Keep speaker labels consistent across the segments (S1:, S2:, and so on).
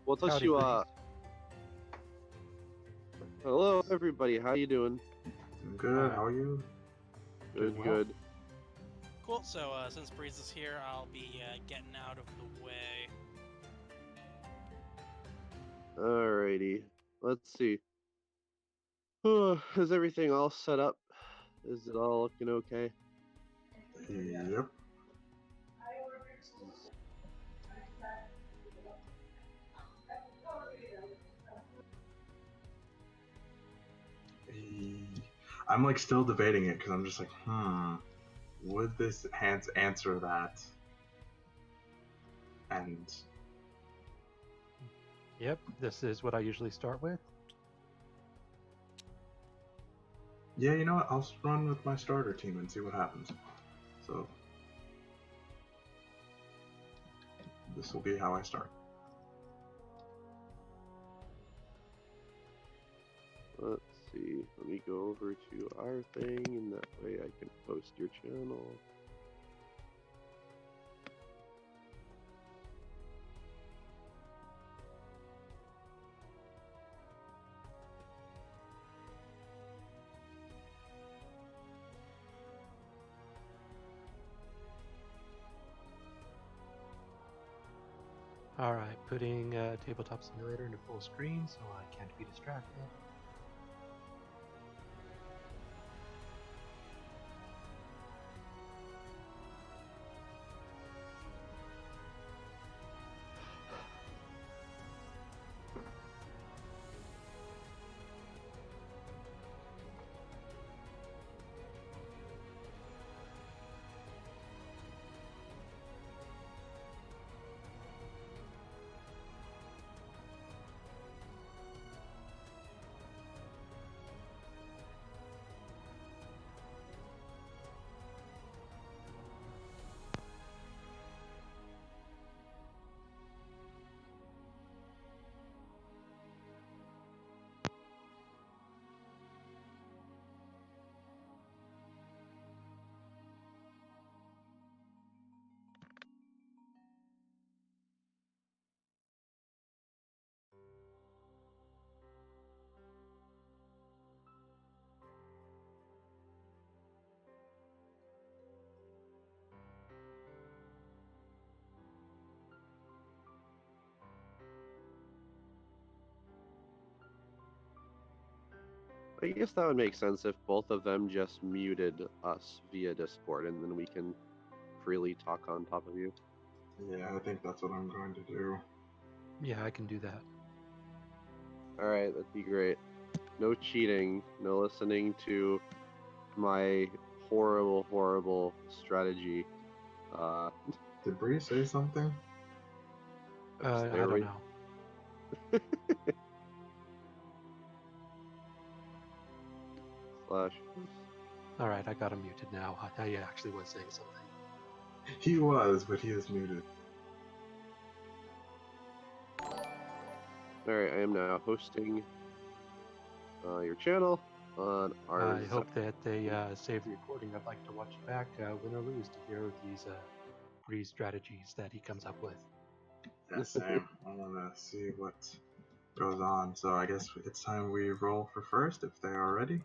S1: Howdy,
S2: 私
S1: Breeze.
S2: は Hello everybody, how you doing?
S3: I'm good. How are you?
S2: Good,
S1: Doing well.
S2: good.
S4: Cool, so since Breeze is here, I'll be getting out of the way.
S2: Alrighty. Let's see. Is everything all set up? Is it all looking okay?
S3: Yep. I'm like still debating it because I'm just like, would this answer that? And
S1: Yep, this is what I usually start with.
S3: yeah, you know what? I'll run with my starter team and see what happens. So this will be how I start.
S2: Let's see. Let me go over to our thing, and that way I can post your channel.
S1: Alright, putting Tabletop Simulator into full screen so I can't be distracted.
S2: I guess that would make sense if both of them just muted us via Discord, and then we can freely talk on top of you.
S3: Yeah, I think that's what I'm going to do.
S1: Yeah, I can do that.
S2: Alright, that'd be great. No cheating, no listening to my horrible, horrible strategy.
S3: Did Bree say something?
S1: I
S2: there
S1: don't
S2: we-
S1: know.
S2: Slash.
S1: Alright, I got him muted now. I actually was saying something.
S3: He was, but he is muted.
S2: Alright, I am now hosting your channel on our.
S1: I hope that they save the recording. I'd like to watch it back, win or lose, to hear these Breeze strategies that he comes up with.
S3: Yeah, same. I want to see what goes on. So I guess it's time we roll for first if they are ready.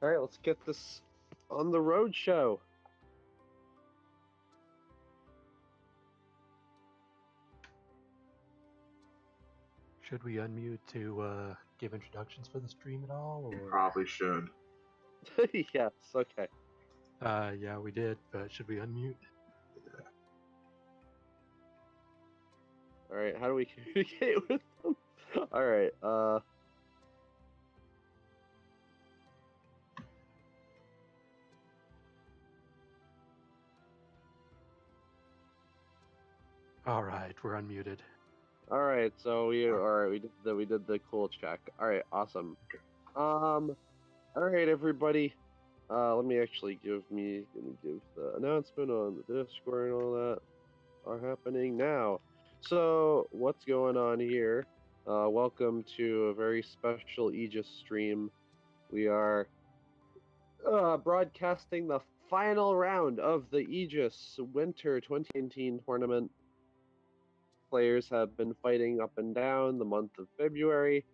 S2: Alright, let's get this on the road show.
S1: Should we unmute to give introductions for the stream at all?
S3: You
S1: Or
S3: probably should.
S2: Yes, okay.
S1: yeah, we did, but should we unmute?
S2: Alright, how do we communicate with them? Alright,
S1: Alright, we're unmuted.
S2: Alright, so we did the cool check. Alright, awesome. Alright everybody. Let me actually give the announcement on the Discord and all that are happening now. So what's going on here? Welcome to a very special AEGIS stream. We are broadcasting the final round of the Aegis Winter 2019 tournament. Players have been fighting up and down the month of February,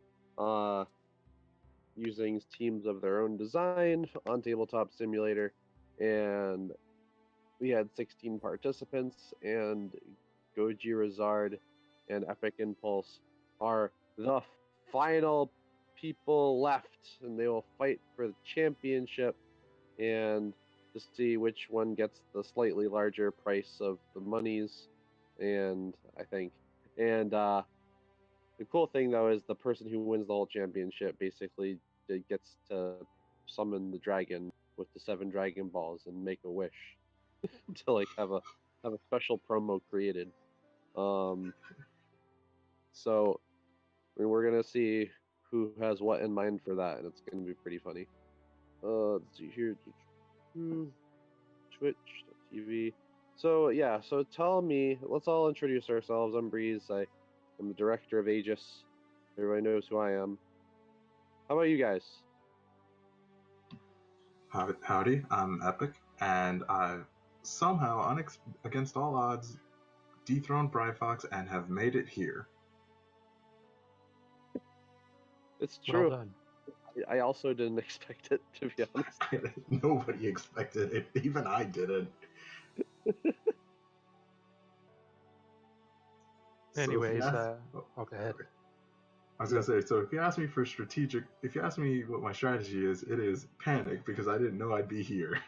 S2: using teams of their own design on Tabletop Simulator, and we had 16 participants, and Gojirazard and EpicImpulse are the final people left, and they will fight for the championship and to see which one gets the slightly larger price of the monies. And the cool thing though is the person who wins the whole championship basically gets to summon the dragon with the 7 Dragon Balls and make a wish to like have a special promo created. So I mean, we're gonna see who has what in mind for that, and it's gonna be pretty funny. Let's see here, Twitch.tv. So yeah, so tell me, let's all introduce ourselves. I'm Breeze. I am the director of AEGIS. Everybody knows who I am. How about you guys?
S3: Howdy, I'm Epic, and I've somehow, against all odds, dethroned Bryfox and have made it here.
S2: It's true.
S1: Well done.
S2: I also didn't expect it, to be honest.
S3: Nobody expected it. Even I didn't.
S1: Anyways,
S3: go
S1: ahead.
S3: I was gonna say, so if you ask me what my strategy is, it is panic because I didn't know I'd be here.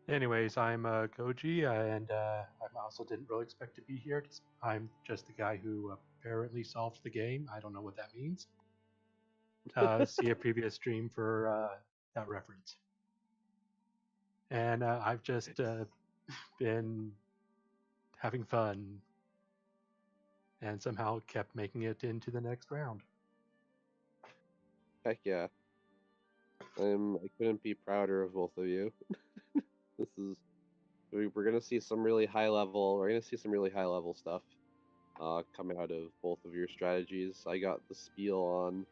S1: Anyways, I'm Goji, and I also didn't really expect to be here. I'm just the guy who apparently solved the game. I don't know what that means. See a previous stream for that reference. And I've just been having fun and somehow kept making it into the next round.
S2: Heck yeah. I couldn't be prouder of both of you. We're gonna see some really high level stuff come out of both of your strategies. I got the spiel on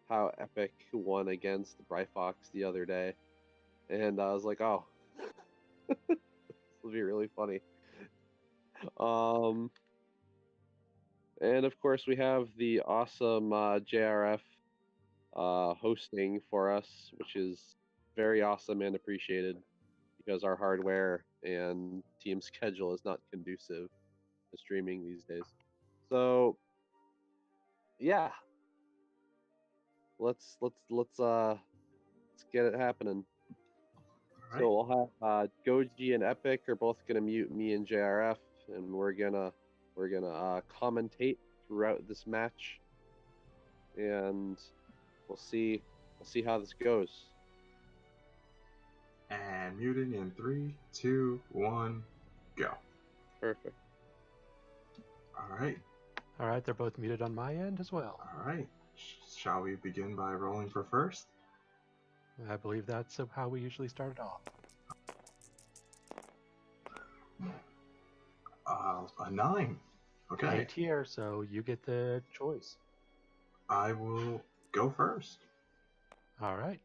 S2: how Epic won against Bryfox the other day, and I was like, oh, this will be really funny. And of course we have the awesome JRF hosting for us, which is very awesome and appreciated because our hardware and team schedule is not conducive to streaming these days. So yeah, let's get it happening. Right. So we'll have Goji and Epic are both gonna mute me and JRF, and we're gonna commentate throughout this match, and we'll see how this goes.
S3: And muting in 3, 2, 1, go.
S2: Perfect.
S3: All
S1: right, they're both muted on my end as well.
S3: All right. Shall we begin by rolling for first?
S1: I believe that's how we usually start it off.
S3: A 9. Okay.
S1: 8 here, so you get the choice.
S3: I will go first.
S1: All right.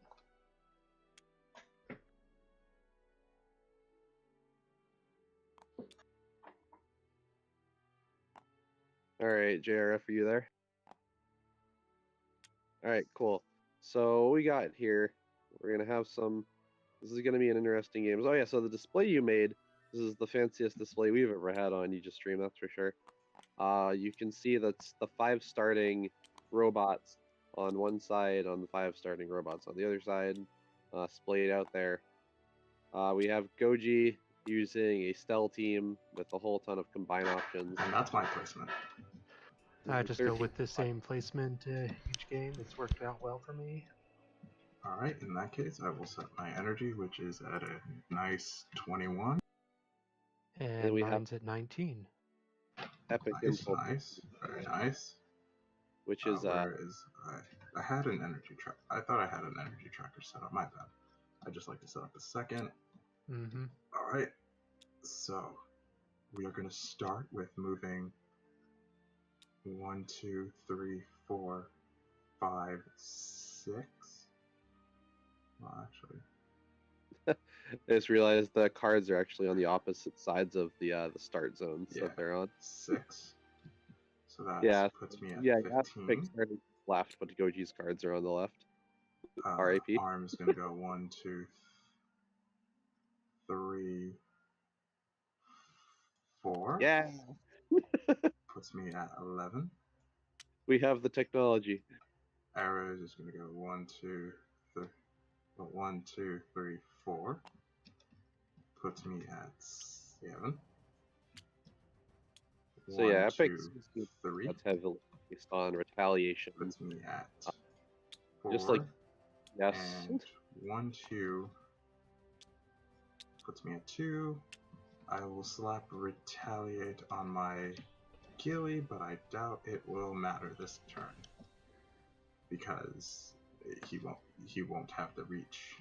S2: All right, JRF, are you there? All right, cool. So what we got here, we're gonna have this is gonna be an interesting game. Oh yeah, so the display you made, this is the fanciest display we've ever had on Aegis Stream, that's for sure. You can see that's the 5 starting robots on one side, on the 5 starting robots on the other side, splayed out there. We have Goji using a stealth team with a whole ton of combine options.
S3: And that's my placement.
S1: I just go with the same placement each game. It's worked out well for me.
S3: All right, in that case, I will set my energy, which is at a nice 21.
S1: And mine's at 19.
S3: Nice, very nice.
S2: Which is
S3: I had an energy tracker. I thought I had an energy tracker set up. My bad. I just like to set up a second.
S1: Mm-hmm.
S3: All right. So we are going to start with moving 1, 2, 3, 4, 5, 6. Well, actually,
S2: I just realized the cards are actually on the opposite sides of the start zones that they're on.
S3: 6. So that puts me at 15.
S2: You have to pick starting left, but Goji's cards are on the left. RAP.
S3: Arm's gonna go 1, 2, 3, 4.
S2: Yeah.
S3: Puts me at 11.
S2: We have the technology.
S3: Arrows is gonna go 1, 2, 3. 1, 2, 3, 4. Puts me at 7.
S2: So yeah, Epic's
S3: 2, 3.
S2: that's heavily based on retaliation.
S3: Puts me at 4.
S2: Just like yes.
S3: And 1, 2 puts me at 2. I will slap retaliate on my Gilly, but I doubt it will matter this turn because he won't have the reach.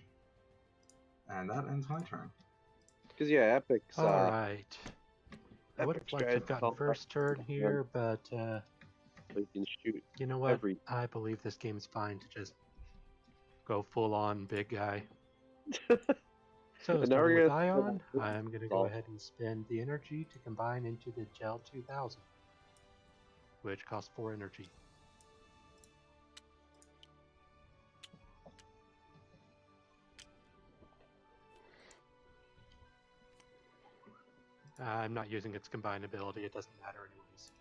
S3: And that ends my turn.
S2: Because yeah, Epic's
S1: All right. I would have
S2: Epic's
S1: liked to have gotten first turn here, but
S2: you can shoot.
S1: you know what? I believe this game's fine to just go full on big guy. So
S2: And now
S1: starting
S2: we're
S1: with
S2: gonna
S1: Ion, I'm going to go ahead and spend the energy to combine into the Gel 2000, which costs 4 energy. I'm not using its combine ability, it doesn't matter anyways.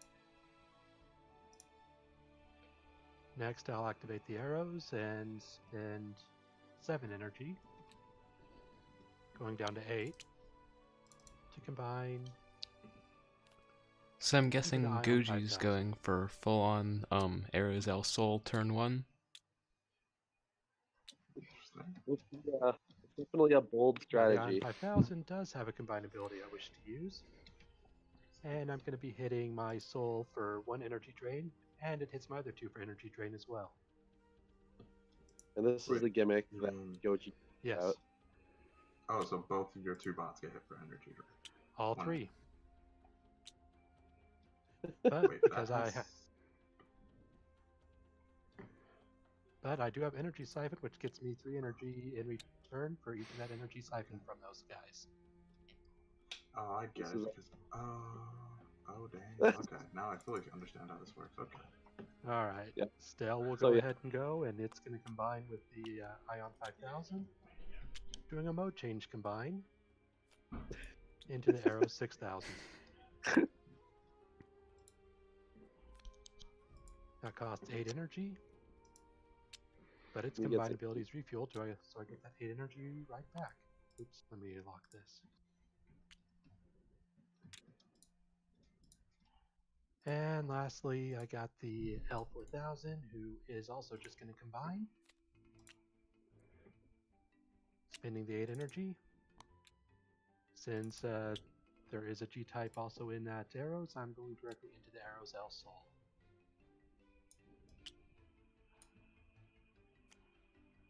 S1: Next, I'll activate the arrows and spend 7 energy, going down to 8, to combine.
S5: So I'm guessing
S1: Ion
S5: Goji's
S1: 5000.
S5: going for full-on Arozell Sol turn 1.
S2: It's definitely a bold
S1: The
S2: strategy.
S1: Ion 5000 does have a combine ability I wish to use. And I'm going to be hitting my soul for 1 energy drain, and it hits my other 2 for energy drain as well.
S2: And this is the gimmick that Goji
S1: Yes.
S2: out.
S3: Oh, so both of your 2 bots get hit for energy drain.
S1: All
S3: One.
S1: 3. But
S3: Wait,
S1: because
S3: that's...
S1: But I do have energy siphon, which gets me 3 energy in return for each of that energy siphon from those guys.
S3: Oh, I get it. Because... Oh, dang. Okay, now I fully understand how this works. Okay.
S1: Alright.
S2: Yep.
S1: Stell will
S2: So,
S1: go
S2: yeah.
S1: ahead and go, and it's going to combine with the Ion 5000, doing a mode change combine into the Arrow 6000. That costs 8 energy, but its
S2: He gets
S1: combined
S2: it.
S1: ability is refueled, so I get that 8 energy right back. Oops, let me lock this. And lastly, I got the L4000, who is also just going to combine, spending the 8 energy. Since there is a G-type also in that arrows, I'm going directly into the Arozell Sol.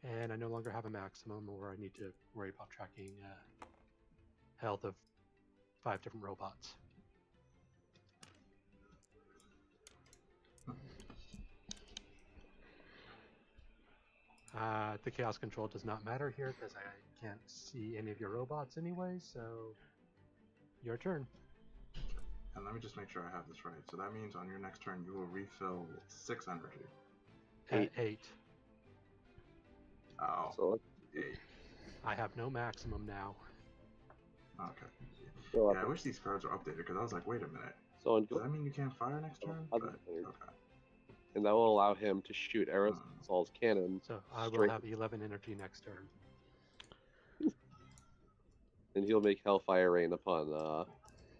S1: And I no longer have a maximum, or I need to worry about tracking health of 5 different robots. The chaos control does not matter here because I can't see any of your robots anyway, so your turn.
S3: And let me just make sure I have this right. So that means on your next turn you will refill 6 energy.
S1: At 8.
S3: Oh,
S2: So
S3: 8.
S1: I have no maximum now.
S3: Okay.
S2: so,
S3: Yeah, I wish these cards were updated because I was like, wait a minute.
S2: so on
S3: Does that mean you can't fire next turn?
S2: other
S3: But,
S2: turn.
S3: okay.
S2: And that will allow him to shoot ArozSol's cannon,
S1: So I will
S2: straight,
S1: have 11 energy next turn.
S2: and he'll make Hellfire rain upon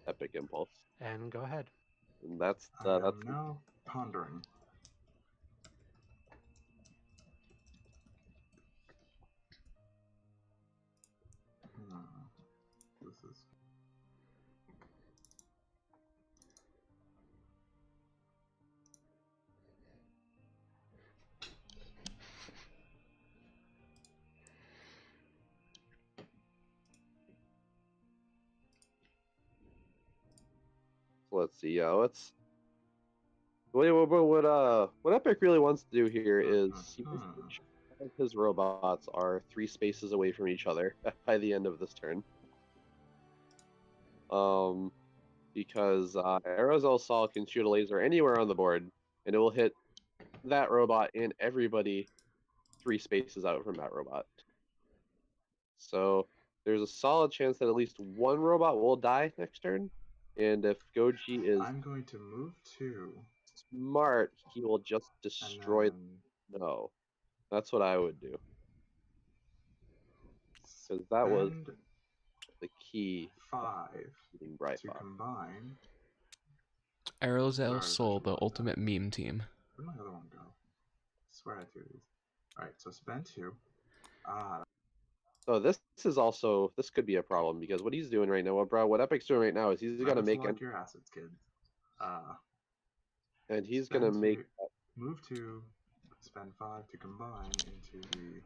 S2: EpicImpulse.
S1: And go ahead.
S2: And that's
S3: I am now pondering. This is...
S2: let's see. Let's What Epic really wants to do here is he wants
S3: Mhm.
S2: to make sure all of his robots are 3 spaces away from each other by the end of this turn. Because Arozell Sol can shoot a laser anywhere on the board, and it will hit that robot and everybody 3 spaces out from that robot. So there's a solid chance that at least one robot will die next turn, and if Goji is
S3: I'm going to move 2,
S2: smart, he will just
S3: and
S2: destroy.
S3: then
S2: No, that's what I would do, because that was
S3: spend
S2: the key
S3: 5
S2: beating Bright
S3: to
S2: Fox.
S3: combine.
S5: Arozell
S3: Sorry,
S5: Sol,
S3: which
S5: the
S3: one was that?
S5: ultimate meme team.
S3: Where'd my other one go? I swear I had 2 of these. Alright, so spend 2. Ah,
S2: So this could be a problem, because what he's doing right now, what Epic's doing right now is he's gonna make
S3: log your assets, kids.
S2: and he's
S3: spend
S2: gonna make
S3: 2, move 2, spend 5 to combine into the.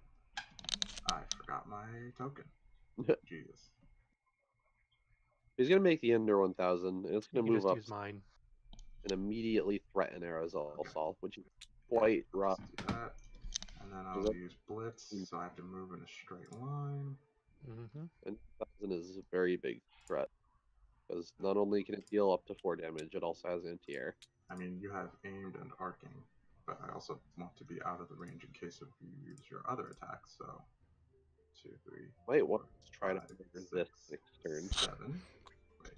S3: I forgot my token. Jesus.
S2: he's gonna make the Ender 1000, and it's
S1: You
S2: gonna
S1: can
S2: move
S1: just
S2: up
S1: use mine.
S2: and immediately threaten Arozell
S3: Okay.
S2: Sol, which is quite rough.
S3: Let's do that. And then I'll use Blitz, so I have to move in a straight line.
S1: Mm-hmm.
S2: And 1000 is a very big threat, because not only can it deal up to 4 damage, it also has anti-air.
S3: I mean, you have aimed and arcing, but I also want to be out of the range in case of you use your other attacks, so 2, 3,
S2: Might want
S3: 4,
S2: to try to
S3: 5,
S2: trigger
S3: 6,
S2: this next turn.
S3: 7. Wait,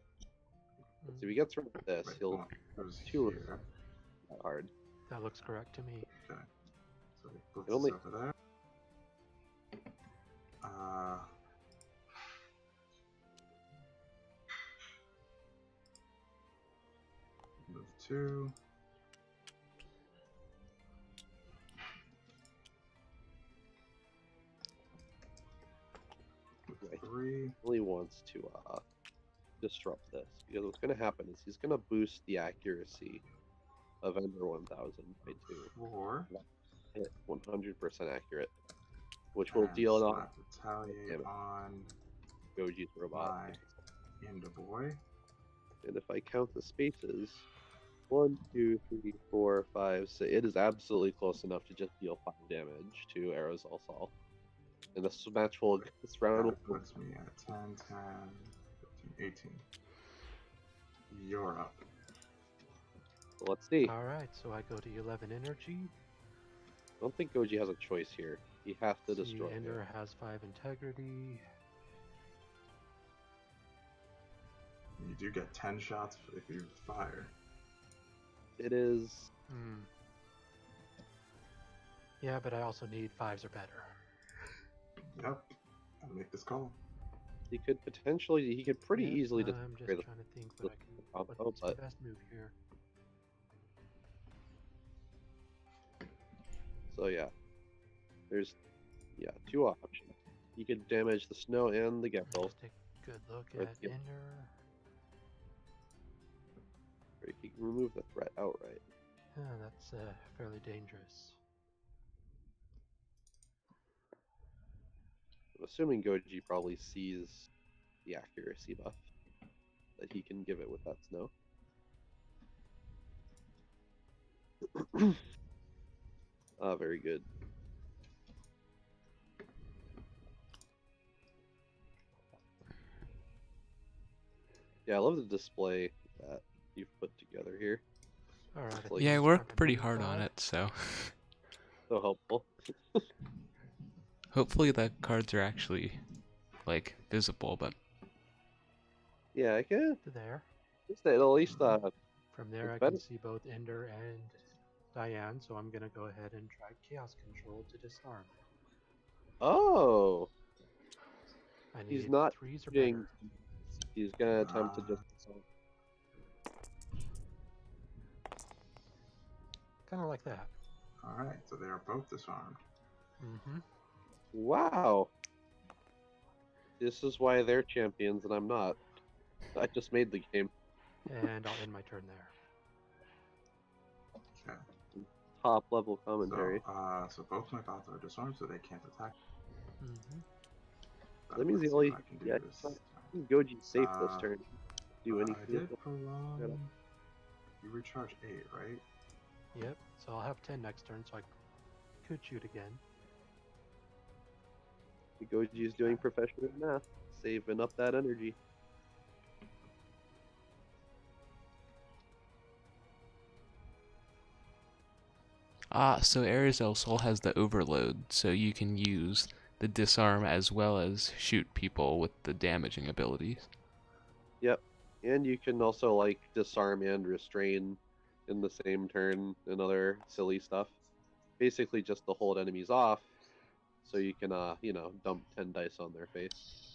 S2: So if he gets rid of this,
S3: wait,
S2: he'll
S3: hold on. It was
S2: 2
S3: here.
S2: that hard.
S1: That looks correct to me.
S3: Okay. So Blitz
S2: It only-
S3: is over there. Move 2. Move
S2: Right.
S3: 3.
S2: Really wants to disrupt this, because what's going to happen is he's going to boost the accuracy of Ender 1000 by 2.
S3: 4.
S2: Hit 100% accurate, which will
S3: And
S2: deal
S3: so I
S2: enough
S3: have to retaliate
S2: damage.
S3: on
S2: Goji's robot.
S3: my Ender boy.
S2: And if I count the spaces, 1, 2, 3, 4, 5, 6, it is absolutely close enough to just deal 5 damage to Arozell Sol. And this match will, this round
S3: That
S2: will
S3: puts me at 10, 10, 15, 18. You're up.
S2: so let's see.
S1: Alright, so I go to 11 energy.
S2: I don't think Goji has a choice here. He has to destroy it.
S1: Ender has 5 integrity.
S3: You do get 10 shots if you fire.
S2: It is.
S1: Hmm. Yeah, but I also need 5s or better.
S3: Yep. I'll make this call.
S2: He could potentially. He could pretty
S1: Yep,
S2: easily
S1: I'm
S2: destroy
S1: just
S2: the.
S1: trying to think what I can.
S2: combo,
S1: What's my
S2: but-
S1: best move here?
S2: So yeah, there's 2 options. He could damage the snow and the gecko,
S1: Just take a good look
S2: Or
S1: at
S2: the-
S1: Ender.
S2: or he can remove the threat outright.
S1: That's fairly dangerous.
S2: I'm assuming Goji probably sees the accuracy buff that he can give it with that snow. Very good. Yeah, I love the display that you've put together here.
S1: Alright.
S2: Like-
S5: Yeah, I worked pretty hard on it, so
S2: So helpful.
S5: hopefully the cards are actually like visible. But
S2: Yeah, I can.
S1: There.
S2: Just at least
S1: From there,
S2: It's
S1: I can
S2: better.
S1: see both Ender and Diane, so I'm gonna go ahead and try Chaos Control to disarm.
S2: oh,
S1: I
S2: He's
S1: need
S2: not
S1: 3s or
S2: doing-
S1: better.
S2: he's gonna attempt to just.
S1: Kind of like that.
S3: Alright, so they are both disarmed.
S1: Mm-hmm.
S2: Wow. This is why they're champions and I'm not. I just made the game.
S1: And I'll end my turn there.
S3: Okay.
S2: Top level commentary.
S3: So both my bots are disarmed, so they can't attack.
S1: Mm-hmm.
S3: But
S2: That means
S3: let's
S2: the
S3: see
S2: only-
S3: what I can do
S2: yeah,
S3: this
S2: I
S3: time.
S2: think Goji's safe this turn. Do
S3: I
S2: anything.
S3: did prolong. You recharge 8, right?
S1: Yep, so I'll have 10 next turn, so I could shoot again.
S2: Goji's doing professional math, saving up that energy.
S5: So Arozell Sol has the overload, so you can use the disarm as well as shoot people with the damaging abilities.
S2: Yep, and you can also like disarm and restrain in the same turn and other silly stuff. Basically just to hold enemies off, so you can dump 10 dice on their face.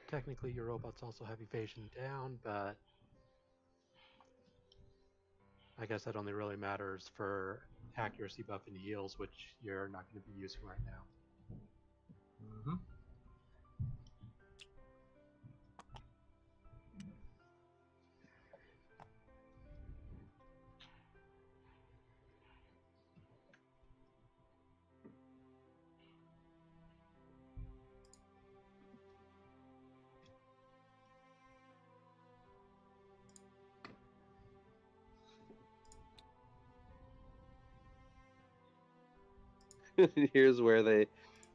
S1: Technically, your robots also have evasion down, but I guess that only really matters for accuracy buff and heals, which you're not going to be using right now.
S3: Mm-hmm.
S2: Here's where they.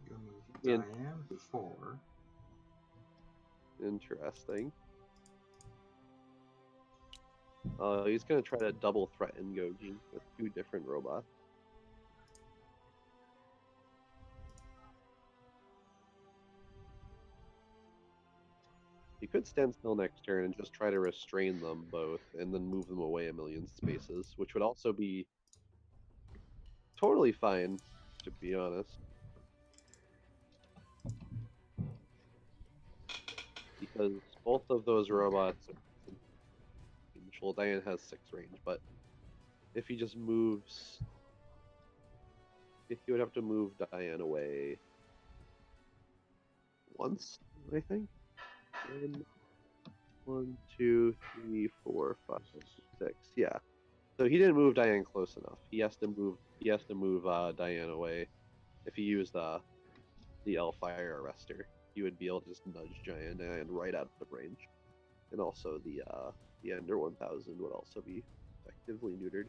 S3: You'll move
S2: Yeah.
S3: Diane 4.
S2: Interesting. He's gonna try to double threaten Goji with 2 different robots. He could stand still next turn and just try to restrain them both, and then move them away a million spaces, which would also be totally fine, to be honest. Because both of those robots are range. Well, Diane has 6 range, but if he just moves, he would have to move Diane away once, I think. 1, 2, 3, 4, 5, 6. Yeah. So he didn't move Diane close enough. He has to move Diane away. If he used the Hellfire Arrestor, he would be able to just nudge Diane right out of range. And also the Ender 1000 would also be effectively neutered.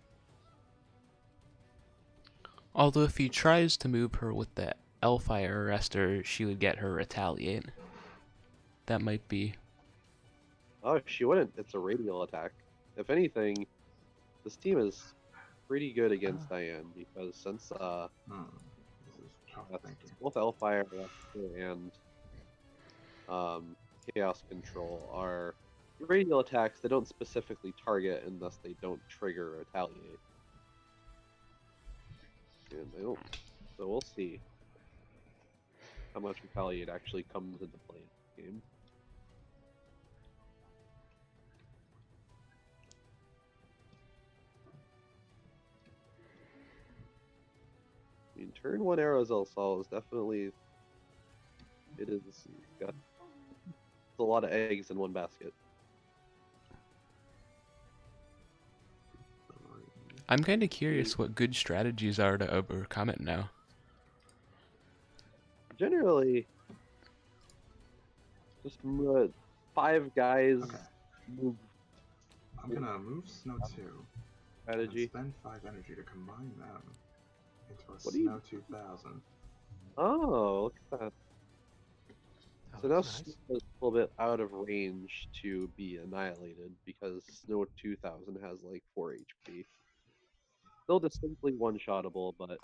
S5: Although if he tries to move her with the Hellfire Arrestor, she would get her Retaliate. That might be...
S2: Oh, she wouldn't. It's a radial attack. If anything, this team is pretty good against Diane, because since
S3: This is tough thinking.
S2: both Hellfire and Chaos Control are radial attacks that don't specifically target and thus they don't trigger or retaliate. And they don't. So we'll see how much retaliate actually comes into play in the game. I mean, turn 1 Arozell Sol is definitely. It is. Got a lot of eggs in one basket.
S5: I'm kind of curious what good strategies are to overcome it now.
S2: Generally, just 5 guys
S3: Okay.
S2: move
S3: I'm gonna move Snow 2
S2: strategy.
S3: and spend 5 energy to combine them into a
S2: What do you-
S3: Snow 2000.
S2: Oh, look at that. So now
S1: That's nice.
S2: Snow is a little bit out of range to be annihilated because Snow 2000 has like 4 HP. Still distinctly one-shottable, but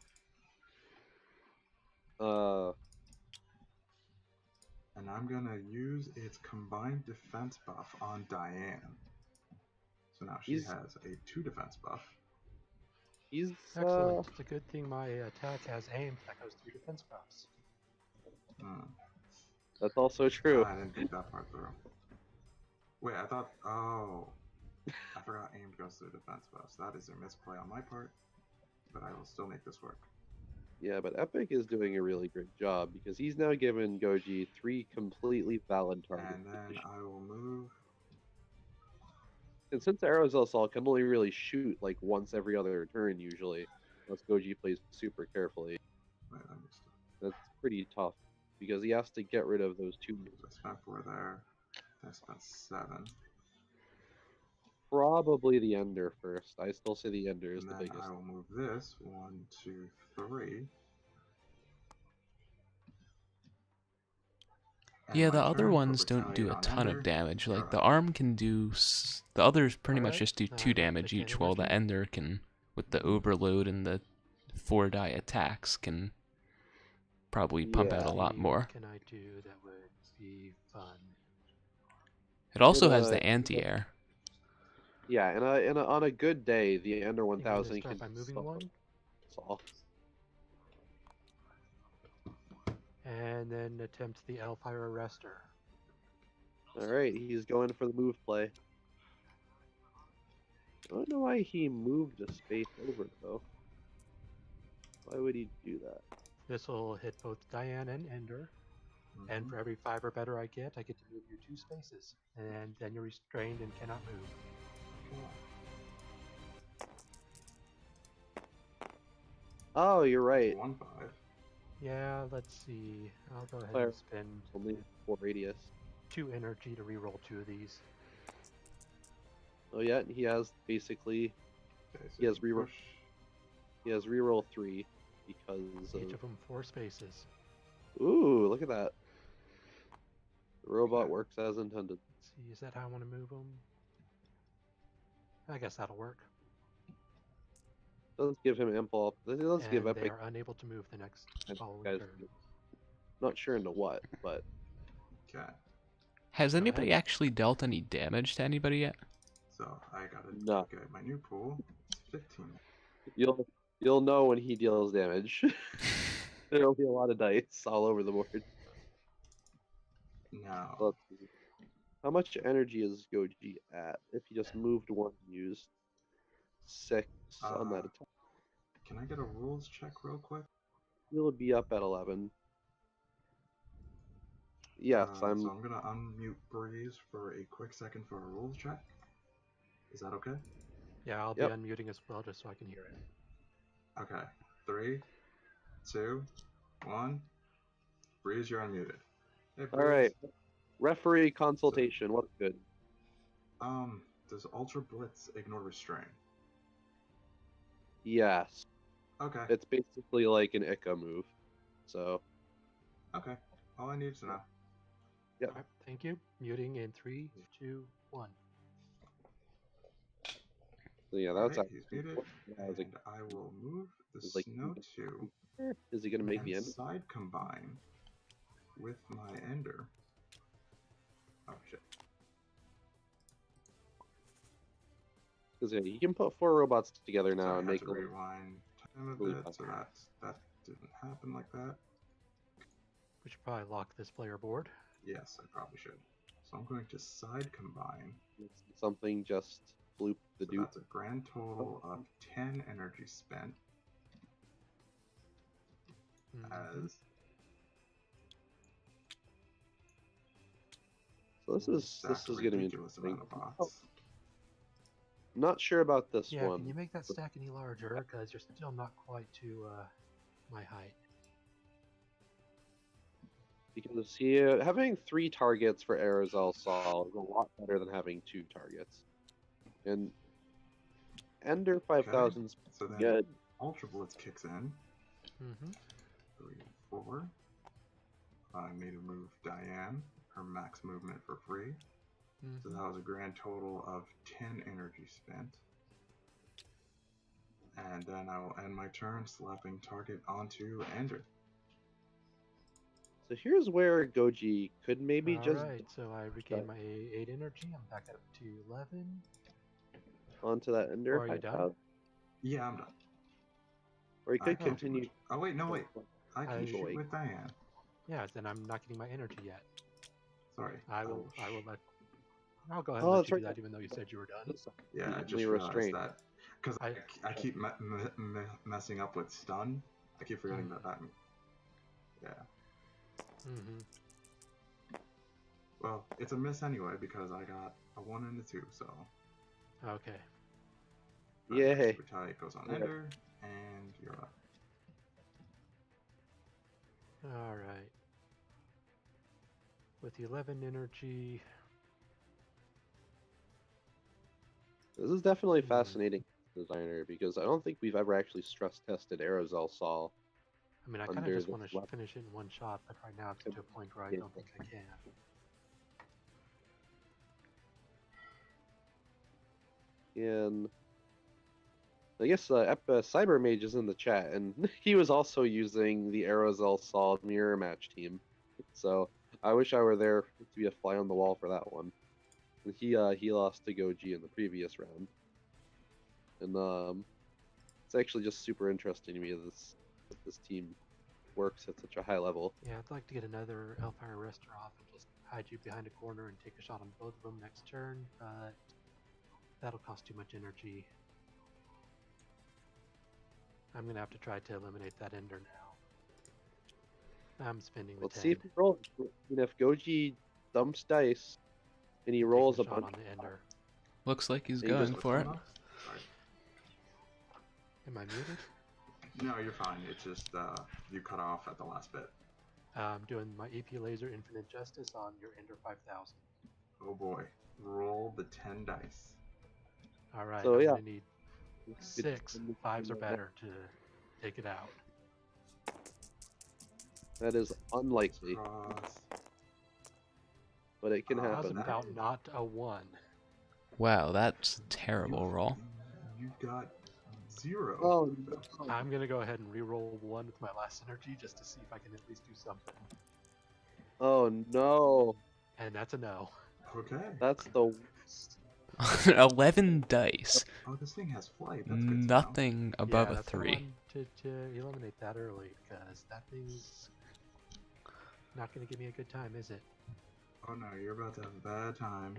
S3: And I'm gonna use its combined defense buff on Diane. So now she
S2: He's-
S3: has a 2 defense buff.
S2: he's
S1: Excellent. It's a good thing my attack has aim that goes through defense buffs.
S2: that's also true.
S3: I didn't think that part through. Wait, I thought. Oh. I forgot aimed goes through defense buffs. That is a misplay on my part. But I will still make this work.
S2: Yeah, but Epic is doing a really great job because he's now given Goji 3 completely valid targets.
S3: And then I will move.
S2: And since Arozell Sol can only really shoot like once every other turn usually, unless Goji plays super carefully,
S3: Wait, let me stop.
S2: That's pretty tough because he has to get rid of those two.
S3: I spent 4 there. I spent 7.
S2: Probably the Ender first. I still say the Ender is
S3: And
S2: the
S3: then
S2: biggest.
S3: I will move this 1, 2, 3. And
S5: Yeah,
S3: my
S5: the other
S3: turn for
S5: ones don't do a
S3: Battalion
S5: ton of
S3: Ender,
S5: damage.
S3: you're
S5: Like the
S3: up.
S5: arm can do. The others pretty much
S1: Alright,
S5: just do
S1: I
S5: 2
S1: will
S5: damage
S1: take
S5: each, while the
S1: energy.
S5: Ender can, with the overload and the 4 die attacks, can probably pump out a
S2: Yeah.
S5: lot
S1: See,
S5: more.
S1: what can I do that would be fun?
S5: It also has
S2: In
S5: the
S2: a-
S5: anti-air.
S2: Yeah, on a good day, the Ender
S1: I think I'm gonna
S2: 1000
S1: start
S2: can
S1: by moving
S2: solve.
S1: one, and then attempt the Elfire Arrestor.
S2: Alright, he's going for the move play. I don't know why he moved a space over, though. Why would he do that?
S1: This will hit both Diane and Ender, and
S3: Mhm.
S1: for every 5 or better I get to move you 2 spaces, and then you're restrained and cannot move.
S2: Oh, you're right.
S3: 1, 5.
S1: Yeah, let's see. I'll go ahead
S2: Fire.
S1: and spend
S2: Only 4 radius.
S1: 2 energy to reroll 2 of these.
S2: Oh yeah, he has basically
S3: Okay, so
S2: He has
S3: you
S2: reroll.
S3: push.
S2: he has reroll 3 because
S1: Each
S2: of
S1: of them 4 spaces.
S2: ooh, look at that. The robot
S3: Okay.
S2: works as intended.
S1: Let's see, is that how I want to move them? I guess that'll work.
S2: Let's give him impulse. Let's give
S1: And they
S2: Epic.
S1: are unable to move the next following
S2: Guys,
S1: turn.
S2: not sure into what, but
S3: Okay,
S5: Has
S3: Go
S5: anybody
S3: ahead.
S5: actually dealt any damage to anybody yet?
S3: so I gotta
S2: No.
S3: get my new pool. It's 15.
S2: you'll know when he deals damage. There'll be a lot of dice all over the board.
S3: Now,
S2: Let's see. How much energy is Goji at? If he just moved one, used 6 on that attack,
S3: can I get a rules check real quick?
S2: he'll be up at 11. Yes,
S3: So I'm gonna unmute Breeze for a quick second for a rules check. Is that okay?
S1: Yeah, I'll
S2: Yep.
S1: be unmuting as well just so I can hear it.
S3: Okay. 3, 2, 1. Breeze, you're unmuted. Hey, Breeze.
S2: All right. Referee consultation. What's good?
S3: Does Ultra Blitz ignore restrain?
S2: Yes.
S3: Okay.
S2: It's basically like an Ica move. So
S3: Okay. All I need to know.
S2: Yep.
S1: Alright, thank you. Muting in 3, 2, 1.
S2: yeah, that's
S3: Alright, he's muted.
S2: that was
S3: And I will move the
S2: It's like-
S3: Snow 2
S2: Is he gonna make the
S3: and
S2: end?
S3: side combine with my Ender. Oh shit.
S2: Because yeah, he can put 4 robots together now
S3: Sorry,
S2: and
S3: I had
S2: make
S3: to
S2: them.
S3: rewind time a
S2: really
S3: bit,
S2: fast.
S3: so that didn't happen like that.
S1: We should probably lock this player board.
S3: Yes, I probably should. So I'm going to side combine.
S2: Something just bloop the
S3: So
S2: dupe.
S3: that's a grand total of 10 energy spent
S1: Mhm.
S3: as
S2: So this is
S3: stacked a
S2: gonna be
S3: ridiculous
S2: interesting.
S3: amount of bots.
S2: I'm not sure about this
S1: Yeah,
S2: one
S1: can you make that stack any larger? Because you're still not quite to my height.
S2: because having 3 targets for Arozell Sol is a lot better than having 2 targets. And Ender 5000's
S3: So then
S2: good.
S3: Ultra Blitz kicks in.
S1: Mm-hmm.
S3: 3, 4. I made a move Diane, her max movement for free. So that was a grand total of 10 energy spent. And then I will end my turn slapping target onto Ender.
S2: So here's where Goji could maybe just
S1: Alright, so I regain my 8 energy. I'm back up to 11.
S2: onto that Ender.
S1: Or are you done?
S3: Yeah, I'm done.
S2: Or he
S3: I
S2: could
S3: can't do
S2: continue.
S3: much. Oh wait, no wait. I can
S1: I-
S3: shoot with Diane.
S1: Yeah, then I'm not getting my energy yet.
S3: Sorry.
S1: I will let... I'll go ahead
S2: Oh,
S1: and let
S2: that's
S1: you do
S2: right.
S1: that even though you said you were done.
S3: Yeah, I
S2: You
S3: just
S2: restrained.
S3: realized that. Because I keep messing up with stun. I keep forgetting that. Yeah.
S1: Mm-hmm.
S3: Well, it's a miss anyway because I got a 1 and a 2, so.
S1: Okay.
S2: Yay.
S3: Retaliate goes on Ender, and you're up.
S1: Alright. With the 11 energy...
S2: This is definitely fascinating, designer, because I don't think we've ever actually stress tested Arozell Sol.
S1: I mean, I kind of
S2: Under
S1: just
S2: this
S1: want to
S2: weapon.
S1: finish it in one shot, but right now it's to a point where I don't think I can.
S2: And I guess Cyber Mage is in the chat, and he was also using the Arozell Sol mirror match team. So I wish I were there to be a fly on the wall for that one. And he lost to Goji in the previous round, and it's actually just super interesting to me that this team works at such a high level.
S1: Yeah, I'd like to get another Hellfire Arrestor off and just hide you behind a corner and take a shot on both of them next turn, but that'll cost too much energy. I'm gonna have to try to eliminate that Ender now. I'm spending the
S2: Let's
S1: 10.
S2: see if he rolls. If Goji dumps dice and he rolls a
S1: Taking
S2: bunch
S1: shot on the Ender.
S5: Looks like he's
S2: He
S5: going
S2: just-
S5: for it.
S3: Sorry.
S1: Am I muted?
S3: No, you're fine. It's just you cut off at the last bit.
S1: I'm doing my EP Laser Infinite Justice on your Ender 5000.
S3: Oh boy. Roll the 10 dice.
S1: Alright,
S2: So,
S1: I'm
S2: yeah.
S1: gonna need 6 5s or better to take it out.
S2: That is unlikely,
S3: Cross.
S2: but it can
S1: How's
S2: happen.
S1: about not a 1?
S5: Wow, that's a terrible roll.
S3: You got 0.
S2: Oh,
S1: I'm gonna go ahead and re-roll 1 with my last energy just to see if I can at least do something.
S2: oh no,
S1: And that's a no.
S3: Okay.
S2: that's the worst.
S5: 11 dice.
S3: Oh, this thing has flight. That's good to know.
S5: Nothing above
S1: yeah,
S5: a
S1: that's why I
S5: 3.
S1: wanted to eliminate that early, because that thing's not gonna give me a good time, is it?
S3: Oh no, you're about to have a bad time.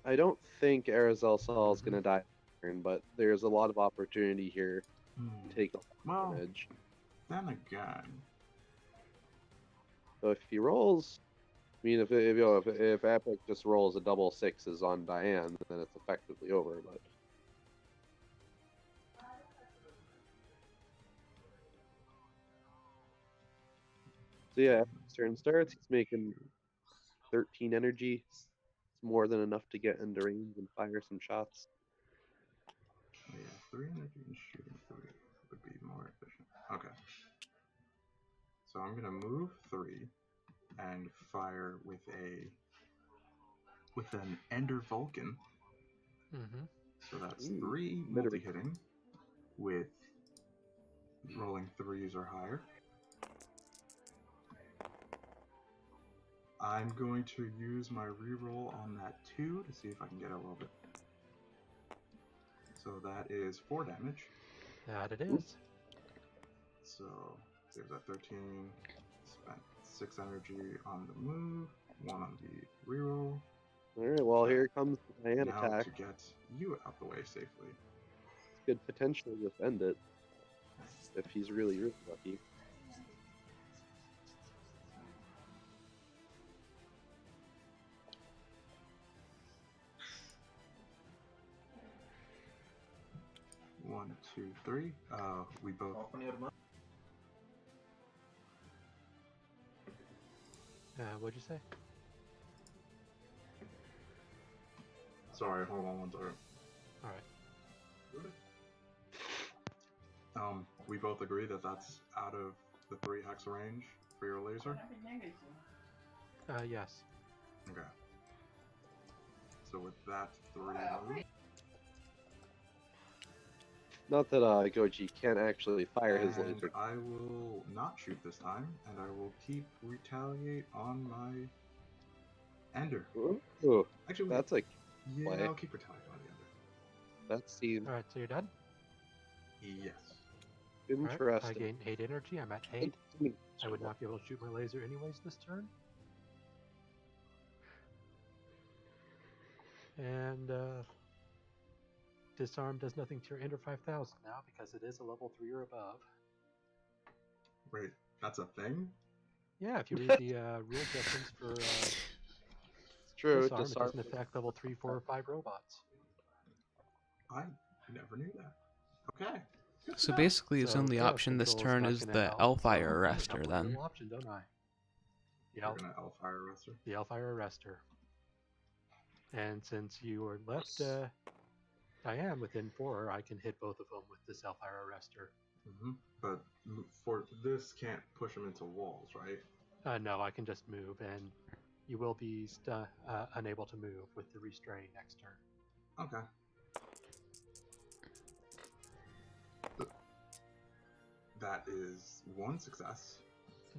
S2: I don't think Arozell Sol is gonna die, but there's a lot of opportunity here to take
S3: Well,
S2: damage.
S3: then again,
S2: So if he rolls, I mean, if Epic just rolls a double 6s on Diane, then it's effectively over. But so yeah, Epic's turn starts. He's making 13 energy. It's more than enough to get into range and fire some shots.
S3: yeah, 3 energy and shooting 3 would be more efficient. Okay. So I'm gonna move 3 and fire with an Ender Vulcan.
S1: Mm-hmm.
S3: So that's
S2: Ooh,
S3: 3 multi-hitting with rolling 3s or higher. I'm going to use my reroll on that 2 to see if I can get a little bit. So that is 4 damage.
S1: That it is.
S3: So there's that 13. Spent 6 energy on the move, 1 on the reroll.
S2: Alright, well, here comes the Diane
S3: Now
S2: attack.
S3: to get you out the way safely.
S2: Could potentially just end it if he's really, really lucky.
S3: One, two, three. We both.
S1: What'd you say?
S3: Sorry, hold on one second.
S1: Alright.
S3: We both agree that that's out of the 3 hex range for your laser?
S1: Yes.
S3: Okay. So with that 3 move,
S2: Not that Goji can't actually fire his
S3: and
S2: laser.
S3: I will not shoot this time, and I will keep retaliate on my Ender.
S2: Ooh,
S3: Actually,
S2: that's a
S3: yeah,
S2: play.
S3: I'll keep retaliate on the Ender.
S2: that seems
S1: Alright, so you're done?
S3: Yes.
S1: Alright, I
S2: interesting.
S1: gain 8 energy, I'm at 8. I would not be able to shoot my laser anyways this turn. And disarm does nothing to your Ender 5000 now because it is a level 3 or above.
S3: Wait, that's a thing?
S1: Yeah, if you read the rule adjustments for
S2: It's true.
S1: disarm, it
S2: Disarm.
S1: doesn't affect level 3, 4, or 5 robots.
S3: I never knew that. Okay. Good
S5: So
S3: to know.
S5: basically, his
S1: So
S5: only
S1: chaos
S5: option this
S1: control
S5: turn
S1: not
S5: is
S1: gonna
S5: the
S1: help,
S5: Elfire
S1: so I'm gonna
S5: Arrestor
S1: help with
S5: then.
S1: real option, don't I? The,
S3: You're gonna Elfire Arrestor.
S1: the Elfire Arrestor. And since you were left Diane within 4, I can hit both of them with this Elfire Arrestor.
S3: But for this, can't push him into walls, right?
S1: No, I can just move, and you will be unable to move with the restrain next turn.
S3: Okay. That is 1 success.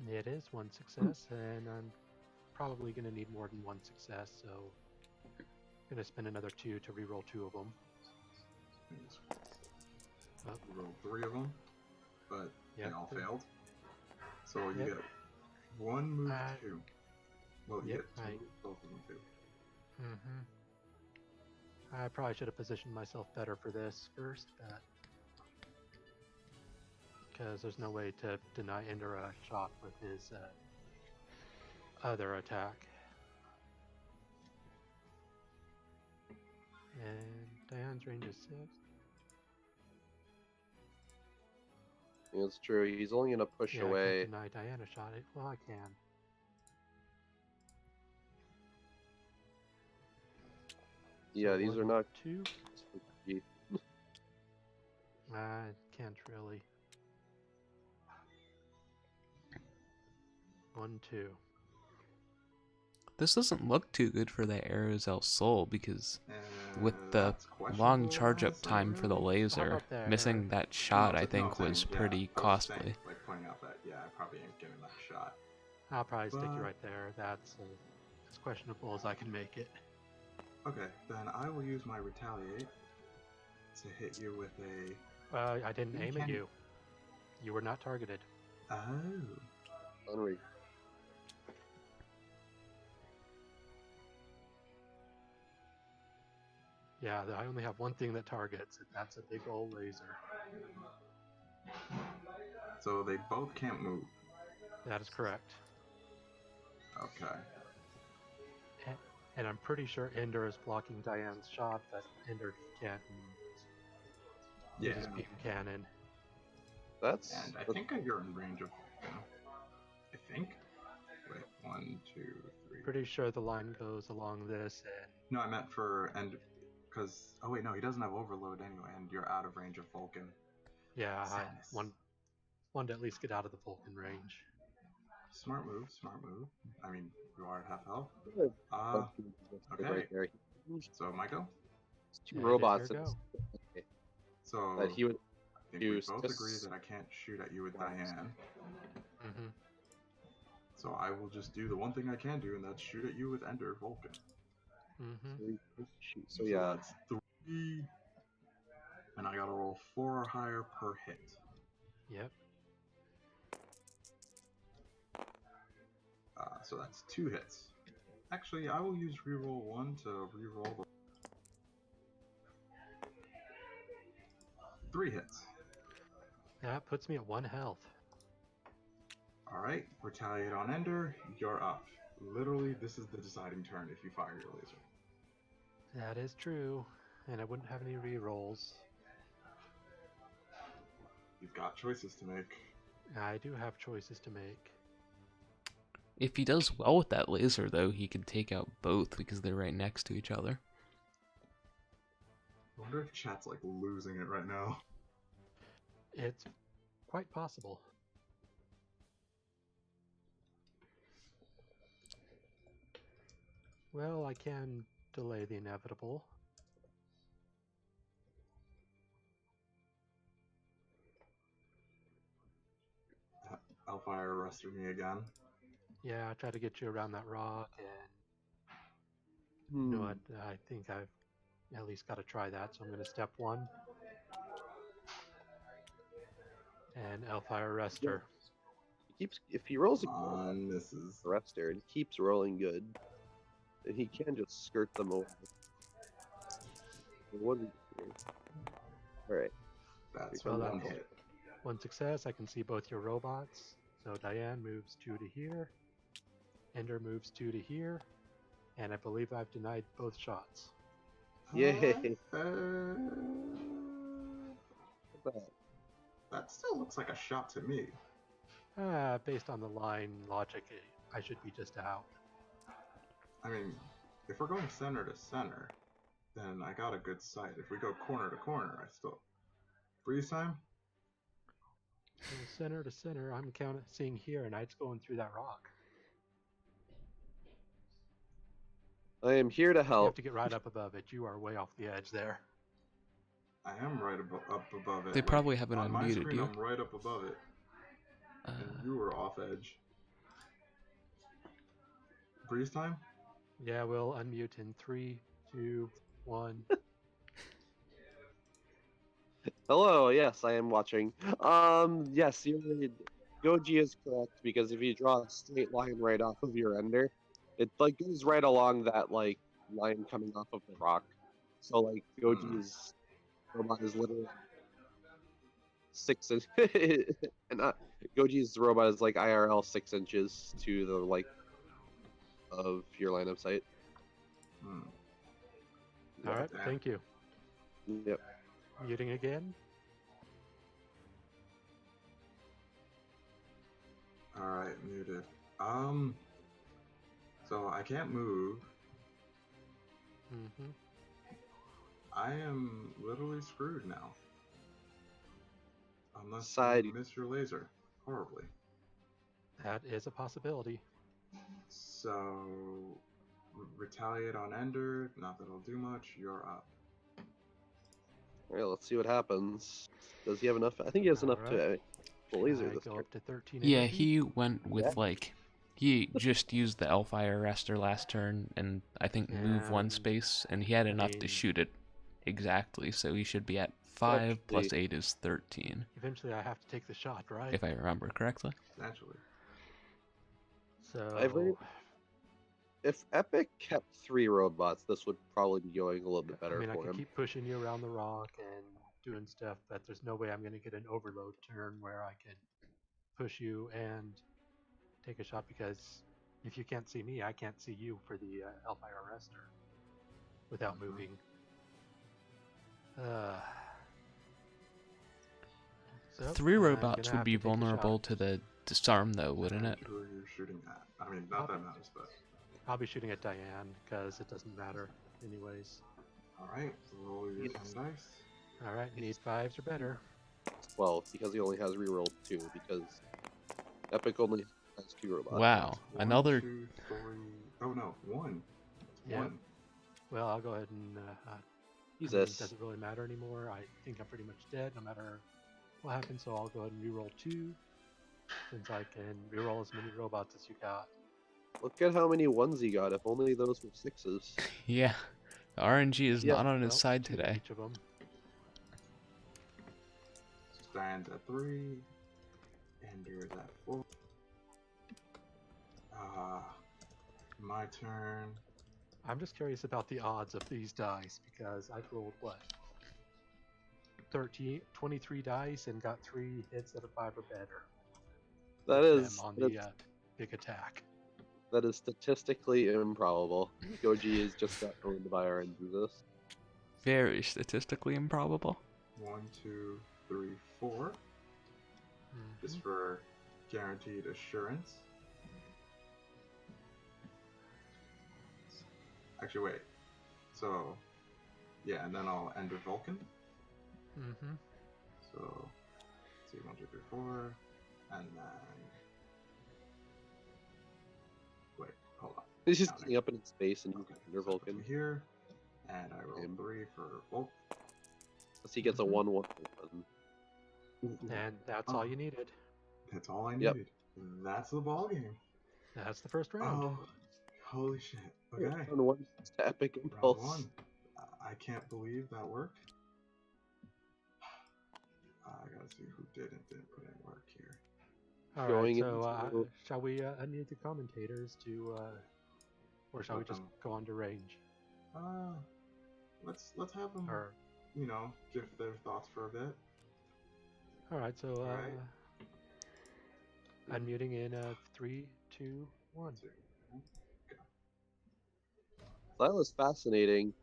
S1: It is 1 success, and I'm probably going to need more than 1 success, so I'm going to spend another 2 to reroll 2 of them.
S3: You rolled 3 of them, but they all failed. So you get 1 move 2. Well, you get 2 both of them too.
S1: I probably should have positioned myself better for this first, but because there's no way to deny Ender a shot with his other attack. And Diane's range is 6.
S2: It's true. He's only gonna push away.
S1: I can't deny Diane a shot. Well, I can.
S2: Yeah,
S1: So
S2: these
S1: 1,
S2: are not
S1: 2. I can't really. 1, 2.
S5: This doesn't look too good for the Arozell Sol because with the
S3: That's
S5: long
S3: questionable,
S5: charge up
S3: honestly,
S5: time for the
S3: really.
S5: laser,
S1: about that?
S5: missing that shot I
S3: No,
S5: think
S3: I'm
S5: was
S3: saying,
S5: pretty
S3: I was
S5: costly.
S3: saying, like pointing out that I probably ain't getting that shot.
S1: I'll probably stick you
S3: But-
S1: right there. That's as questionable as I can make it.
S3: Okay, then I will use my retaliate to hit you with a.
S1: I didn't
S3: You
S1: aim at
S3: can-
S1: you. You were not targeted.
S3: Oh.
S2: Henry.
S1: Yeah, I only have one thing that targets, and that's a big old laser.
S3: So they both can't move.
S1: That is correct.
S3: Okay.
S1: And I'm pretty sure Ender is blocking Diane's shot, but Ender can't use his beam cannon.
S2: That's.
S3: And I think you're in range of. I think. Wait, 1, 2, 3.
S1: Pretty sure the line goes along this, and
S3: No, I meant for end. Because oh wait, no, he doesn't have overload anyway, and you're out of range of Vulcan.
S1: yeah, I
S3: Sadness.
S1: wanted to at least get out of the Vulcan range.
S3: Smart move, smart move. I mean, you are at half health.
S2: Okay.
S3: Okay.
S2: Right there.
S3: So Michael.
S2: It's 2
S1: And
S2: robots.
S1: it is your go.
S2: Okay.
S3: So
S2: That he would
S3: I think we
S2: use
S3: both
S2: this-
S3: agree that I can't shoot at you with Diane. So I will just do the one thing I can do, and that's shoot at you with Ender Vulcan.
S2: shoot. So yeah,
S3: that's 3. And I gotta roll 4 or higher per hit.
S1: Yep.
S3: So that's 2 hits. Actually, I will use reroll 1 to reroll the 3 hits.
S1: That puts me at 1 health.
S3: Alright, retaliate on Ender, you're up. Literally, this is the deciding turn if you fire your laser.
S1: That is true, and I wouldn't have any rerolls.
S3: You've got choices to make.
S1: I do have choices to make.
S5: If he does well with that laser, though, he could take out both because they're right next to each other.
S3: I wonder if chat's like losing it right now.
S1: It's quite possible. Well, I can delay the inevitable.
S3: Hellfire arrested me again.
S1: Yeah, I tried to get you around that rock, and you know what? I think I've at least got to try that, so I'm going to step 1. And Hellfire Arrestor.
S2: he keeps if he rolls a
S3: Misses.
S2: arrestor and he keeps rolling good, then he can just skirt them over. Alright.
S3: That's
S1: Well,
S3: one
S1: that's
S3: hit.
S1: 1 success. I can see both your robots. So Diane moves 2 to here. Ender moves 2 to here. And I believe I've denied both shots.
S2: Yay!
S3: Uh, That still looks like a shot to me.
S1: Based on the line logic, I should be just out.
S3: I mean, if we're going center to center, then I got a good sight. If we go corner to corner, I still... Freeze time?
S1: Well, center to center, I'm seeing here, and it's going through that rock.
S2: I am here to
S1: You have
S2: help.
S1: to get right up above it. You are way off the edge there.
S3: I am right up above it.
S5: They probably haven't
S3: on my
S5: unmuted
S3: screen,
S5: you.
S3: I'm right up above it. And you were off edge. Freeze time?
S1: Yeah, we'll unmute in 3, 2, 1.
S2: Hello, yes, I am watching. Yes, Goji is correct, because if you draw a straight line right off of your ender, it like goes right along that like line coming off of the rock. So like Goji's robot is literally 6 inches, and Goji's robot is like IRL 6 inches to the like of your line of sight.
S1: All right,
S3: damn.
S1: thank you.
S2: Yep.
S1: Muting again.
S3: Alright, muted. So I can't move.
S1: Mm-hmm.
S3: I am literally screwed now. Unless
S2: Side.
S3: you miss your laser. Horribly.
S1: That is a possibility.
S3: So... retaliate on Ender. Not that it'll do much. You're up.
S2: Alright, let's see what happens. Does he have enough? I think he has enough to laser
S1: I
S2: this
S1: go
S2: turn.
S1: up to 13
S5: Yeah,
S1: energy.
S5: he went with like he just used the Hellfire Arrestor last turn and I think move 1
S1: And,
S5: space, and he had enough to
S1: mean-
S5: shoot it exactly, so he should be at 5 plus
S2: Actually-
S5: 8 is 13,
S1: Eventually I have to take the shot, right?
S5: if I remember correctly.
S3: Essentially.
S1: So...
S2: If Epic kept 3 robots, this would probably be going a little bit better
S1: I mean, I
S2: for
S1: can
S2: him.
S1: keep pushing you around the rock and doing stuff, but there's no way I'm going to get an overload turn where I can push you and take a shot, because if you can't see me, I can't see you for the Hellfire Arrestor without moving. So,
S5: 3
S1: I'm
S5: robots
S1: gonna
S5: would
S1: have
S5: be
S1: to take a
S5: vulnerable
S1: shot.
S5: to the disarm though, wouldn't it?
S3: Who are you shooting at? I mean, not that matters, but...
S1: I'll be shooting at Diane, because it doesn't matter anyways.
S3: Alright, roll your 10 dice.
S1: Alright, need 5s or better.
S2: Well, because he only has reroll 2, because Epic only has 2 robots.
S5: Wow,
S3: One,
S5: another
S3: 2, 3... Oh no, 1. It's
S1: Yeah.
S3: 1.
S1: Well, I'll go ahead and... I mean,
S2: Jesus.
S1: it doesn't really matter anymore. I think I'm pretty much dead no matter what happens, so I'll go ahead and reroll 2, since I can reroll as many robots as you got.
S2: Look at how many 1s he got, if only those were 6s.
S5: Yeah, the RNG is
S2: Yeah,
S5: not on his
S1: Well,
S5: side
S1: 2
S5: today.
S1: Each of them.
S3: Stands at 3. Ender is at 4. My turn.
S1: I'm just curious about the odds of these dice, because I've rolled, what, 23 dice and got 3 hits at a 5 or better.
S2: That
S1: with
S2: is
S1: them on
S2: that's-
S1: the big attack.
S2: that is statistically improbable. Goji is just got owned by our this.
S5: Very statistically improbable.
S3: 1, 2, 3, 4. Just
S1: Mhm.
S3: for guaranteed assurance. Actually, wait. So, yeah, and then I'll end with Vulcan.
S1: Mhm.
S3: So, let's see, 1, 2, 3, 4. And then. Wait, hold on.
S2: He's just
S3: Counting.
S2: getting up in space and
S3: Okay,
S2: under
S3: so
S2: Vulcan.
S3: here. And I roll
S2: Him.
S3: 3 for Vulcan.
S2: Plus he gets a
S1: Mhm.
S2: 1-1.
S1: And that's
S3: Oh.
S1: all you needed.
S3: That's all I
S2: Yep.
S3: needed. That's the ball game.
S1: That's the first round.
S3: Oh, holy shit. Okay.
S2: Round 1 to Epic
S3: Round
S2: Impulse.
S3: 1. I can't believe that worked. I gotta see who didn't put in work here.
S1: All right,
S2: Going
S1: so
S2: into-
S1: shall we unmute the commentators to, or shall we
S3: Let
S1: just
S3: them-
S1: go on to range?
S3: Let's have them,
S1: Or
S3: give their thoughts for a bit.
S1: all right, so
S3: Alright.
S1: unmuting in 3, 2, 1.
S2: That was fascinating.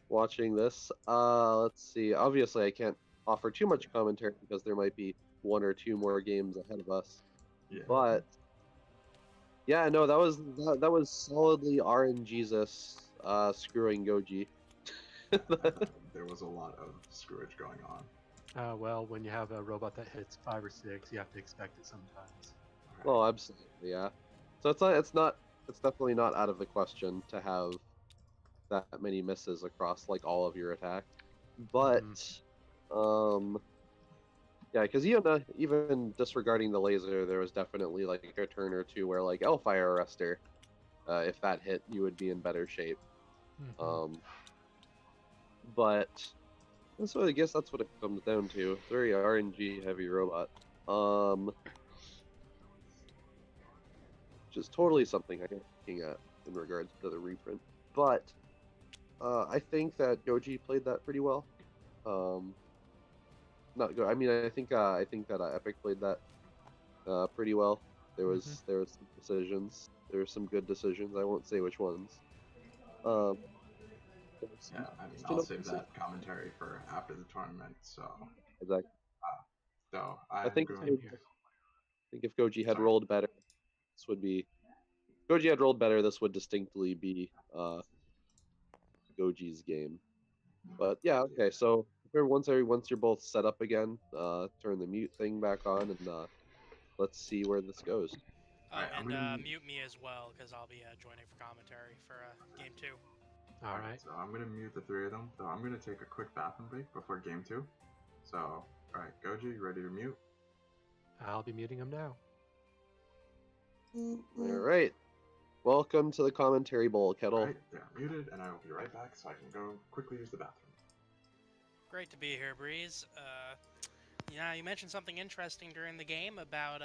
S2: Watching this. Let's see. Obviously, I can't offer too much commentary because there might be 1 or 2 more games ahead of us.
S3: Yeah.
S2: But yeah, no, that was solidly RNGesus screwing Goji.
S3: I thought there was a lot of screwage going on.
S1: Well, when you have a robot that hits 5 or 6, you have to expect it sometimes.
S2: Well, absolutely, yeah. So it's definitely not out of the question to have that many misses across like all of your attacks. But yeah, because even disregarding the laser, there was definitely like a turn or two where like Hellfire Arrestor, if that hit, you would be in better shape. But so I guess that's what it comes down to. It's a very RNG heavy robot. Which is totally something I'm looking at in regards to the reprint. But I think that Goji played that pretty well. Not good. I mean, I think that Epic played that pretty well. There was some decisions. There were some good decisions. I won't say which ones.
S3: Yeah, I mean, I'll save that commentary for after the tournament. So
S2: exactly.
S3: So
S2: I think if Goji had
S3: Sorry.
S2: rolled better, this would be. Goji had rolled better. This would distinctly be Goji's game. But yeah, okay. So once you're both set up again, turn the mute thing back on, and let's see where this goes.
S4: Oh,
S3: Alright, I'm
S4: and
S3: gonna
S4: mute me as well, because I'll be joining for commentary for game 2.
S1: Alright.
S3: So I'm gonna mute the 3 of them. So I'm gonna take a quick bathroom break before game 2. So, alright, Goji, you ready to mute?
S1: I'll be muting him now.
S2: Alright. Welcome to the commentary bowl, Kettle.
S3: Alright, they're muted, and I will be right back so I can go quickly use the bathroom.
S4: Great to be here, Breeze. Yeah, you mentioned something interesting during the game about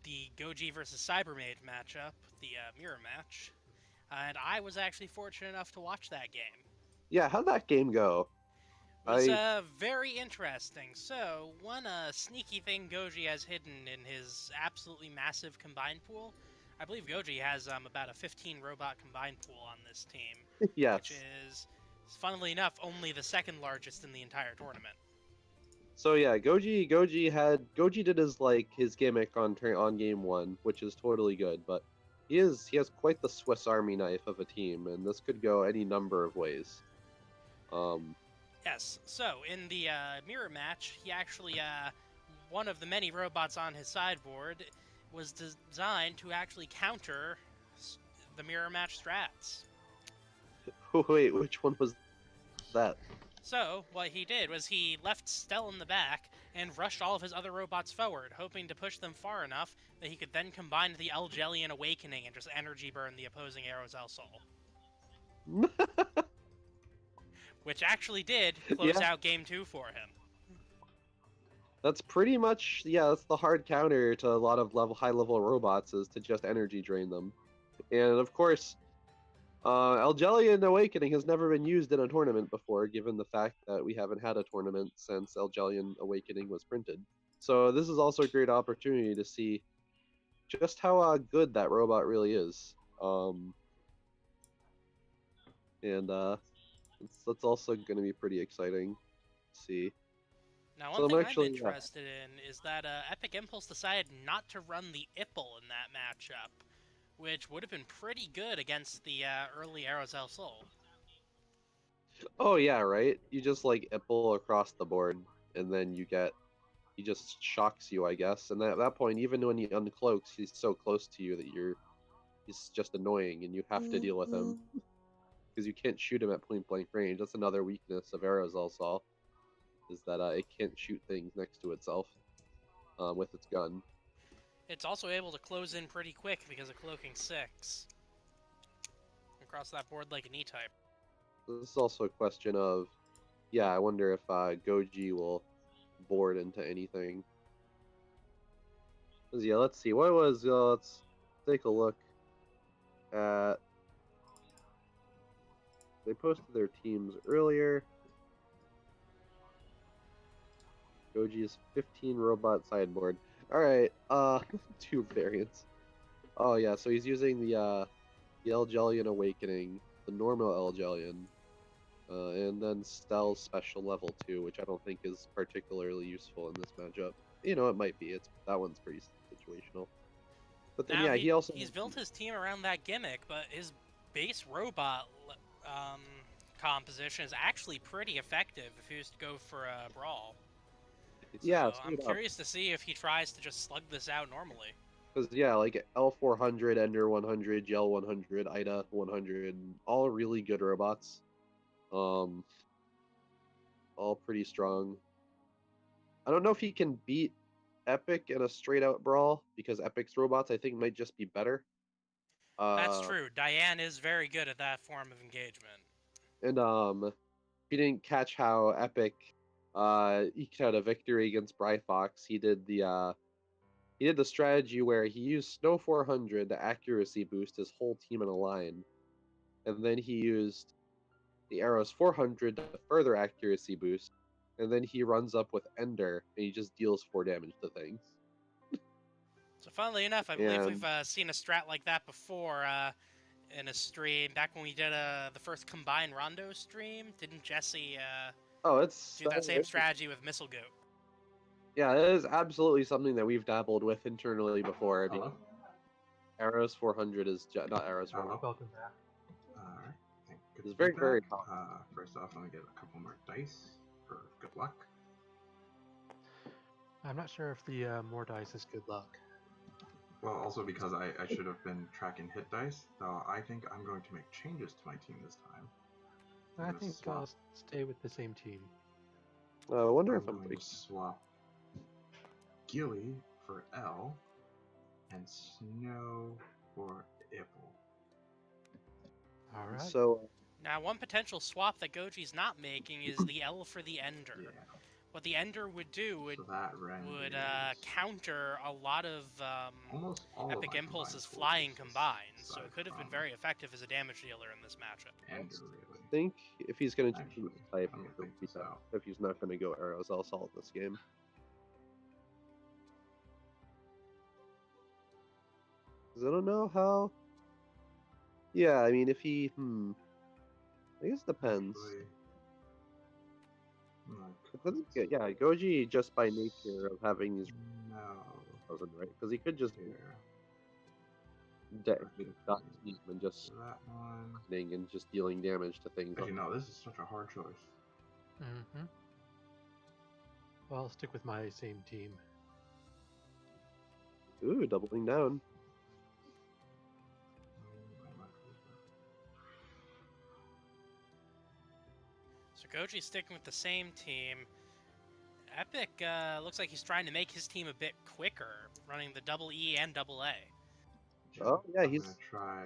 S4: the Goji versus Cybermaid matchup, the mirror match, and I was actually fortunate enough to watch that game.
S2: Yeah, how'd that game go?
S4: It was very interesting. So, one sneaky thing Goji has hidden in his absolutely massive combined pool, I believe Goji has about a 15 robot combined pool on this team.
S2: Yes.
S4: Which is, funnily enough, only the second largest in the entire tournament.
S2: So yeah, Goji did his gimmick on game 1, which is totally good, but he has quite the Swiss Army knife of a team, and this could go any number of ways.
S4: Yes, so in the mirror match, he actually, one of the many robots on his sideboard was designed to actually counter the mirror match strats.
S2: Wait, which one was that?
S4: So, what he did was he left Stell in the back and rushed all of his other robots forward, hoping to push them far enough that he could then combine the Ellgelion Awakening and just energy burn the opposing Arozell Sol. Which actually did close out game 2 for him.
S2: That's pretty much, that's the hard counter to a lot of high-level robots, is to just energy drain them. And of course, Ellgelion Awakening has never been used in a tournament before, given the fact that we haven't had a tournament since Ellgelion Awakening was printed. So this is also a great opportunity to see just how good that robot really is. That's also going to be pretty exciting to see.
S4: Now, one thing I'm interested in is that EpicImpulse decided not to run the Ippel in that matchup, which would have been pretty good against the early Arozell Sol.
S2: Oh yeah, right? You just like Ippel across the board, and then he just shocks you, I guess. And at that point, even when he uncloaks, he's so close to you that he's just annoying, and you have to deal with him. Because you can't shoot him at point-blank range. That's another weakness of Arozell Sol, is that it can't shoot things next to itself with its gun.
S4: It's also able to close in pretty quick because of Cloaking 6. Across that board like an E-type.
S2: This is also a question of, I wonder if Goji will board into anything. Let's see. Let's take a look at... They posted their teams earlier. Goji's 15 robot sideboard. Alright, 2 variants. Oh yeah, so he's using the Ellgelion Awakening, the normal Ellgelion, And then Stell's special level 2, which I don't think is particularly useful in this matchup. You know, it might be. That one's pretty situational. But then,
S4: Now
S2: yeah, he also
S4: he's built his team around that gimmick, but his base robot composition is actually pretty effective if he was to go for a brawl.
S2: Yeah,
S4: So I'm
S2: straight up.
S4: curious to see if he tries to just slug this out normally.
S2: Because, yeah, like L400, Ender 100, Gel 100, Ida 100, all really good robots. All pretty strong. I don't know if he can beat Epic in a straight-out brawl, because Epic's robots, I think, might just be better.
S4: That's true. Diane is very good at that form of engagement.
S2: And, if you didn't catch how Epic eked out a victory against Bryfox, he did the strategy where he used Snow 400 to accuracy boost his whole team in a line, and then he used the Arrows 400 to further accuracy boost, and then he runs up with Ender and he just deals 4 damage to things.
S4: So funnily enough, I believe
S2: And-
S4: we've seen a strat like that before in a stream. Back when we did the first combined Rondo stream, didn't Jesse
S2: it's
S4: do that same strategy with Missile Goat?
S2: Yeah, it is absolutely something that we've dabbled with internally before. I mean,
S3: Hello?
S2: Arrows 400 is not Arrows 400.
S3: Hello?
S1: Welcome back.
S3: Alright. Good
S2: It's very, very
S3: feedback. First off, let me get a couple more dice for good luck.
S1: I'm not sure if the more dice is good luck.
S3: Well, also because I should have been tracking hit dice, though I think I'm going to make changes to my team this time.
S1: I
S3: I'm gonna
S1: think
S3: swap.
S1: I'll stay with the same team.
S2: I wonder if
S3: I'm
S2: I'm
S3: going to swap Gilly for L and Snow for Ipple.
S1: All right.
S2: So
S4: Now, one potential swap that Goji's not making is the L for the Ender.
S3: Yeah,
S4: What the Ender would do would
S3: so that renders
S4: counter a lot of
S3: almost all
S4: Epic
S3: of my
S4: Impulse's
S3: combined
S4: flying
S3: forces,
S4: combined, so
S3: aside
S4: it could have been
S3: from
S4: very effective as a damage dealer in this matchup.
S3: Ender, really.
S2: I think if he's going to
S3: Actually,
S2: type,
S3: let me
S2: he'll
S3: think
S2: beat
S3: this
S2: that.
S3: out.
S2: If he's not going to go Arozell Sol this game. Because I don't know how. Yeah, I mean, if he. I guess it depends.
S3: Actually,
S2: I think, yeah, Goji, just by nature of having these.
S3: no.
S2: Doesn't, right? Because he could just
S3: Here.
S2: dot team and just
S3: So that one.
S2: hitting and just dealing damage to things.
S3: Actually, no, this is such a hard choice.
S1: Mm-hmm. Well, I'll stick with my same team.
S2: Ooh, doubling down.
S4: So Goji's sticking with the same team. Epic looks like he's trying to make his team a bit quicker, running the double E and double A.
S2: Oh, yeah,
S3: I'm
S2: he's-
S3: gonna try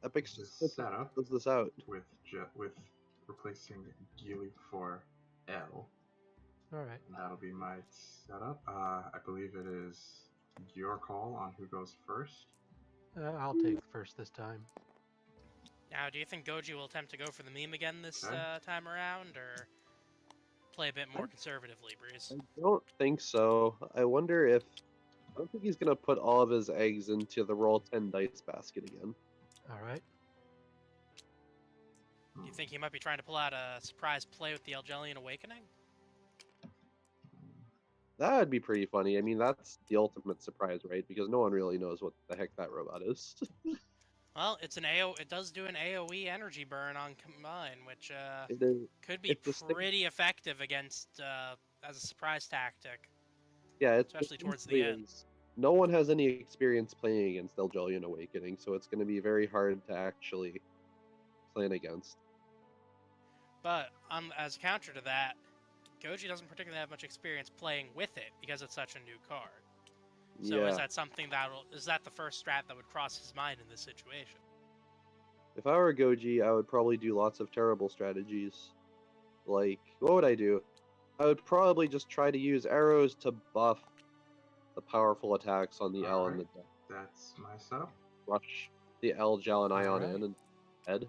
S2: Epic's
S3: this
S2: just
S3: setup
S2: does this out.
S3: with replacing Gilly for L.
S1: All right.
S3: And that'll be my setup. I believe it is your call on who goes first.
S1: I'll take first this time.
S4: Now, do you think Goji will attempt to go for the meme again this
S3: Okay.
S4: time around, or play a bit more conservatively, Breeze?
S2: I don't think so. I wonder if. I don't think he's going to put all of his eggs into the roll 10 dice basket again.
S1: All right.
S4: Do you think he might be trying to pull out a surprise play with the Ellgelion Awakening?
S2: That would be pretty funny. I mean, that's the ultimate surprise, right? Because no one really knows what the heck that robot is.
S4: Well, it's an it does do an AoE energy burn on combine, which
S2: It is,
S4: could be
S2: it's distinct-
S4: pretty effective against as a surprise tactic.
S2: yeah, it's
S4: Especially towards the
S2: distinctly
S4: end.
S2: is- No one has any experience playing against Ellgelion Awakening, so it's going to be very hard to actually plan against.
S4: But as a counter to that, Goji doesn't particularly have much experience playing with it because it's such a new card. So
S2: yeah.
S4: is that something is that the first strat that would cross his mind in this situation?
S2: If I were Goji, I would probably do lots of terrible strategies. Like, what would I do? I would probably just try to use arrows to buff the powerful attacks on the L and the
S3: Alright. That's my setup.
S2: rush the L, Gel, and Ion
S1: Alright.
S2: in and head.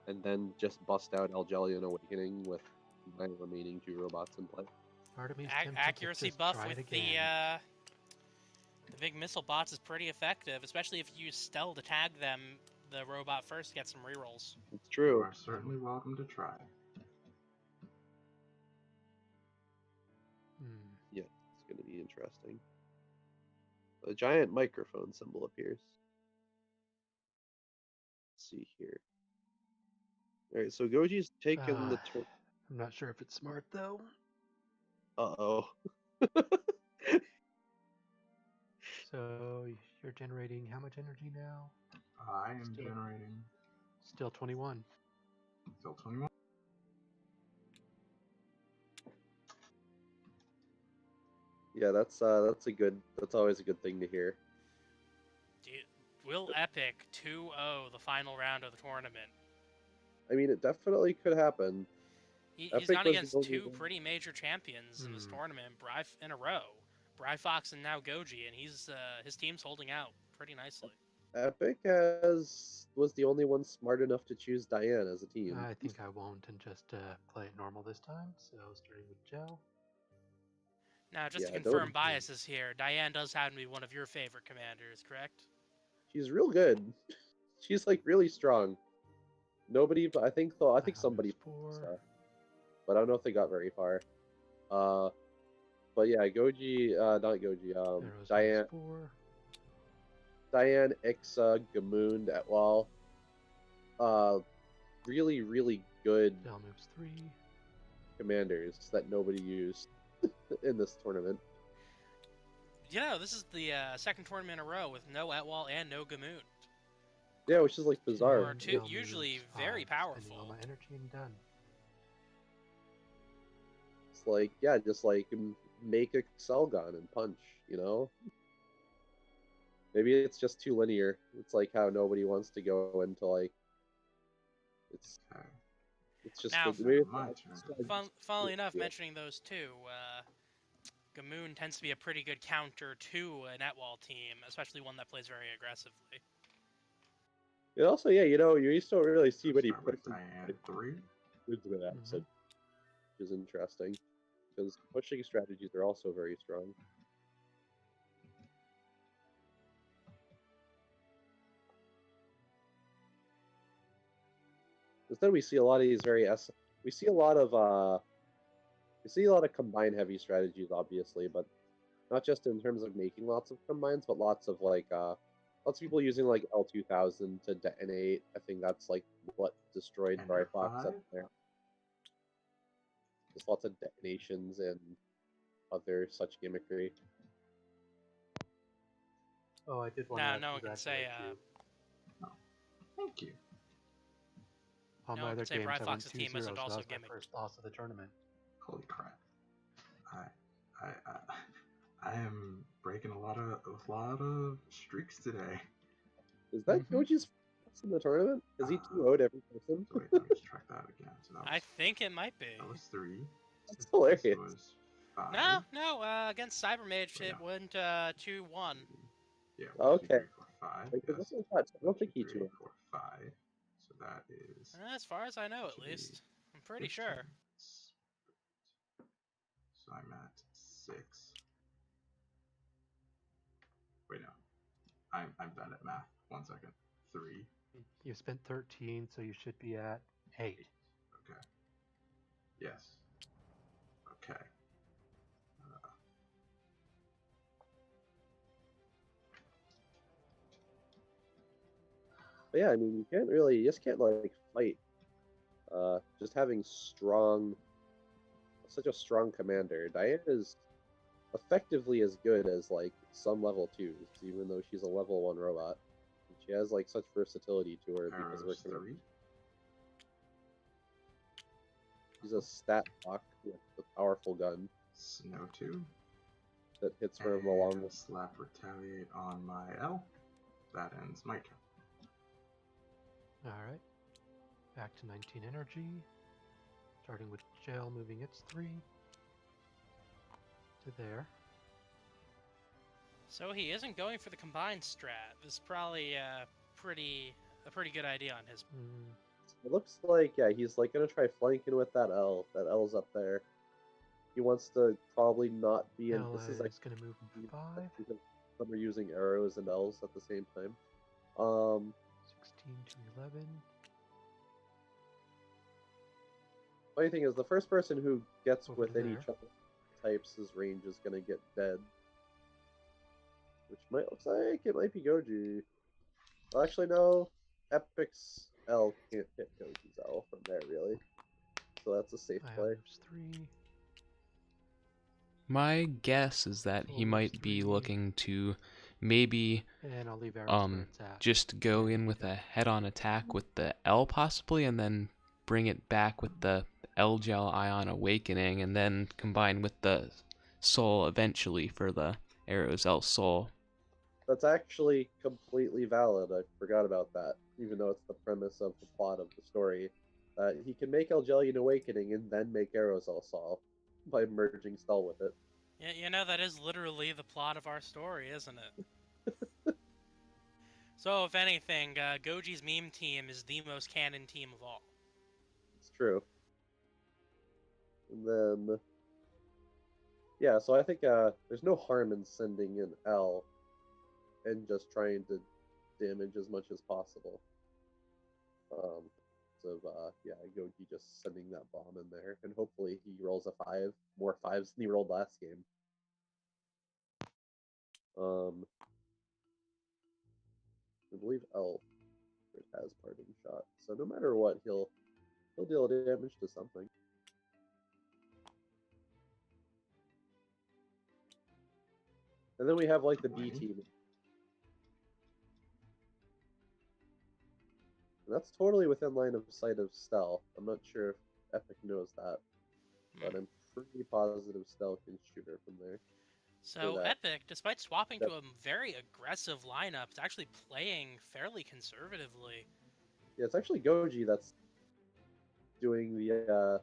S2: And then just bust out Ellgelion Awakening with my remaining 2 robots in play.
S1: Part of me's tempted to
S4: Accuracy
S1: just
S4: buff
S1: try it
S4: with
S1: again.
S4: the big missile bots is pretty effective, especially if you use Stealth to tag them the robot first to get some rerolls.
S2: It's
S3: You
S2: true.
S3: are certainly welcome to try.
S2: Yeah, it's going to be interesting. A giant microphone symbol appears. Let's see here. All right, so Goji's taken the turn.
S1: I'm not sure if it's smart though.
S2: Uh-oh.
S1: So you're generating how much energy now?
S3: I am
S1: Still-
S3: generating
S1: Still 21.
S3: still 21.
S2: Yeah, that's always a good thing to hear.
S4: Will Epic 2-0 the final round of the tournament?
S2: I mean, it definitely could happen.
S4: He's
S2: Epic
S4: gone
S2: was
S4: against
S2: the only
S4: two
S2: one.
S4: pretty major champions in this tournament, in a row. Bryfox and now Goji, and his team's holding out pretty nicely.
S2: Epic was the only one smart enough to choose Diane as a team.
S1: I think I won't and just play it normal this time. So starting with Gel.
S4: Now, just
S2: Yeah,
S4: to
S2: don't-
S4: confirm biases here, Diane does happen to be one of your favorite commanders, correct?
S2: She's real good. She's like really strong. Nobody, I think somebody,
S1: Four.
S2: but I don't know if they got very far. But yeah, Goji, not Goji,
S1: Arrows
S2: Diane,
S1: 4.
S2: Diane, Ixa, Gamoon, Etwal. Really, really good
S1: Gel moves 3.
S2: commanders that nobody used in this tournament.
S4: You know, this is the second tournament in a row with no Etwal and no Gamoon.
S2: Yeah, which is like bizarre.
S4: Or two,
S1: Gel
S4: usually
S1: moves
S4: very
S1: 5, spending
S4: powerful.
S1: all my energy and done.
S2: It's like, yeah, just like make a cell gun and punch, you know? Maybe it's just too linear. It's like how nobody wants to go into like
S3: Okay.
S2: it's just
S4: Now,
S2: maybe
S3: my turn.
S4: Funnily enough,
S2: Yeah.
S4: mentioning those two, Gamoon tends to be a pretty good counter to an Etwal team, especially one that plays very aggressively.
S2: And also, yeah, you know, you used to really see many
S3: Start with
S2: pushing
S3: Diane 3.
S2: into that episode, which is interesting because pushing strategies are also very strong. Instead, we see a lot of these we see a lot of combined heavy strategies, obviously, but not just in terms of making lots of combines, but lots of like lots of people using like L2000 to detonate. I think that's like what destroyed
S3: Ender
S2: Bryfox up
S3: 5.
S2: there. Just lots of detonations and other such gimmickry.
S1: Oh, I did want
S4: Now,
S1: to
S4: no one can say,
S3: Thank you.
S1: On
S4: no
S1: my
S4: one
S1: other
S4: can say
S1: games, I went
S4: Bryfox's team
S1: 2-0,
S4: isn't
S1: so
S4: also
S1: that was my
S4: gimmick.
S1: first loss of the tournament.
S3: Holy crap. I am breaking a lot of streaks today.
S2: Is that Goji's first in the tournament? Is he 2-0'd every person?
S3: So wait, let me just track that again. So that was,
S4: I think it might be.
S3: that was 3.
S2: That's hilarious.
S3: This was 5.
S4: No, against Cybermage, it went 2-1.
S3: Yeah.
S2: Okay.
S3: 2, 3, 4, 5.
S2: Like,
S3: Yes.
S2: that's what I thought. I don't think he
S3: 2, 3,
S2: 2-0'd.
S3: 4, 5. So that is.
S4: As far as I know, at
S3: should be
S4: least. I'm pretty
S3: 15.
S4: sure.
S3: So I'm at 6. Wait, no. I'm bad at math. 1 second. 3.
S1: You spent 13, so you should be at 8.
S3: Okay. Yes. Okay.
S2: But yeah, I mean, you just can't like fight. Just having such a strong commander. Diane is effectively as good as like some level 2s, even though she's a level 1 robot. She has like such versatility to her because of her
S3: Arrows
S2: commander.
S3: 3.
S2: She's a stat block with a powerful gun
S3: Snow 2.
S2: that hits from a long
S3: And slap retaliate on my L. That ends my turn.
S1: Alright. Back to 19 energy. Starting with Gel, moving its 3 to there.
S4: So he isn't going for the combined strat. This is probably a pretty good idea on his.
S2: It looks like, yeah, he's like gonna try flanking with that L. That L's up there. He wants to probably not be in. This is like
S1: gonna move 5.
S2: some are using arrows and L's at the same time.
S1: to 11.
S2: Funny thing is, the first person who gets
S1: Over
S2: within
S1: there.
S2: each other types' range is gonna get dead. Which looks like it might be Goji. Well, actually, no. Epic's L can't hit Goji's L from there, really. So that's a safe play.
S1: Moves 3.
S5: My guess is that he
S1: Four
S5: might
S1: moves
S5: be
S1: 3.
S5: looking to maybe
S1: And I'll leave arrows for attack.
S5: just go in with a head-on attack with the L possibly, and then bring it back with the Ellgelion Awakening, and then combine with the Soul eventually for the Arozell Sol.
S2: That's actually completely valid. I forgot about that, even though it's the premise of the plot of the story. He can make Ellgelion Awakening and then make Arozell Sol by merging Stell with it.
S4: Yeah, you know, that is literally the plot of our story, isn't it? So, if anything, Goji's meme team is the most canon team of all.
S2: It's true. And then, yeah, so I think there's no harm in sending an L and just trying to damage as much as possible. Yeah, Goji just sending that bomb in there, and hopefully he rolls a 5, more 5s than he rolled last game. I believe L has parting shot, so no matter what, he'll deal damage to something. And then we have like the B team. And that's totally within line of sight of Stell. I'm not sure if Epic knows that, but I'm pretty positive Stell can shoot her from there.
S4: So Epic, despite swapping to a very aggressive lineup, is actually playing fairly conservatively.
S2: Yeah, it's actually Goji that's doing the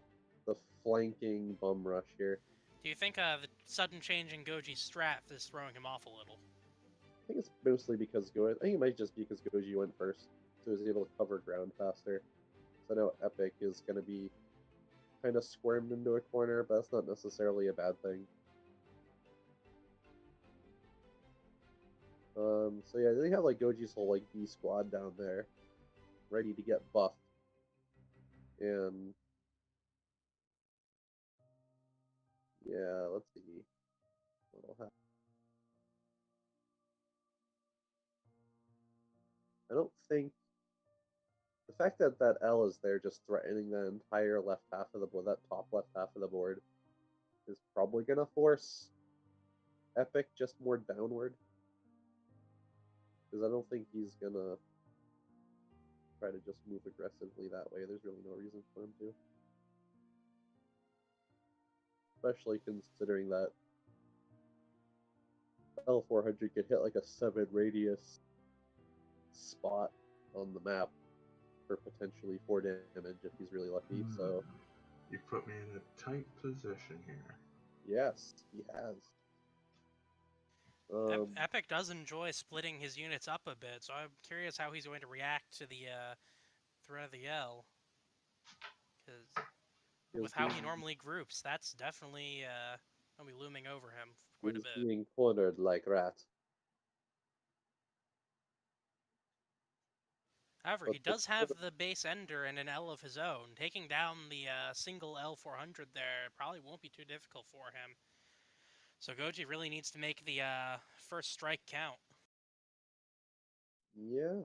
S2: flanking bum rush here.
S4: Do you think the sudden change in Goji's strat is throwing him off a little?
S2: I think it's mostly because I think it might just be because Goji went first, so he was able to cover ground faster. So now Epic is going to be kind of squirmed into a corner, but that's not necessarily a bad thing. So yeah, they have like Goji's whole like B squad down there, ready to get buffed, and yeah, let's see what'll happen. I don't think the fact that that L is there just threatening the entire left half of the board, that top left half of the board, is probably gonna force Epic just more downward. Because I don't think he's gonna try to just move aggressively that way. There's really no reason for him to. Especially considering that L400 could hit like a 7 radius spot on the map for potentially 4 damage if he's really lucky. So
S3: you put me in a tight position here.
S2: Yes, he has.
S4: Epic does enjoy splitting his units up a bit, so I'm curious how he's going to react to the threat of the L. Because with how he normally groups, that's definitely going to be looming over him quite a bit.
S2: He's being cornered like rat.
S4: However, he does have the base ender and an L of his own. Taking down the single L400 there probably won't be too difficult for him. So Goji really needs to make the first strike count.
S2: Yeah.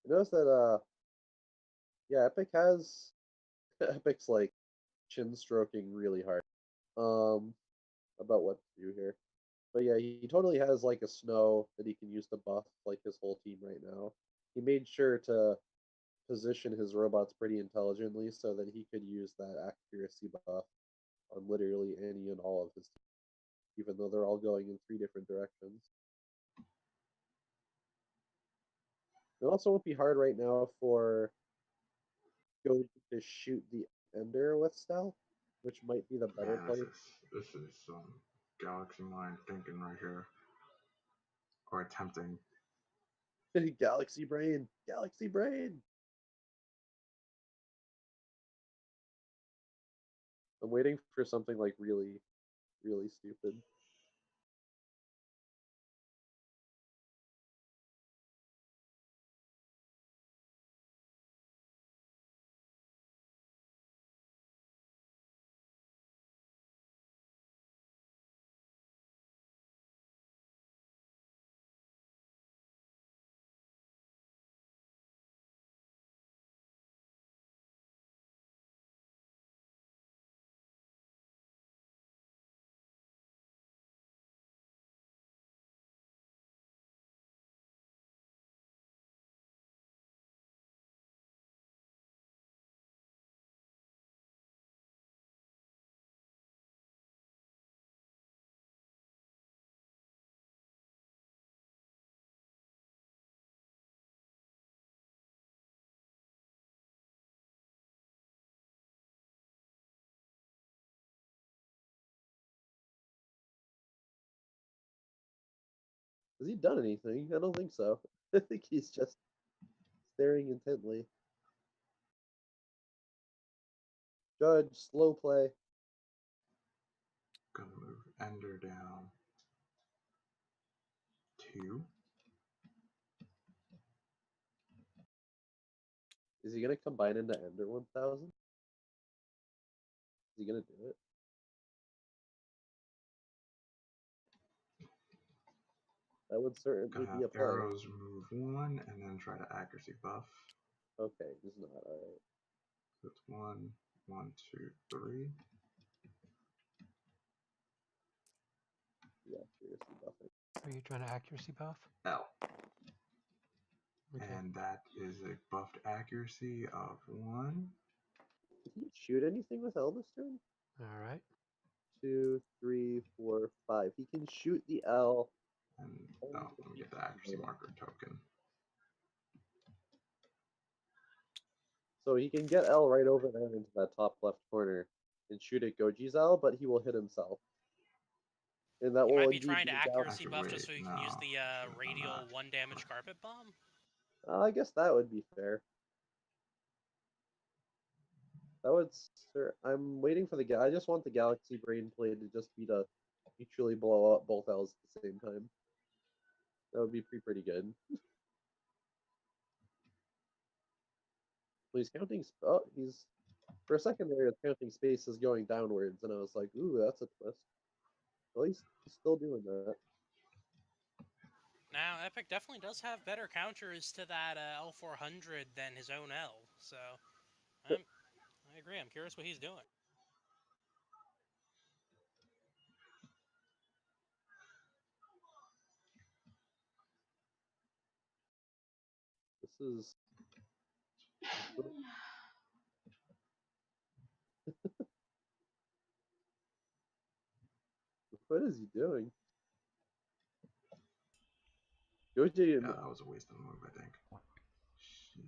S2: I notice that, yeah, Epic has... Epic's, like, chin stroking really hard. About what to do here. But yeah, he totally has, like, a snow that he can use to buff, like, his whole team right now. He made sure to position his robots pretty intelligently so that he could use that accuracy buff on literally any and all of his team, even though they're all going in 3 different directions. It also won't be hard right now for Goji to shoot the Ender with Stealth, which might be the better play.
S3: This is some galaxy mind thinking right here. Or attempting.
S2: Galaxy brain! Galaxy brain! I'm waiting for something like really, really stupid. Has he done anything? I don't think so. I think he's just staring intently. Judge, slow play.
S3: Gonna move Ender down 2.
S2: Is he gonna combine into Ender 1000? Is he gonna do it? That would certainly
S3: Gonna
S2: be a
S3: have
S2: play.
S3: arrows move 1 and then try to accuracy buff.
S2: Okay, he's not. Alright.
S3: So it's 1, 1, 2, 3.
S2: Yeah, seriously buffing.
S1: Are you trying to accuracy buff?
S3: L.
S1: Okay.
S3: And that is a buffed accuracy of 1.
S2: Did he shoot anything with L this turn?
S1: All right.
S2: 2, 3, 4, 5. He can shoot the L.
S3: And oh, let me get the accuracy marker token.
S2: So he can get L right over there into that top left corner and shoot at Goji's L, but he will hit himself. And that
S4: He
S2: will
S4: might be
S2: indeed
S4: trying to
S2: be
S4: accuracy
S3: Actually,
S4: buff
S3: wait,
S4: just so he can use
S3: no,
S4: the
S3: should've done
S4: radial
S3: that.
S4: 1 damage carpet bomb.
S2: I guess that would be fair. That would. I'm waiting for the. I just want the Galaxy Brain play to just be to mutually blow up both L's at the same time. That would be pretty good. Well, he's counting. Oh, he's for a second there. His counting spaces going downwards, and I was like, "Ooh, that's a twist." Well, he's still doing that.
S4: Now, Epic definitely does have better counters to that L400 than his own L, so I agree. I'm curious what he's doing.
S2: This is. What is he doing? Goji,
S3: Yeah, that was a waste of a move, I think. Shit.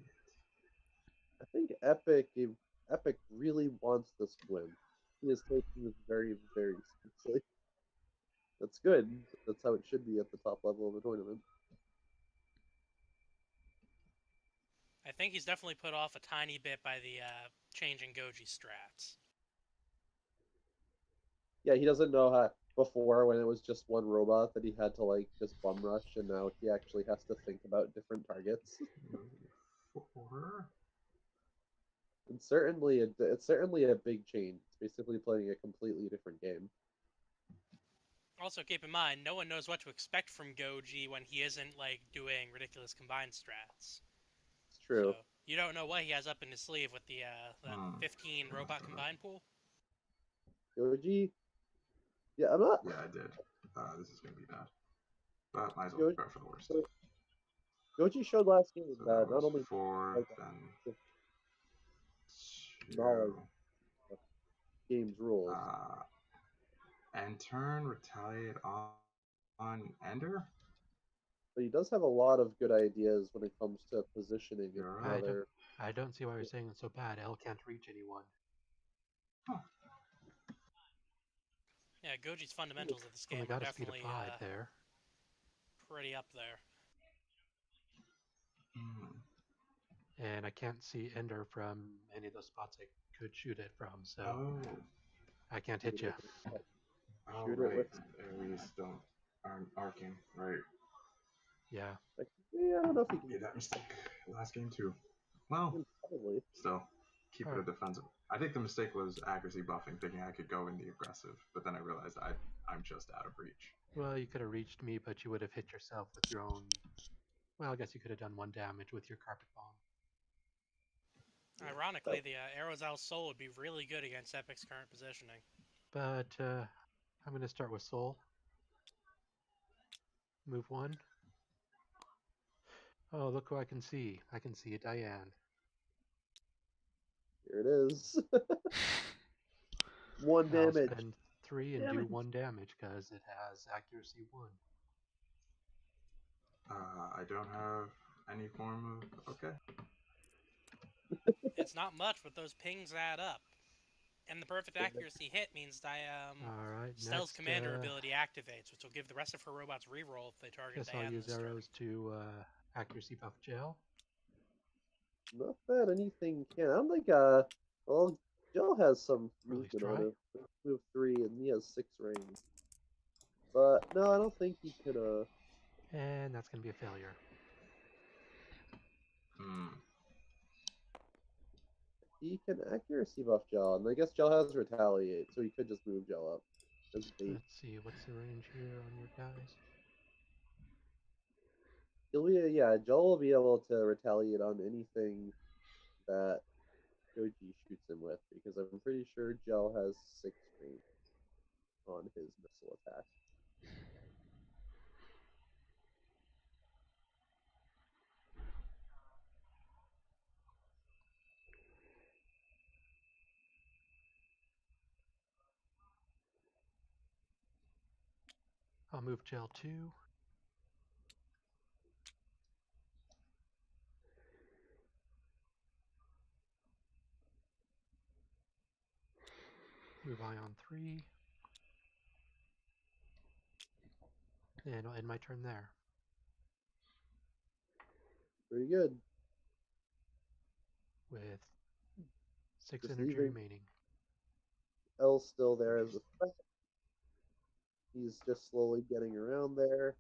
S2: I think Epic really wants this win. He is taking this very, very seriously. That's good. That's how it should be at the top level of a tournament.
S4: I think he's definitely put off a tiny bit by the changing Goji strats.
S2: Yeah, he doesn't know how before when it was just one robot that he had to like just bum rush, and now he actually has to think about different targets.
S3: Move 4.
S2: It's certainly a big change. It's basically playing a completely different game.
S4: Also, keep in mind, no one knows what to expect from Goji when he isn't like doing ridiculous combined strats.
S2: It's true.
S4: So you don't know what he has up in his sleeve with the 15 robot combined pool.
S2: Goji. Yeah, I'm not.
S3: Yeah, I did. This is gonna be bad. But might as well prepare for the worst.
S2: Goji showed last game
S3: So
S2: that
S3: that
S2: not
S3: was
S2: only
S3: 4,
S2: like,
S3: then
S2: knowledge
S3: 2.
S2: of game's rules.
S3: End turn, retaliate on Ender?
S2: But he does have a lot of good ideas when it comes to positioning and
S3: You're
S2: how
S3: right.
S2: they're.
S1: I don't see why you're saying it's so bad. L can't reach anyone.
S3: Huh.
S4: Yeah, Goji's fundamentals of this game
S1: Only
S4: are
S1: got a speed of
S4: definitely
S1: 5 there.
S4: pretty up there.
S1: And I can't see Ender from any of those spots I could shoot it from, so
S3: Oh.
S1: I can't hit you.
S3: Oh,
S2: Shoot it
S3: right.
S2: with-
S3: AoEs aren't arcing, right?
S1: Yeah.
S2: Yeah, I don't know if he
S3: Made
S2: can.
S3: that mistake last game too. Well,
S2: Probably.
S3: still, keep it a defensive. I think the mistake was accuracy buffing, thinking I could go in the aggressive, but then I realized I'm just out of reach.
S1: Well, you could have reached me, but you would have hit yourself with your own. Well, I guess you could have done 1 damage with your carpet bomb.
S4: Ironically, the Arozell Sol would be really good against Epic's current positioning.
S1: But I'm going to start with Sol. Move 1. Oh, look who I can see. I can see a Diane.
S2: Here it is. 1
S1: I'll
S2: damage.
S1: spend 3 and do 1 damage because it has accuracy 1.
S3: I don't have any form of. Okay.
S4: It's not much, but those pings add up. And the perfect accuracy hit means
S1: Alright,
S4: Stell's
S1: next,
S4: commander ability activates, which will give the rest of her robots reroll if they target
S1: guess I'll
S4: Diane
S1: use
S4: this turn.
S1: arrows to accuracy buff gel.
S2: Not that anything can. I don't think, well, Joe has some
S1: Or at least
S2: movement on
S1: try.
S2: him. Move 3, and he has 6 range. But, no, I don't think he could,
S1: And that's going to be a failure.
S2: he can accuracy buff Gel, and I guess Gel has retaliate, so he could just move Gel up as bait.
S1: Let's see, what's the range here on your guys?
S2: Yeah, Gel will be able to retaliate on anything that Goji shoots him with, because I'm pretty sure Gel has 6 range on his missile attack.
S1: I'll move gel 2. Move ion 3. And I'll end my turn there.
S2: Pretty good.
S1: With 6
S2: Just
S1: energy
S2: leaving.
S1: remaining.
S2: L's still there as a threat. He's just slowly getting around there.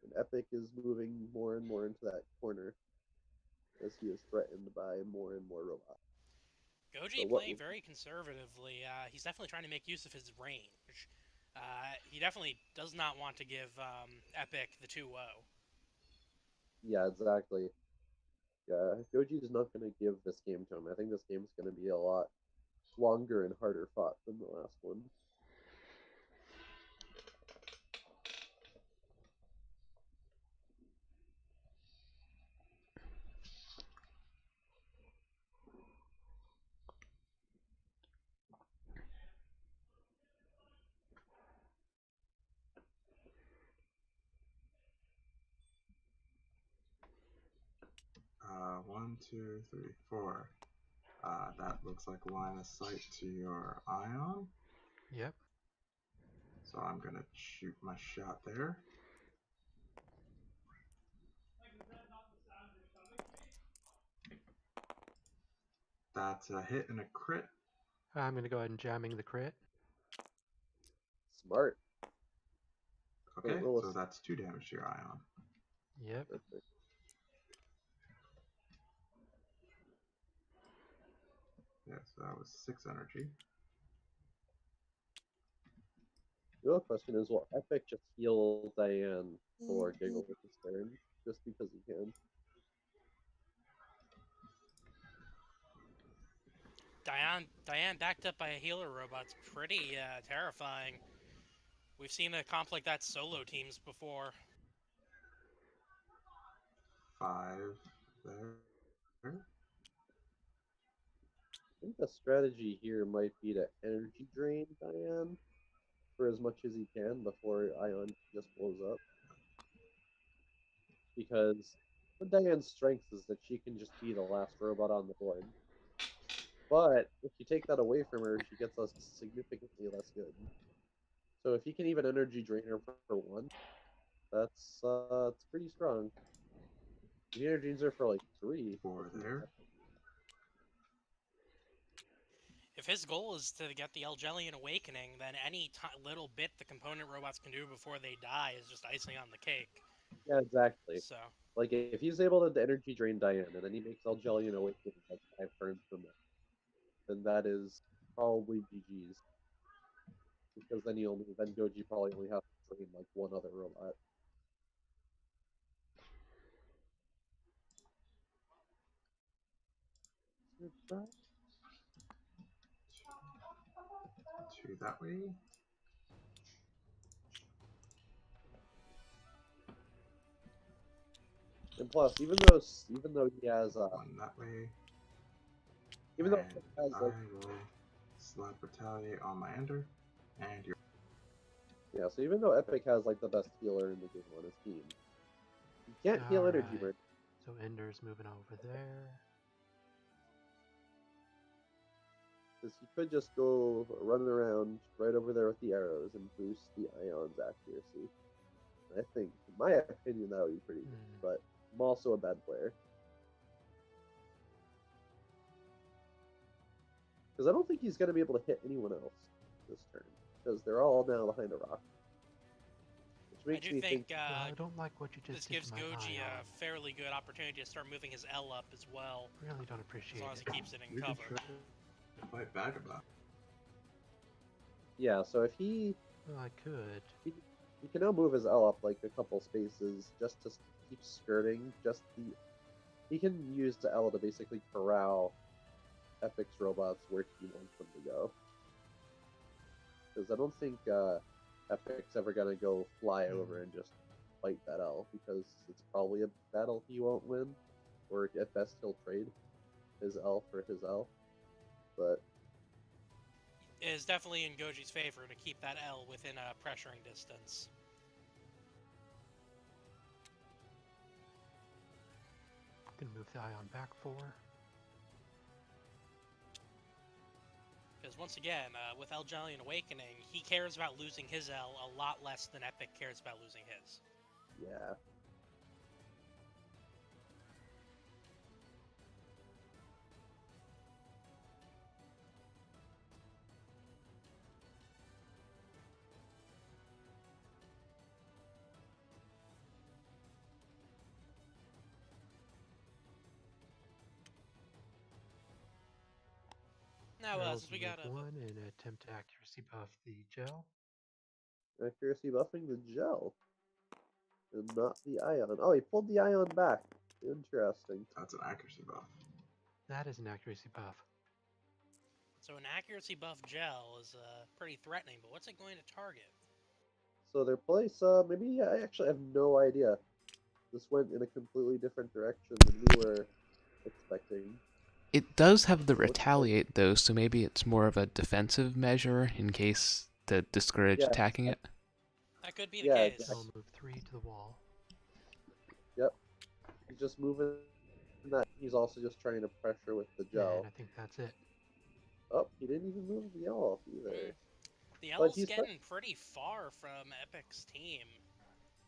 S2: And Epic is moving more and more into that corner as he is threatened by more and more robots.
S4: Goji playing very conservatively. He's definitely trying to make use of his range. He definitely does not want to give Epic the 2-0.
S2: Yeah, exactly. Yeah, Goji is not going to give this game to him. I think this game's going to be a lot longer and harder fought than the last one.
S3: One, two, three, four. That looks like line of sight to your ion.
S1: Yep.
S3: So I'm gonna shoot my shot there. That's a hit and a crit.
S1: I'm going to go ahead and jamming the crit.
S2: Smart.
S3: Okay, so that's 2 damage to your ion.
S1: Yep.
S2: Perfect.
S3: Yeah, so that was 6 energy.
S2: The real question is, will Epic just heal Diane for Giggle with his turn? Just because he can.
S4: Diane backed up by a healer robot's pretty terrifying. We've seen a comp like that solo teams before.
S3: 5 there.
S2: I think the strategy here might be to energy drain Diane for as much as he can before Ion just blows up. Because Diane's strength is that she can just be the last robot on the board. But if you take that away from her, she gets us significantly less good. So if you can even energy drain her for 1, that's it's pretty strong. If you energy drains her for like 3,
S3: 4 there.
S4: If his goal is to get the Ellgelion Awakening, then any little bit the component robots can do before they die is just icing on the cake.
S2: Yeah, exactly.
S4: So,
S2: like, if he's able to energy drain Diane, and then he makes Ellgelion Awakening like 5 turns from it, then that is probably GG's. Because then Goji probably only has to drain like 1 other robot.
S3: Two that way.
S2: And plus, even though he has
S3: 1 that way.
S2: even though
S3: And
S2: he has
S3: I will slap retaliate on my ender, and you're.
S2: yeah, so even though Epic has like the best healer in the game on his team, he can't heal energy burn.
S1: So Ender's moving over there.
S2: Because he could just go running around right over there with the arrows and boost the Ion's accuracy. I think, in my opinion, that would be pretty good. But I'm also a bad player. Because I don't think he's going to be able to hit anyone else this turn. Because they're all now behind a rock. Which makes me think...
S1: I don't like what you just
S4: this gives
S1: did to my
S4: Goji
S1: Ion.
S4: a fairly good opportunity to start moving his L up as well.
S1: Really don't
S4: As
S1: appreciate
S4: long as
S1: it.
S4: he keeps it in
S3: You can
S4: cover.
S3: try to fight back about.
S2: Yeah, so if he...
S1: Well, I could.
S2: He can now move his L up like a couple spaces just to keep skirting. He can use the L to basically corral Epic's robots where he wants them to go. Because I don't think Epic's ever gonna go fly over and just fight that L, because it's probably a battle he won't win, or at best he'll trade his L for his L. But
S4: It is definitely in Goji's favor to keep that L within a pressuring distance.
S1: Can move the Ion back 4.
S4: Because once again, with Ellgelion Awakening, he cares about losing his L a lot less than Epic cares about losing his.
S2: yeah.
S4: Now, since we got a...
S1: 1 and attempt to accuracy buff the gel.
S2: Accuracy buffing the gel. And not the Ion. Oh, he pulled the Ion back. Interesting.
S3: That's an accuracy buff.
S1: That is an accuracy buff.
S4: So an accuracy buff gel is pretty threatening, but what's it going to target?
S2: So their place, maybe I actually have no idea. This went in a completely different direction than we were expecting.
S5: It does have the retaliate though, so maybe it's more of a defensive measure in case to discourage attacking it.
S4: That could be the case.
S2: Exactly.
S1: I'll move 3 to the wall.
S2: Yep. He's just moving that. He's also just trying to pressure with the gel.
S1: And I think that's it.
S2: Oh, he didn't even move the L off either.
S4: The
S2: But
S4: L's
S2: he's
S4: getting pretty far from Epic's team.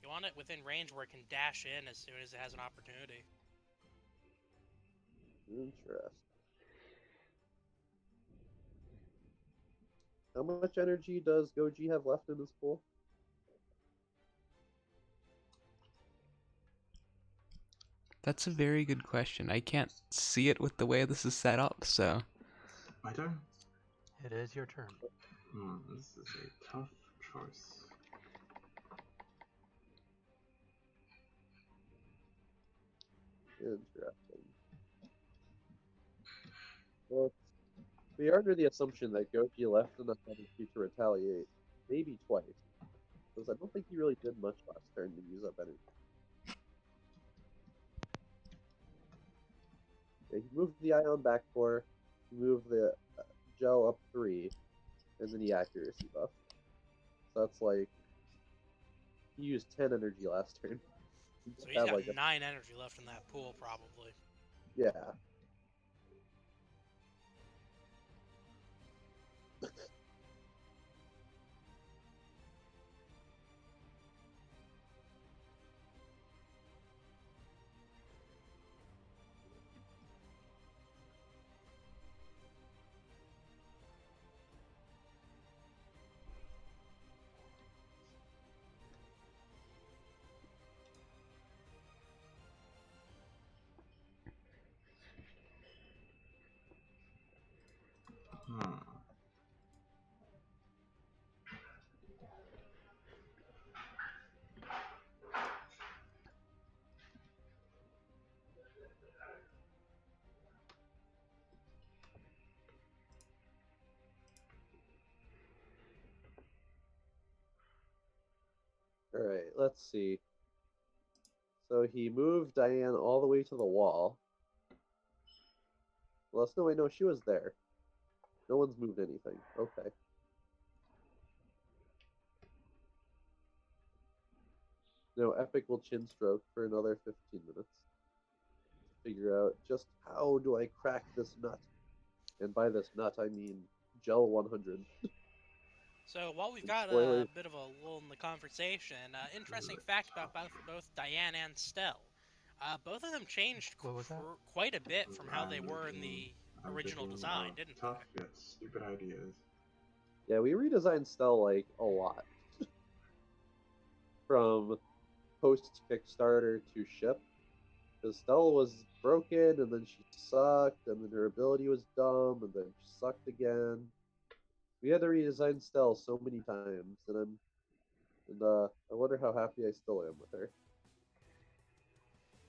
S4: You want it within range where it can dash in as soon as it has an opportunity.
S2: Interesting. How much energy does Goji have left in his pool?
S5: That's a very good question. I can't see it with the way this is set up, so...
S3: My turn?
S1: It is your turn.
S3: This is a tough choice.
S2: Interesting. Well, we are under the assumption that Goji left enough energy to retaliate, maybe twice. Because I don't think he really did much last turn to use up energy. Yeah, he moved the Ion back 4, he moved the gel up 3, and then the accuracy buff. So that's like, he used 10 energy last turn.
S4: So he's got 9 energy left in that pool, probably.
S2: Yeah. Alright, let's see. So he moved Diane all the way to the wall. Well, no, wait, no, she was there. No one's moved anything. Okay. No, Epic will chin stroke for another 15 minutes. Figure out just how do I crack this nut. And by this nut, I mean Gel 100.
S4: So while we've got a
S2: Spoilers.
S4: bit of a lull in the conversation, interesting fact about both Diane and Stell. Both of them changed
S1: What was that?
S4: quite a bit from how they were in
S3: I'm
S4: the
S3: I'm
S4: original
S3: thinking
S4: design,
S3: of
S4: didn't
S3: tough
S4: they?
S3: yet stupid ideas.
S2: Yeah, we redesigned Stell like a lot. From post Kickstarter to ship. Because Stell was broken, and then she sucked, and then her ability was dumb, and then she sucked again. We had to redesign Stell so many times, and I wonder how happy I still am with her.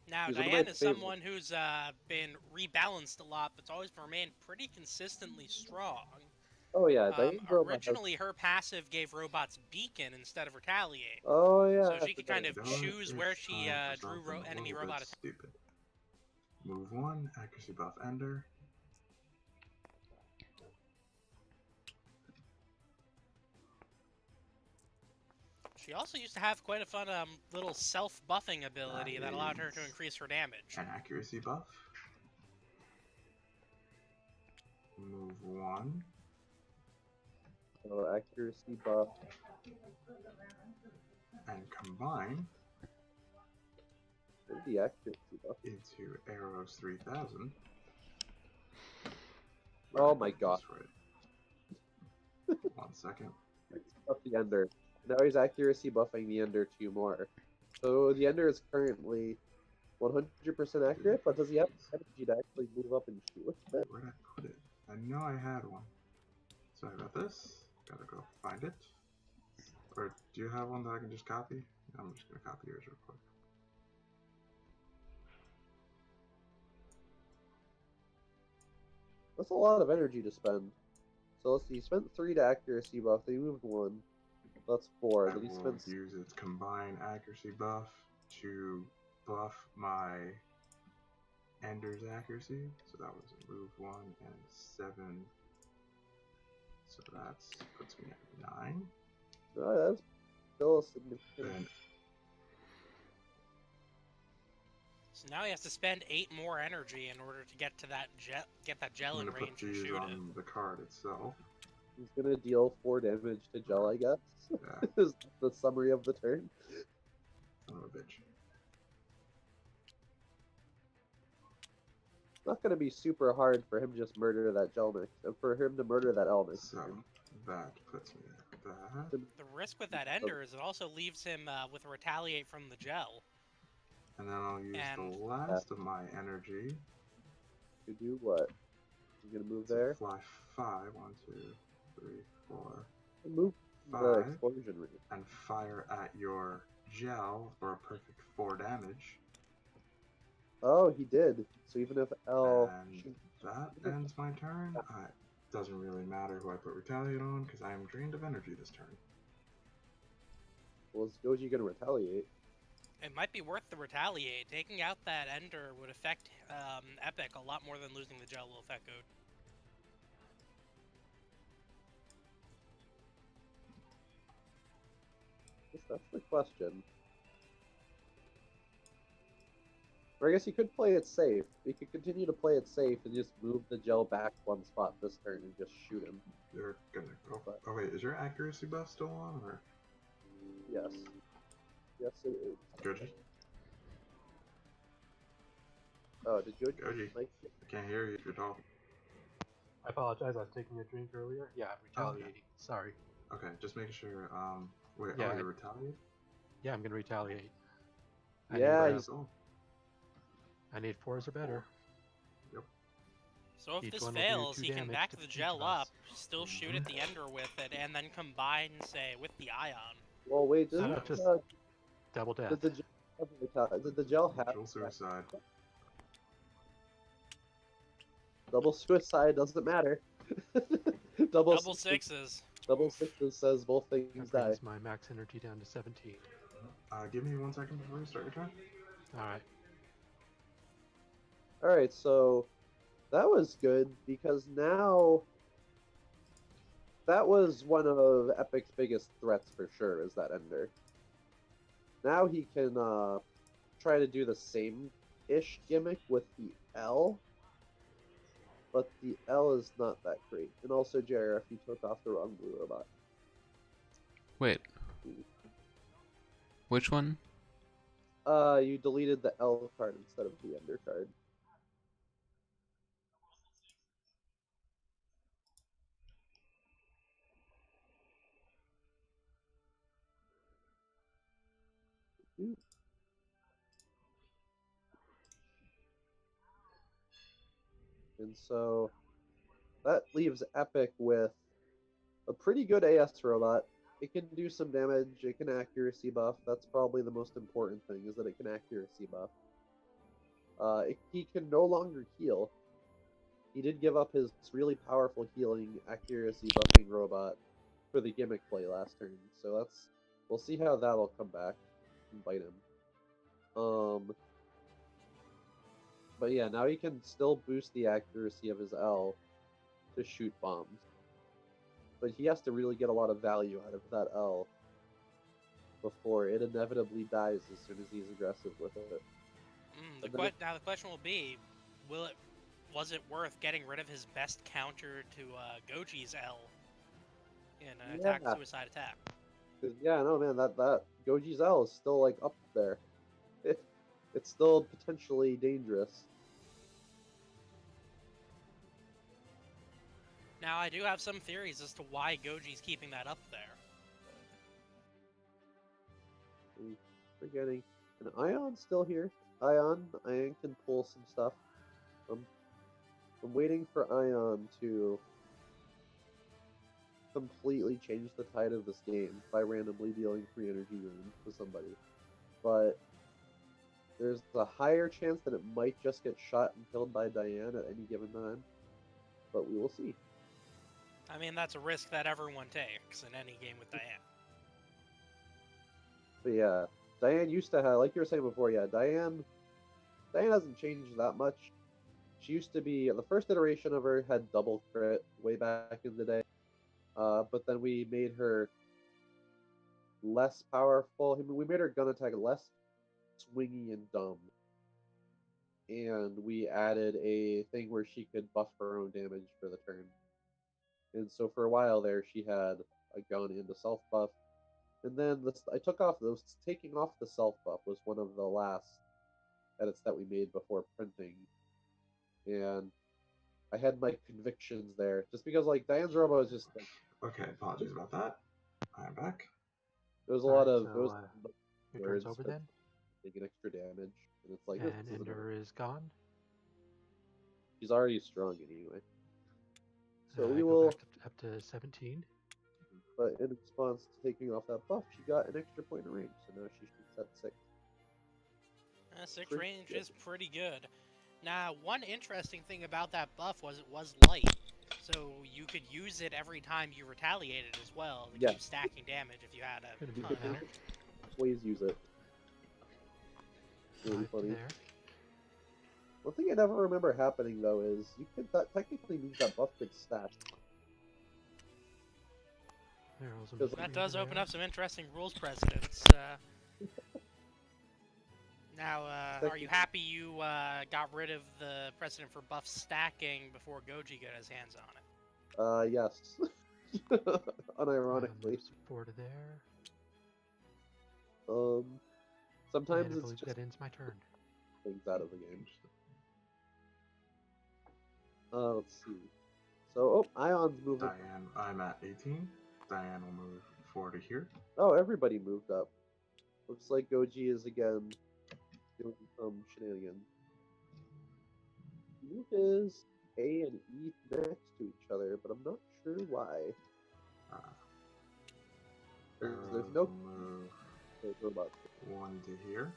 S4: Now,
S2: She's one of my
S4: Diane is
S2: favorites.
S4: someone who's been rebalanced a lot, but's always remained pretty consistently strong.
S2: Oh yeah, Diane's robot has...
S4: Originally, her passive gave robots Beacon instead of Retaliate,
S2: Oh yeah.
S4: so she could kind of
S3: Though
S4: choose where
S3: it's
S4: she
S3: time for
S4: drew
S3: something a
S4: enemy
S3: little bit
S4: robot attacks.
S3: stupid. Move 1, accuracy buff Ender.
S4: She also used to have quite a fun little self-buffing ability that allowed her to
S3: is
S4: increase her damage.
S3: An accuracy buff. Move 1.
S2: Oh, accuracy buff.
S3: And combine
S2: What's the accuracy buff?
S3: into Aros 3000.
S2: Oh my god.
S3: Right. 1 second.
S2: Buff the Ender. Now he's accuracy buffing the Ender 2 more. So the Ender is currently 100% accurate, but does he have energy to actually move up and shoot with it?
S3: Where'd I put it? I know I had one. Sorry about this. Gotta go find it. Or do you have one that I can just copy? I'm just gonna copy yours real quick.
S2: That's a lot of energy to spend. So let's see, he spent 3 to accuracy buff, then he moved 1. That's 4.
S3: I
S2: Then he
S3: will
S2: spent...
S3: use its combined accuracy buff to buff my Ender's accuracy. So that was a move 1 and 7. So that puts me at 9.
S2: Oh, that's still a significant...
S3: Then
S4: So now he has to spend 8 more energy in order to get to that gel
S3: I'm
S4: in
S3: gonna put
S4: range and
S3: these
S4: shoot it.
S3: on the card itself.
S2: He's gonna deal 4 damage to Gel, I guess.
S3: Yeah.
S2: Is the summary of the turn.
S3: Son of a bitch.
S2: It's not gonna be super hard for him to just murder that Gel next, and for him to murder that L next
S3: So
S2: turn.
S3: that puts me at that.
S4: The risk with that Ender is it also leaves him with a Retaliate from the gel.
S3: And then I'll use
S4: And-
S3: the last of my energy
S2: To do what? You gonna move
S3: to
S2: there?
S3: fly 5. 1, 2, 3, 4.
S2: Move the
S3: 5.
S2: explosion range.
S3: And fire at your gel for a perfect 4 damage.
S2: Oh, he did. So even if L...
S3: And that ends my turn. Doesn't really matter who I put Retaliate on, because I am drained of energy this turn.
S2: Well, is Goji gonna retaliate?
S4: It might be worth the Retaliate. Taking out that Ender would affect Epic a lot more than losing the gel will affect Goat.
S2: Guess that's the question. Or I guess he could play it safe. He could continue to play it safe and just move the gel back 1 spot this turn and just shoot him.
S3: You're gonna go. Oh wait, is your accuracy buff still on, or?
S2: Yes. Yes, it is.
S3: Goji?
S2: Oh, did Goji?
S3: Goji.
S2: Like,
S3: I can't hear you if you're talking.
S1: I apologize. I was taking a drink earlier. Yeah, I'm retaliating. Sorry.
S3: Okay, just making sure. Wait,
S1: Yeah,
S3: oh, you retaliate?
S1: Yeah, I'm gonna retaliate.
S2: Yeah,
S1: I need,
S2: he's-
S3: all.
S1: I need 4s or better.
S4: So if
S1: Each
S4: this
S1: one will do
S4: fails,
S1: 2
S4: he can
S1: damage
S4: back
S1: to
S4: the
S1: each
S4: gel
S1: of us.
S4: up, still shoot at the Ender with it, and then combine, say, with the Ion.
S2: well, wait,
S1: No,
S2: did
S1: just double death.
S2: the gel did the gel have
S3: Dual suicide.
S2: double suicide? Doesn't matter. double
S4: Double sixes.
S2: Double sixes says both things
S1: That
S2: die.
S1: brings my max energy down to 17.
S3: Give me 1 second before you start your turn.
S1: Alright.
S2: Alright, so that was good because now that was one of Epic's biggest threats for sure, is that Ender. Now he can try to do the same-ish gimmick with the L. but the L is not that great. And also, JRF, you took off the wrong blue robot.
S5: Wait. Which one?
S2: You deleted the L card instead of the Ender card. And so that leaves Epic with a pretty good AS robot. It can do some damage, it can accuracy buff. That's probably the most important thing, is that it can accuracy buff. He can no longer heal. He did give up his really powerful healing, accuracy buffing robot for the gimmick play last turn. So we'll see how that'll come back and bite him. But yeah, now he can still boost the accuracy of his L to shoot bombs. But he has to really get a lot of value out of that L before it inevitably dies as soon as he's aggressive with it.
S4: Now the question will be, was it worth getting rid of his best counter to Goji's L in an attack suicide attack?
S2: Yeah, no man, that Goji's L is still like up there. It's still potentially dangerous.
S4: Now I do have some theories as to why Goji's keeping that up there.
S2: Forgetting an Ion still here. Ion can pull some stuff. I'm waiting for Ion to completely change the tide of this game by randomly dealing 3 energy wounds to somebody. But there's a higher chance that it might just get shot and killed by Diane at any given time. But we will see.
S4: I mean, that's a risk that everyone takes in any game with Diane.
S2: But yeah, Diane used to have, like you were saying before, yeah, Diane hasn't changed that much. She used to be, the first iteration of her had double crit way back in the day. But then we made her less powerful. I mean, we made her gun attack less swingy and dumb. And we added a thing where she could buff her own damage for the turn. And so for a while there, she had a gun and a self buff. And then taking off the self buff was one of the last edits that we made before printing. And I had my convictions there, just because like Diane's robot was just like,
S3: Okay, apologies about that. I'm back.
S2: there was a lot of
S1: your turn's over then,
S2: taking extra damage, and it's like
S1: and Ender is gone.
S2: She's already strong anyway. So we
S1: go
S2: will
S1: back up to 17.
S2: But in response to taking off that buff, she got an extra point of range, so now she shoots at 6.
S4: 6 range is pretty good. Now, one interesting thing about that buff was it was light, so you could use it every time you retaliated as well to keep stacking damage if you had a ton.
S2: Always use it. Really funny. There. One thing I never remember happening though is that technically means that buff could stack.
S4: That does open up some interesting rules precedents. Now, are you happy you got rid of the precedent for buff stacking before Goji got his hands on it?
S2: Yes. Unironically.
S1: Forward to there.
S2: Sometimes
S1: I
S2: it's
S1: believe
S2: just
S1: that ends my turn.
S2: Things out of the game. Let's see. So, Ion's moving.
S3: Diane, I'm at 18. Diane will move forward to here.
S2: Oh, everybody moved up. Looks like Goji is again doing some shenanigans. Move his A and E next to each other, but I'm not sure why. There's no
S3: move
S2: robot.
S3: 1 to here.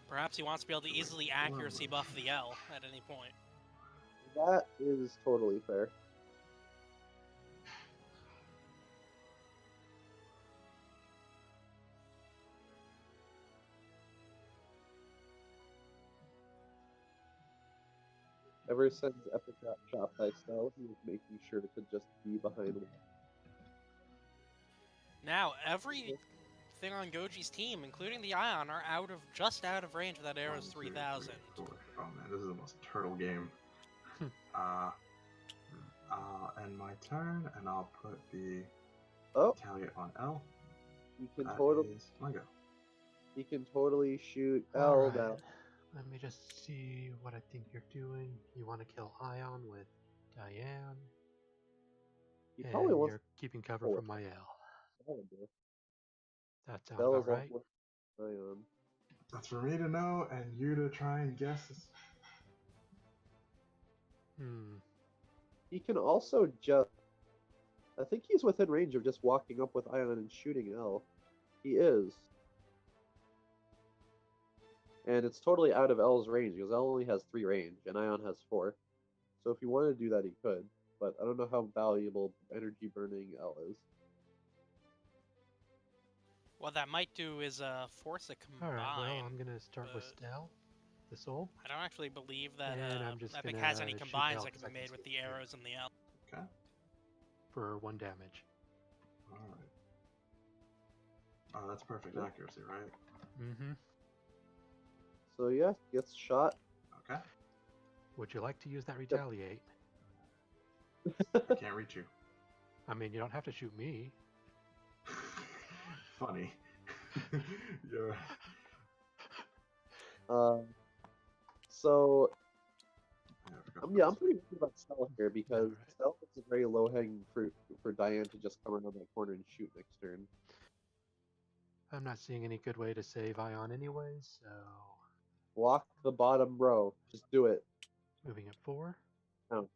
S4: Perhaps he wants to be able to easily accuracy buff the L at any point.
S2: That is totally fair. Ever since Epic got chopped by Stell, he was making sure to just be behind him.
S4: Now, everything on Goji's team, including the Ion, are just out of range of that arrow's 3000.
S3: Oh man, this is the most turtle game. I'll end my turn, and I'll put the retaliate on L.
S2: You can
S3: That
S2: totally.
S3: is my go.
S2: You can totally shoot L
S1: Alright,
S2: down.
S1: let me just see what I think you're doing. You want to kill Ion with Diane,
S2: You
S1: and
S2: probably want
S1: you're keeping cover
S2: forward.
S1: from my L. That sounds
S2: L
S1: about
S2: is
S1: right.
S2: Ion.
S3: That's for me to know, and you to try and guess.
S2: He can also just. I think he's within range of just walking up with Ion and shooting L. He is. And it's totally out of L's range because L only has 3 range and Ion has 4. So if he wanted to do that, he could. But I don't know how valuable energy burning L is.
S4: What that might do is force a combine.
S1: Alright, well, I'm gonna start with Stel, the soul.
S4: I don't actually believe that
S1: And I'm just
S4: Epic
S1: gonna
S4: has any
S1: shoot
S4: combines
S1: L
S4: that can
S1: 'cause I
S4: be
S1: can
S4: made with
S1: see
S4: the
S1: it.
S4: arrows and the L.
S3: Okay.
S1: For 1 damage.
S3: Alright. Oh, that's perfect accuracy, right?
S1: Mm-hmm.
S2: So yeah, gets shot.
S3: Okay.
S1: Would you like to use that retaliate?
S3: I can't reach you.
S1: I mean, you don't have to shoot me.
S3: Funny. Yeah.
S2: So
S3: Yeah, I forgot
S2: I'm pretty worried about Stella here because
S1: Alright.
S2: Stella is a very low hanging fruit for Diane to just come around that corner and shoot next turn.
S1: I'm not seeing any good way to save Ion anyway, so
S2: Block the bottom row. Just do it.
S1: moving at 4.
S2: No.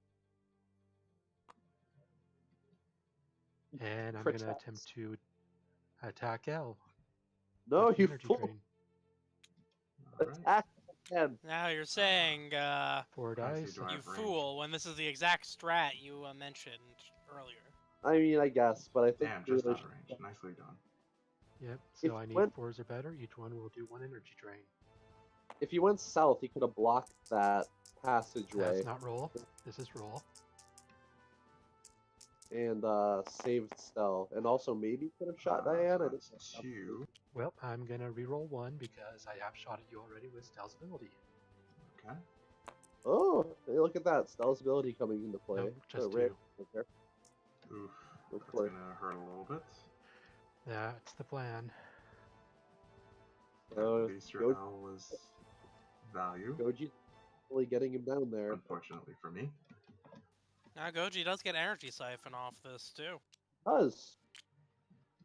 S1: And I'm
S2: Protect.
S1: gonna attempt to attack L.
S2: No,
S1: with the
S2: you
S1: energy
S2: fool!
S1: drain.
S3: Alright.
S2: Attack again.
S4: Now you're saying,
S1: 4
S3: Honestly,
S1: dice.
S3: do I
S4: you
S3: have range?
S4: fool, when this is the exact strat you mentioned earlier.
S2: I mean, I guess, but I think
S3: Damn,
S2: you
S3: just
S2: really
S3: out of range.
S2: should-
S3: Nicely done.
S1: Yep,
S2: If
S1: so I
S2: you
S1: need
S2: went-
S1: 4s or better. Each one will do 1 energy drain.
S2: If he went south, he could have blocked that passageway
S1: That's not roll. This is roll.
S2: and saved Stell, and also maybe could have shot
S3: So
S2: Diane. I
S3: that's
S2: didn't-
S3: 2.
S1: Well, I'm gonna reroll 1 because I have shot at you already with Stell's ability.
S3: Okay.
S2: Oh, hey, look at that! Stell's ability coming into play.
S1: Nope, just
S2: So, right
S1: 2.
S2: there.
S3: Oof.
S2: Go
S3: That's
S2: for it.
S3: gonna hurt a little bit.
S1: That's the plan.
S3: At least your
S2: Go-
S3: L was value.
S2: Goji's really getting him down there.
S3: Unfortunately for me.
S4: Now Goji does get energy siphon off this too.
S2: Does.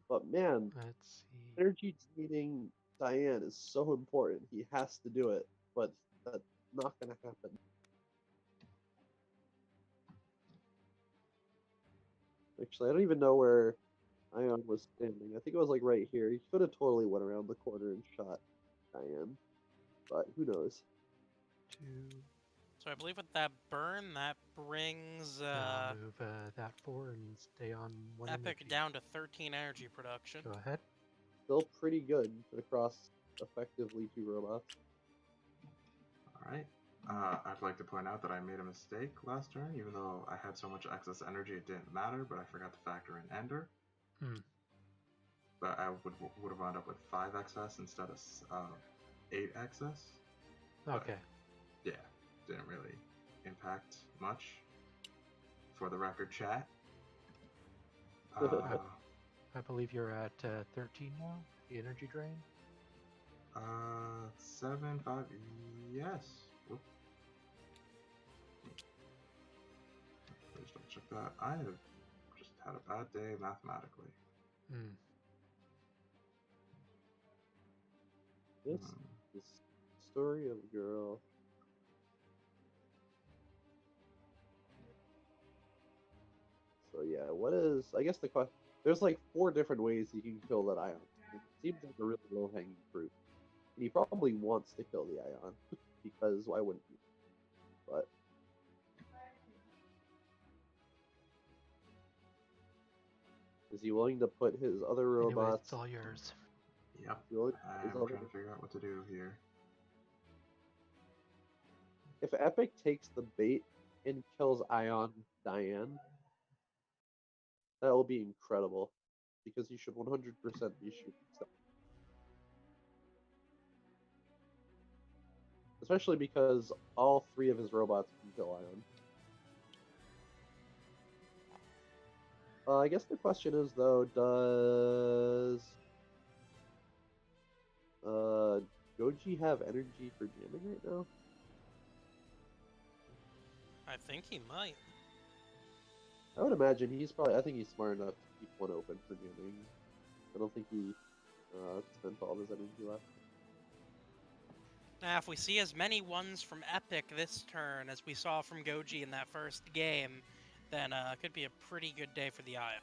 S2: But man,
S1: Let's see.
S2: energy draining Diane is so important. He has to do it, but that's not gonna happen. Actually, I don't even know where Ion was standing. I think it was like right here. He could have totally went around the corner and shot Diane, but who knows?
S1: 2.
S4: So I believe with that burn, that brings
S1: I'll move that 4 and stay on 1
S4: Epic
S1: energy.
S4: down to 13 energy production.
S1: Go ahead.
S2: Still pretty good across effectively 2 robots.
S3: Alright. I'd like to point out that I made a mistake last turn, even though I had so much excess energy it didn't matter, but I forgot to factor in Ender. But I would have wound up with 5 excess instead of 8 excess.
S1: Okay.
S3: Yeah, didn't really impact much. For the record, chat.
S1: I believe you're at 13 now, the energy drain.
S3: 7, 5, yes. Whoop. Please don't check that. I have just had a bad day mathematically.
S2: This is the story of a girl. So yeah, what is? I guess the question. There's like 4 different ways you can kill that Ion. It seems like a really low-hanging fruit, and he probably wants to kill the Ion because why wouldn't he? But is he willing to put his other
S1: Anyways,
S2: robots?
S1: it's all yours.
S3: Yep.
S2: Willing,
S3: I'm trying to figure out what to do here.
S2: if Epic takes the bait and kills Ion Diane, that will be incredible because he should 100% be shooting stuff. especially because all 3 of his robots can kill Ion. I guess the question is though, does Goji have energy for jamming right now?
S4: I think he might.
S2: I would imagine he's probably. I think he's smart enough to keep one open for jamming. I don't think he spent all of his energy left.
S4: Now, if we see as many ones from Epic this turn as we saw from Goji in that first game, then it could be a pretty good day for the Ion.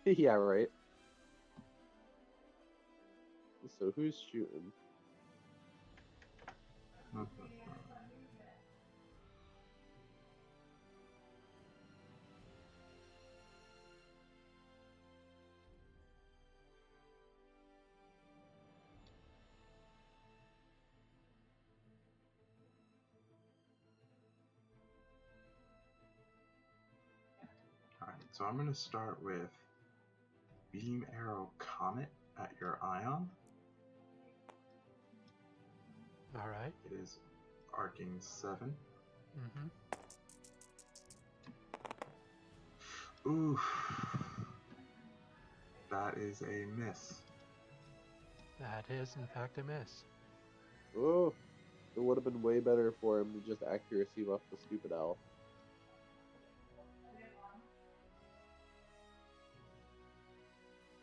S2: Yeah, right. So who's shooting?
S3: Alright, so I'm going to start with Beam Arrow Comet at your Ion.
S1: All right.
S3: It is arcing 7.
S1: Mm-hmm.
S3: Ooh. That is a miss.
S1: That is, in fact, a miss.
S2: Oh, it would have been way better for him to just accuracy buff the stupid owl.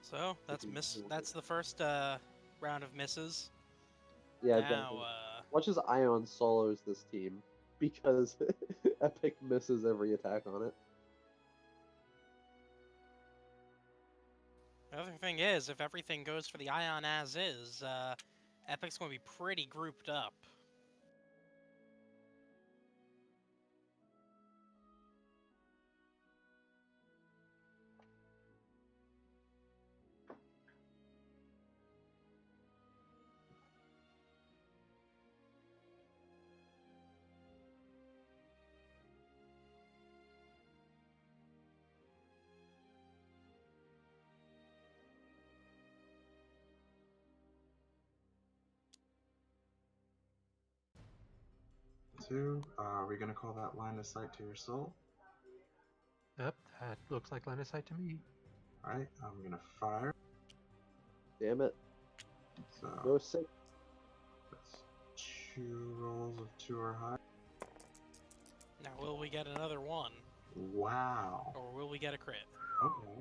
S4: So that's the first round of misses.
S2: Yeah,
S4: Now,
S2: exactly. Watch as Ion solos this team because Epic misses every attack on it.
S4: the other thing is, if everything goes for the Ion as is, Epic's going to be pretty grouped up.
S3: Are we going to call that line of sight to your soul?
S1: Yep, that looks like line of sight to me.
S3: Alright, I'm going to fire.
S2: Damn it.
S3: So
S2: Go 6.
S3: that's 2 rolls of 2 or higher.
S4: Now, will we get another one?
S3: Wow.
S4: Or will we get a crit?
S3: Okay.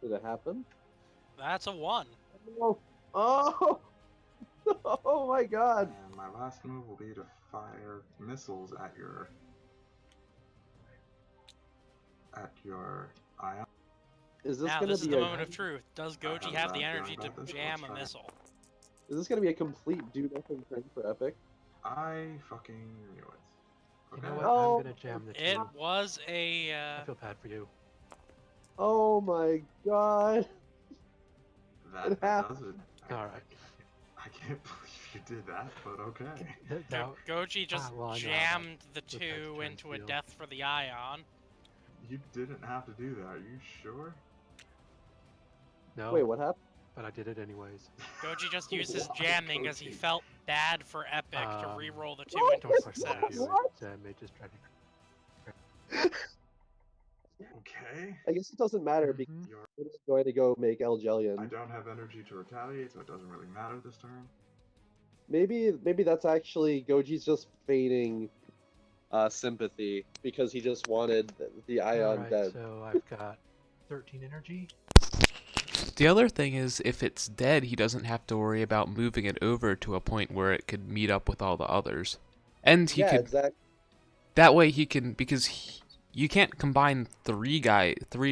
S2: Did it happen?
S4: That's a 1.
S2: Oh! Oh! Oh my god!
S3: And my last move will be to fire missiles at your Ion.
S2: Is this
S4: Now,
S2: gonna
S4: this is
S2: be
S4: the
S2: a
S4: moment of truth. Does
S3: I
S4: Goji
S3: have a
S4: have the
S3: bad
S4: energy
S3: feeling
S4: to
S3: about this, but
S4: jam
S3: let's
S4: a
S3: try it.
S4: missile?
S2: Is this gonna be a complete do nothing turn for Epic?
S3: I fucking knew it.
S1: You
S3: Okay.
S1: know what?
S2: Oh.
S1: I'm gonna jam the
S4: It
S1: two.
S4: was a...
S1: I feel bad for you.
S2: Oh my god!
S3: That
S2: It happened.
S3: does it.
S1: All right.
S3: I can't believe you did that, but okay.
S1: Now,
S4: Goji just
S1: well, I know how
S4: jammed the
S1: those types of
S4: two
S1: turns
S4: into a
S1: feel.
S4: death for the Ion.
S3: You didn't have to do that. Are you sure?
S1: no,
S2: Wait, what happened?
S1: but I did it anyways.
S4: Goji just used his
S3: Why,
S4: jamming as he
S3: Goji?
S4: felt bad for Epic to re-roll the 2
S2: what?
S4: into a
S1: Don't question
S4: success.
S1: you.
S2: What?
S1: It may just try to.
S3: Okay.
S2: I guess it doesn't matter because
S1: Mhm.
S3: You're,
S2: it's going to go make
S3: I
S2: Ellgelion.
S3: don't have energy to retaliate, so it doesn't really matter this turn.
S2: Maybe that's actually Goji's just feigning sympathy because he just wanted the Ion
S1: Alright,
S2: dead.
S1: so I've got 13 energy.
S5: The other thing is, if it's dead, he doesn't have to worry about moving it over to a point where it could meet up with all the others. And he
S2: Yeah,
S5: could,
S2: exactly.
S5: that way he can, because you can't combine three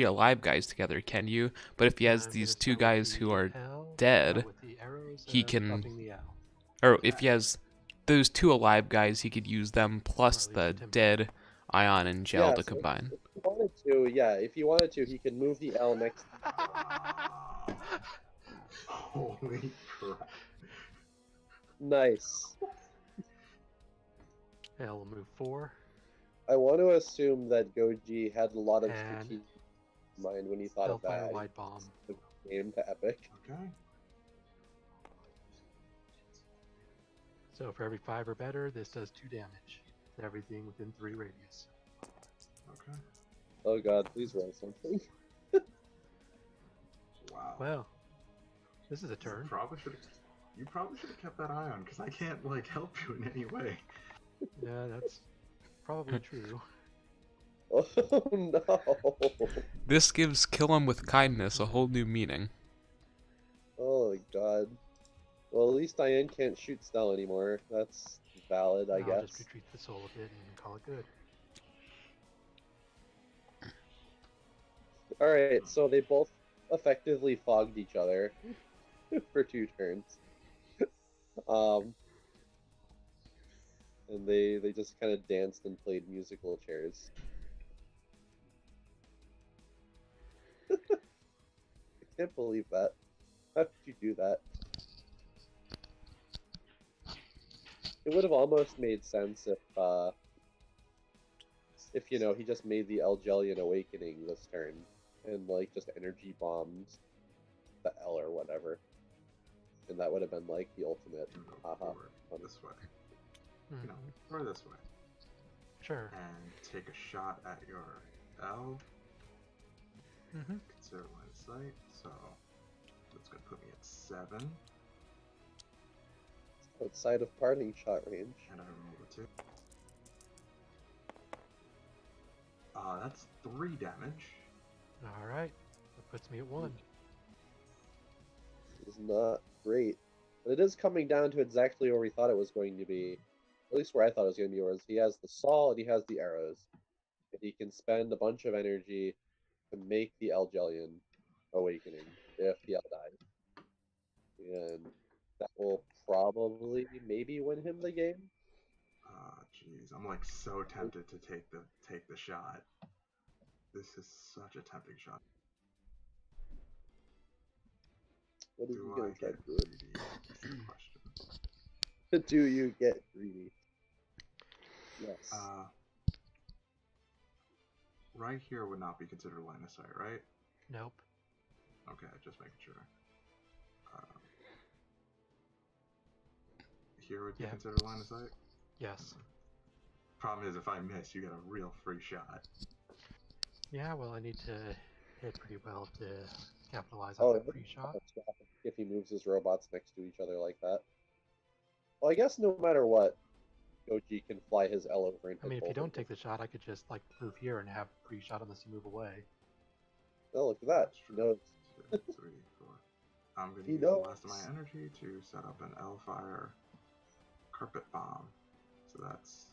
S5: alive guys together, can you? But if he has
S1: I'm
S5: these
S1: gonna
S5: 2
S1: start with
S5: guys
S1: the
S5: who are
S1: L,
S5: dead,
S1: not with the arrows,
S5: he
S1: and
S5: can-
S1: buffing the owl.
S5: or if he has those 2 alive guys, he could use them plus
S1: Or at
S5: the
S1: least attempt to.
S5: dead Ion and Gel
S2: Yeah,
S5: to
S2: so
S5: combine.
S2: If he wanted to, if he wanted to, he can move the L next.
S3: Holy crap.
S2: Nice.
S1: L will move 4.
S2: I want to assume that Goji had a lot of
S1: And
S2: strategic in mind when he thought
S1: They'll
S2: of
S1: fire
S2: that
S1: Light Bomb.
S2: game to Epic.
S3: Okay.
S1: So for every 5 or better, this does 2 damage to everything within 3 radius.
S3: Okay.
S2: Oh god, please roll something.
S3: Wow.
S1: Well, this is a turn.
S3: You probably should have kept that eye on, because I can't like help you in any way.
S1: Yeah, that's probably true.
S2: Oh no!
S5: This gives kill him with kindness a whole new meaning.
S2: Oh my god. Well, at least Diane can't shoot Stell anymore. That's valid, I
S1: I'll
S2: guess.
S1: just retreat the soul a bit and call it good.
S2: Alright, so they both effectively fogged each other for 2 turns. And they just kind of danced and played musical chairs. I can't believe that. How did you do that? It would have almost made sense if you know, he just made the Ellgelion Awakening this turn and like just energy bombed the L or whatever. And that would have been like the ultimate haha.
S3: This way.
S1: Mhm.
S3: No, or this way.
S1: Sure.
S3: And take a shot at your L.
S1: Mm-hmm.
S3: Consider line of sight. So that's gonna put me at 7.
S2: Outside of parting shot range.
S3: And I remove a 2. That's 3 damage.
S1: Alright. That puts me at 1.
S2: This is not great. But it is coming down to exactly where we thought it was going to be. At least where I thought it was going to be, whereas he has the Sol and he has the arrows. And he can spend a bunch of energy to make the Ellgelion Awakening if the L dies. And that will probably maybe win him the game.
S3: Jeez, I'm like so tempted to take the shot. This is such a tempting shot.
S2: What is
S3: Do
S2: he
S3: I
S2: going to try
S3: get
S2: to do?
S3: greedy? Is the question.
S2: Do you get greedy? Yes.
S3: Right here would not be considered line of sight, right?
S1: Nope.
S3: Okay, just making sure. Here would be
S1: Yeah.
S3: considered line of sight?
S1: Yes.
S3: Problem is, if I miss, you get a real free shot.
S1: Yeah, well, I need to hit pretty well to capitalize on that free shot.
S2: If he moves his robots next to each other like that. Well, I guess no matter what, Goji can fly his L over and
S1: I mean,
S2: hit
S1: if you
S2: both
S1: don't
S2: of them.
S1: take the shot, I could just, like, move here and have free shot unless you move away.
S2: Oh, look at that. He knows.
S3: 2, 3, 4. I'm going to
S2: He
S3: use the last of
S2: knows.
S3: my energy to set up an L-Fire Carpet Bomb. So that's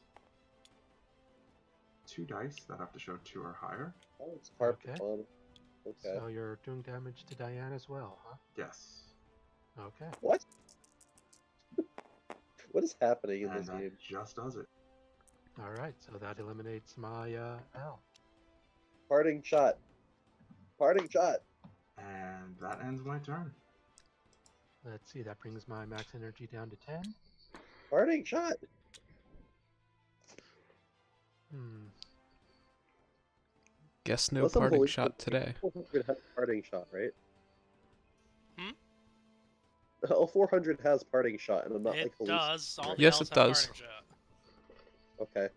S3: 2 dice that have to show 2 or higher.
S2: Oh, it's carpet
S1: Okay.
S2: bomb. Okay.
S1: So you're doing damage to Diane as well, huh?
S3: Yes.
S1: Okay.
S2: What? What is happening in
S3: And
S2: this
S3: that
S2: game?
S3: just does it.
S1: Alright, so that eliminates my L.
S2: Parting shot. Parting shot.
S3: And that ends my turn.
S1: Let's see, that brings my max energy down to 10.
S2: Parting shot.
S5: Guess no
S2: Unless I'm
S5: parting
S2: holding
S5: shot today.
S2: 400 has parting shot, right?
S4: Hmm?
S2: L400 has parting shot, and I'm not
S4: It
S2: like
S4: does. All the
S5: Yes,
S4: L's
S5: it
S4: have
S5: does.
S4: parting shot.
S2: Okay.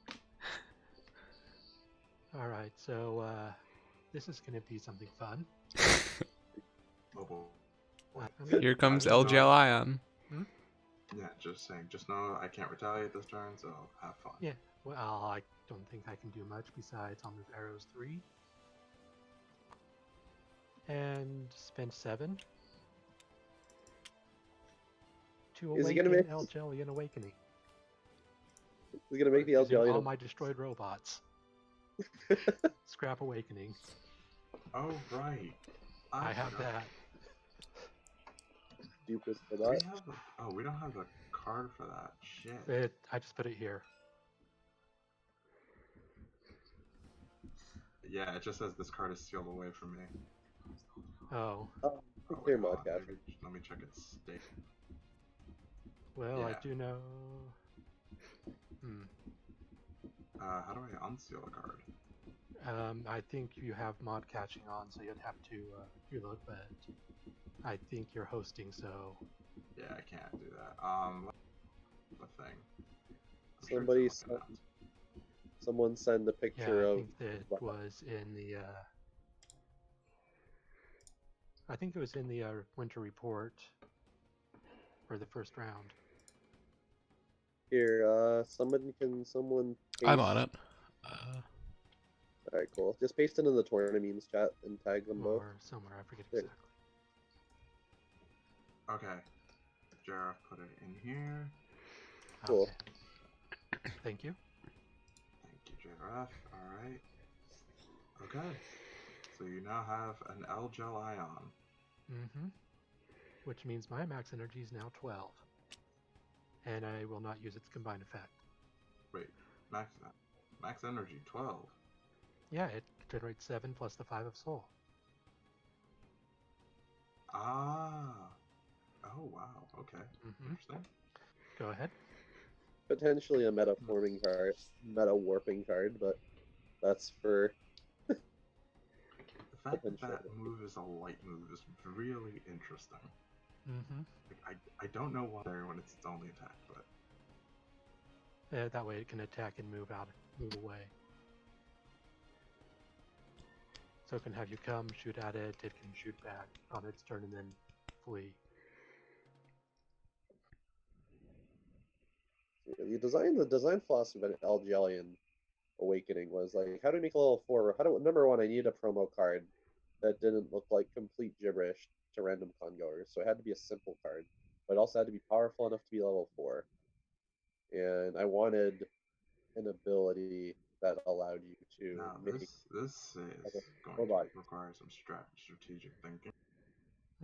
S1: Alright, so this is going to be something fun.
S3: Oh, boy.
S1: I'm gonna-
S5: Here comes
S3: I'm gonna
S5: LGL Ion.
S3: Yeah, just saying. Just know I can't retaliate this turn, so have fun.
S1: Yeah, well, I don't think I can do much besides I'll move arrows 3. And spend 7. To
S2: Is he
S1: awaken
S2: gonna make-
S1: Ellgelion Awakening.
S2: We're gonna make the
S1: Using all
S2: Ellgelion.
S1: my destroyed robots. Scrap Awakening.
S3: Oh, right.
S1: I have
S3: forgot.
S1: that.
S2: Stupid for
S3: Do
S2: that.
S3: we have we don't have the card for that. Shit.
S1: I just put it here.
S3: Yeah, it just says this card is sealed away from me.
S1: Oh.
S2: Oh,
S3: Oh,
S2: clear
S3: wait, hold
S2: mod
S3: on,
S2: cache.
S3: maybe- let me check its state.
S1: Well, I
S3: Yeah.
S1: do know.
S3: How do I unseal a card?
S1: I think you have mod catching on, so you'd have to reload, but I think you're hosting, so.
S3: Yeah, I can't do that. the thing. I'm sure
S2: Somebody
S3: it's looking
S2: send, someone send a picture
S1: Yeah, I
S2: of.
S1: think that was in the. I think it was in the winter report for the first round.
S2: Here, someone. Paste...
S5: I'm on it.
S2: Alright, cool. Just paste it in the tournaments chat and tag them both.
S1: Or somewhere, I forget
S2: There.
S1: exactly.
S3: Okay. Jareth put it in here.
S2: Cool.
S1: Okay. Thank you.
S3: Thank you, Jareth. Alright. Okay. So you now have an L-Gel Ion.
S1: Mm-hmm. Which means my max energy is now 12. And I will not use its combined effect.
S3: Wait, max energy 12.
S1: Yeah, it generates 7 plus the 5 of soul.
S3: Ah. Oh wow. Okay.
S1: Mm-hmm.
S3: Interesting.
S1: Go ahead.
S2: Potentially a meta forming card, meta warping card, but that's for.
S3: The fact that that move is a light move is really interesting.
S1: Mm-hmm.
S3: Like, I don't know why there when it's its only attack, but
S1: That way it can attack and move away. So it can have you come, shoot at it, it can shoot back on its turn and then flee.
S2: The design philosophy of an Ellgelion Awakening was like, how do we make a level 4? Number one, I need a promo card that didn't look like complete gibberish to random con goers, so it had to be a simple card, but it also had to be powerful enough to be level 4. And I wanted an ability that allowed you to
S3: now
S2: make
S3: this is going
S2: robot.
S3: to require some strategic thinking.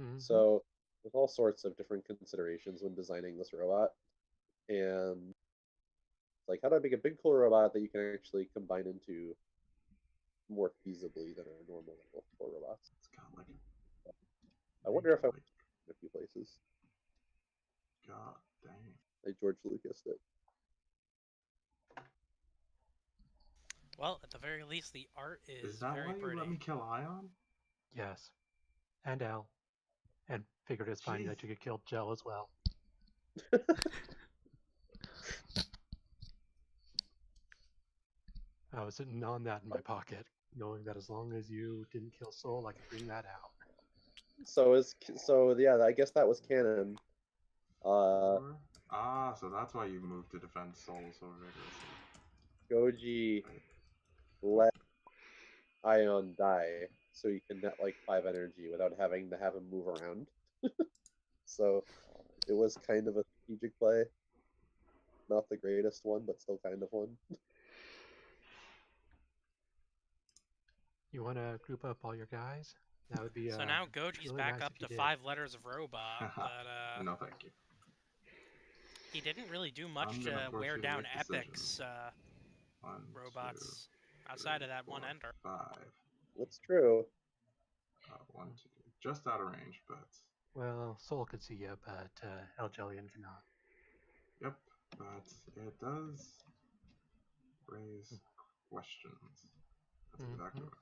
S1: Mm-hmm.
S2: So there's all sorts of different considerations when designing this robot, and like, how do I make a big cool robot that you can actually combine into more feasibly than our normal level 4 robots?
S3: It's got like
S2: I wonder if I went in a few places.
S3: God dang.
S2: Like George Lucas did.
S4: Well, at the very least, the art is
S3: that
S4: very
S3: why
S4: pretty.
S3: you let me kill Ion?
S1: Yes. And L. And figured it's fine that you could kill Gel as well. I was sitting on that in my pocket, knowing that as long as you didn't kill Soul, I could bring that out.
S2: So yeah, I guess that was canon.
S3: So that's why you moved to defend Soul so vigorously.
S2: Goji let Ion die so you can net like 5 energy without having to have him move around. So it was kind of a strategic play. Not the greatest one, but still kind of one.
S1: You want to group up all your guys? That would be.
S4: So now Goji's
S1: really
S4: back
S1: nice
S4: up
S1: if you
S4: to
S1: did.
S4: 5 letters of robot, but
S3: No, thank you.
S4: he didn't really do much to wear down Epic's robots outside of that
S3: 4,
S4: one ender.
S3: 5.
S2: That's true.
S3: 1, 2. Just out of range, but.
S1: Well, Soul could see you, but Ellgelion cannot.
S3: Yep, but it does raise questions. That's exactly what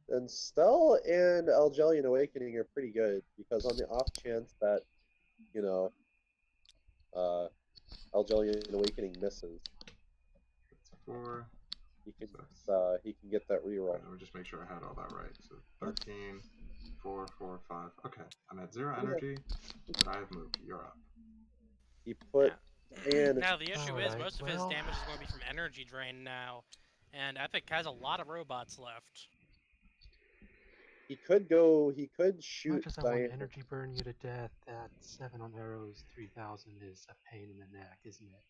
S2: And Stell and Ellgelion Awakening are pretty good, because on the off chance that, you know, Ellgelion Awakening misses,
S3: That's 4.
S2: he can get that reroll.
S3: Right, let me just make sure I had all that right. So 13, 4, 4, 5. Okay, I'm at 0 energy, but I have moved. You're up.
S2: He put and
S4: Now the issue is
S1: Alright,
S4: most of his damage is going to be from energy drain now, and Epic has a lot of robots left.
S2: he could
S1: As
S2: shoot
S1: much as I want
S2: Diane.
S1: to energy burn you to death, that 7 on arrows 3000 is a pain in the neck, isn't it?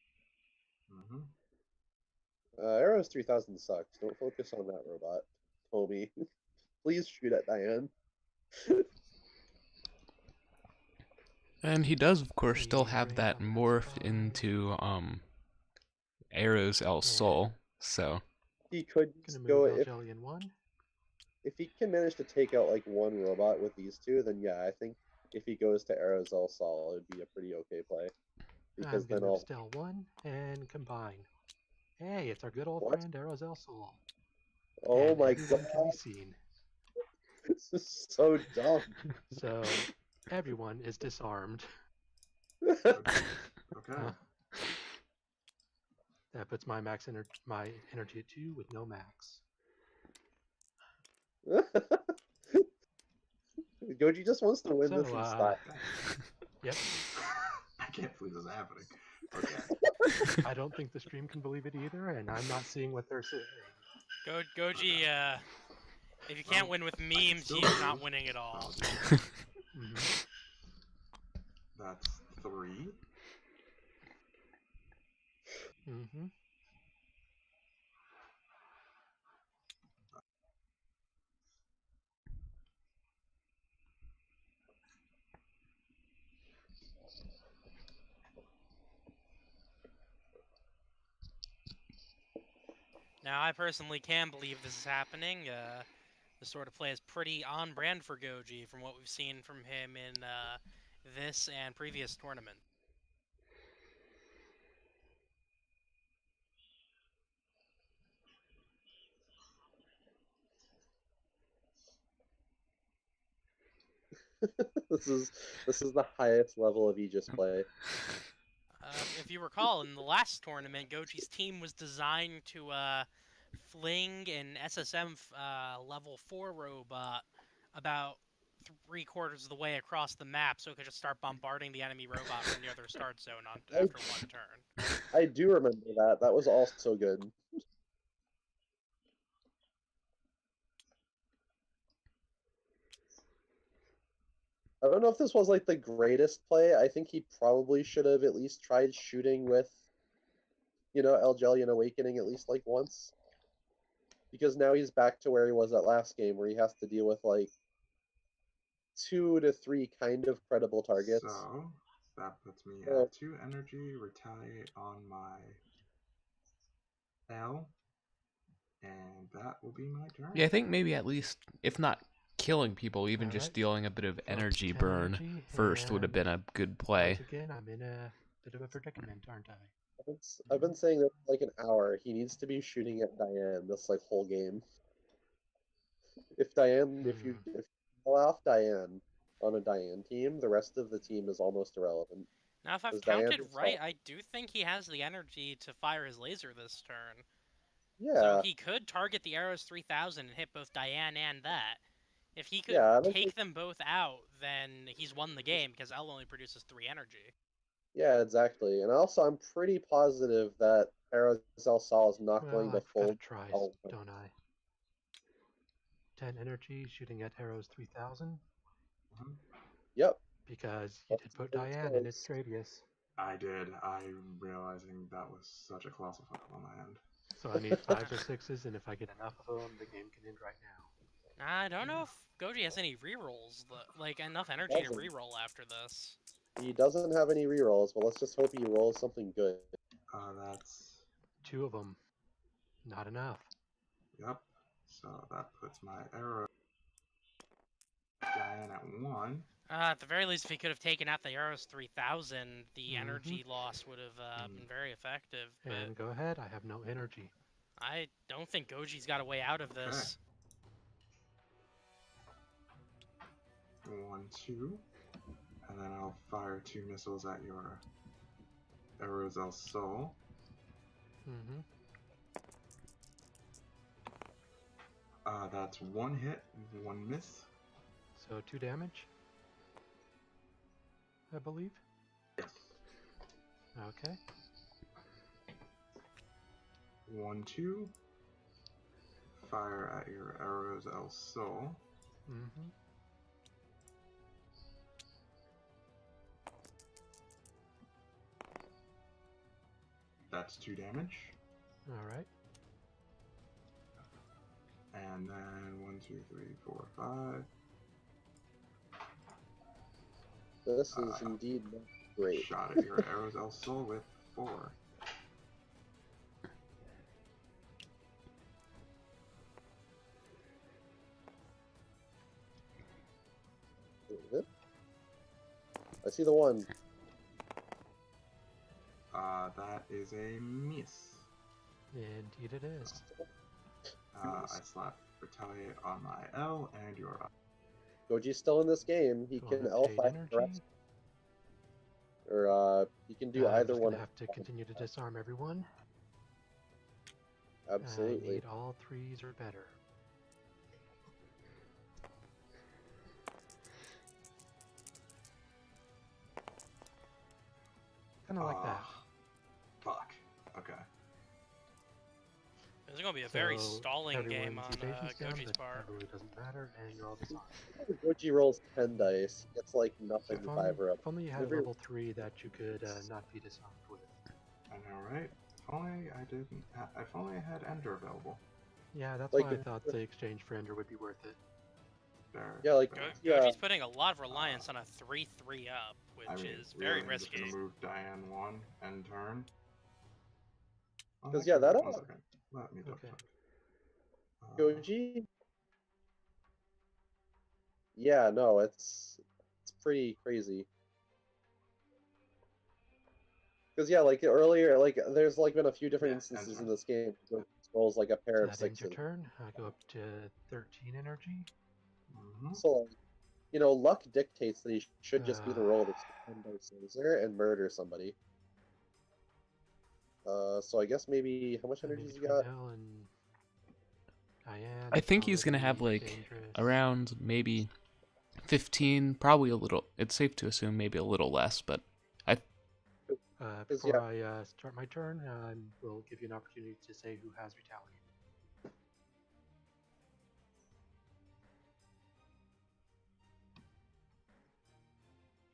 S3: Mm-hmm.
S2: Arrows 3000 sucks. Don't focus on that robot, Toby. Please shoot at Diane.
S5: And he does, of course, still have that morph into Arozell Sol, so
S2: He could
S1: Gonna
S2: go
S1: move Ellgelion 1.
S2: if he can manage to take out like one robot with these two, then yeah, I think if he goes to Arozell Sol, it would be a pretty okay play. Because
S1: I'm
S2: then
S1: gonna
S2: I'll
S1: move Stell 1 and combine. Hey, it's our good old
S2: What?
S1: friend Arozell Sol.
S2: oh
S1: And
S2: my
S1: everyone
S2: god,
S1: can be seen.
S2: This is so dumb.
S1: So everyone is disarmed.
S3: Okay.
S1: That puts my my energy at 2 with no max.
S2: Goji just wants to win
S1: So,
S2: this in style.
S1: Yep.
S3: I can't believe this is happening. Okay.
S1: I don't think the stream can believe it either, and I'm not seeing what they're saying.
S4: Goji, if you can't win with memes,
S3: still
S4: he's
S3: lose.
S4: not winning at all.
S1: Mhm.
S3: That's 3.
S1: Mhm.
S4: Now, I personally can believe this is happening. This sort of play is pretty on brand for Goji from what we've seen from him in this and previous tournament.
S2: This is the highest level of Aegis play.
S4: If you recall, in the last tournament, Goji's team was designed to fling an SSM level 4 robot about 3/4 of the way across the map so it could just start bombarding the enemy robot from near their start zone after one turn.
S2: I do remember that. That was also good. I don't know if this was like the greatest play. I think he probably should have at least tried shooting with, Ellgelion Awakening at least like once. Because now he's back to where he was at last game, where he has to deal with like 2 to 3 kind of credible targets.
S3: So that puts me at 2 energy, retaliate on my L, and that will be my turn.
S5: Yeah, I think maybe at least, if not killing people, even just
S1: Alright.
S5: dealing a bit of
S1: So
S5: energy
S1: 10
S5: burn
S1: energy,
S5: first would have
S1: and
S5: been a good play.
S1: Once again, I'm in a bit of a predicament, aren't I?
S2: I've been saying that for like an hour. He needs to be shooting at Diane this like whole game. If you pull off Diane on a Diane team, the rest of the team is almost irrelevant.
S4: Now, if I've
S2: Because Diane
S4: counted
S2: is
S4: right,
S2: fine.
S4: I do think he has the energy to fire his laser this turn.
S2: Yeah.
S4: So he could target the Arrows 3000 and hit both Diane and that. If he could
S2: Yeah, I don't
S4: take
S2: think-
S4: them both out, then he's won the game because L only produces 3 energy.
S2: Yeah, exactly. And also, I'm pretty positive that Arozell Sol is not going to
S1: I've got
S2: fold.
S1: to try,
S2: all-
S1: don't I? 10 energy, shooting at Arrows 3000,
S2: Yep.
S1: because you did put Diane in its radius.
S3: I did. I'm realizing that was such a clusterfuck on my end.
S1: So I need 5s or 6s, and if I get enough of them, the game can end right now.
S4: I don't know if Goji has any rerolls, like enough energy to
S2: Doesn't.
S4: reroll after this.
S2: He doesn't have any rerolls, but let's just hope he rolls something good.
S3: That's
S1: 2 of them. Not enough.
S3: yep. So that puts my arrow Diane at 1.
S4: At the very least, if he could have taken out the Arrows 3000, the energy loss would have been very effective. But
S1: And go ahead, I have no energy.
S4: I don't think Goji's got a way out of this.
S3: 1, 2, and then I'll fire 2 missiles at your Arozell Sol.
S1: Mm-hmm.
S3: That's 1 hit, 1 miss.
S1: So 2 damage, I believe.
S3: Yes.
S1: Okay.
S3: 1, 2. Fire at your Arozell Sol.
S1: Mm-hmm.
S3: That's 2 damage.
S1: All right.
S3: And then 1, 2, 3, 4, 5.
S2: This is indeed not great.
S3: Shot at your Arozell Sol with 4.
S2: I see the 1.
S3: That is a miss.
S1: Indeed it is.
S3: I slap retaliate on my L and your I.
S2: Goji's still in this game. He
S1: Going
S2: can
S1: up to 8
S2: L5
S1: energy.
S2: or he can do
S1: I'm
S2: either
S1: just
S2: one.
S1: gonna have to continue to disarm everyone. I
S2: Absolutely.
S1: need all 3s or better. Kind of like that.
S3: Fuck. Okay.
S4: This is going to be a very
S1: So
S4: stalling game on
S1: everyone's evasion's down,
S4: Goji's
S1: but
S4: part.
S1: that really doesn't matter, and you're all disarmed.
S2: Goji rolls 10 dice. He gets like nothing
S1: If
S2: 5 or up.
S1: if only you had a
S2: Every-
S1: level 3 that you could not be disarmed with.
S3: I know, right? If only I didn't. If only I had Ender available.
S1: Yeah, that's
S2: Like
S1: why I
S2: if-
S1: thought the exchange for Ender would be worth it.
S3: There.
S2: Yeah, like
S3: there.
S2: yeah.
S4: Goji's putting a lot of reliance on a 3/3 up, which
S3: I mean,
S4: is very
S3: really, I'm just
S4: risky.
S3: gonna move Diane 1 and turn. Oh,
S2: 'Cause,
S3: actually,
S2: yeah,
S3: wait
S2: that'll-
S3: 1 second. Let me double
S1: Okay.
S3: check.
S2: Goji. Yeah, no, it's pretty crazy. Because yeah, like earlier, like there's like been a few different
S3: Yeah,
S2: instances
S3: enter.
S2: in this game where it rolls like a pair
S1: So
S2: of
S1: that ends your
S2: sixes.
S1: turn. I go up to 13 energy.
S3: Mm-hmm.
S2: So, like, you know, luck dictates that he should just be the roll of 10 dice laser and murder somebody. So I guess maybe how much
S1: I mean,
S2: energy has he
S1: between
S2: got?
S1: L and Diane,
S5: I think he's gonna have
S1: probably
S5: like
S1: dangerous.
S5: around maybe 15, probably a little. It's safe to assume maybe a little less, but
S1: Before I start my turn, I will give you an opportunity to say who has retaliated.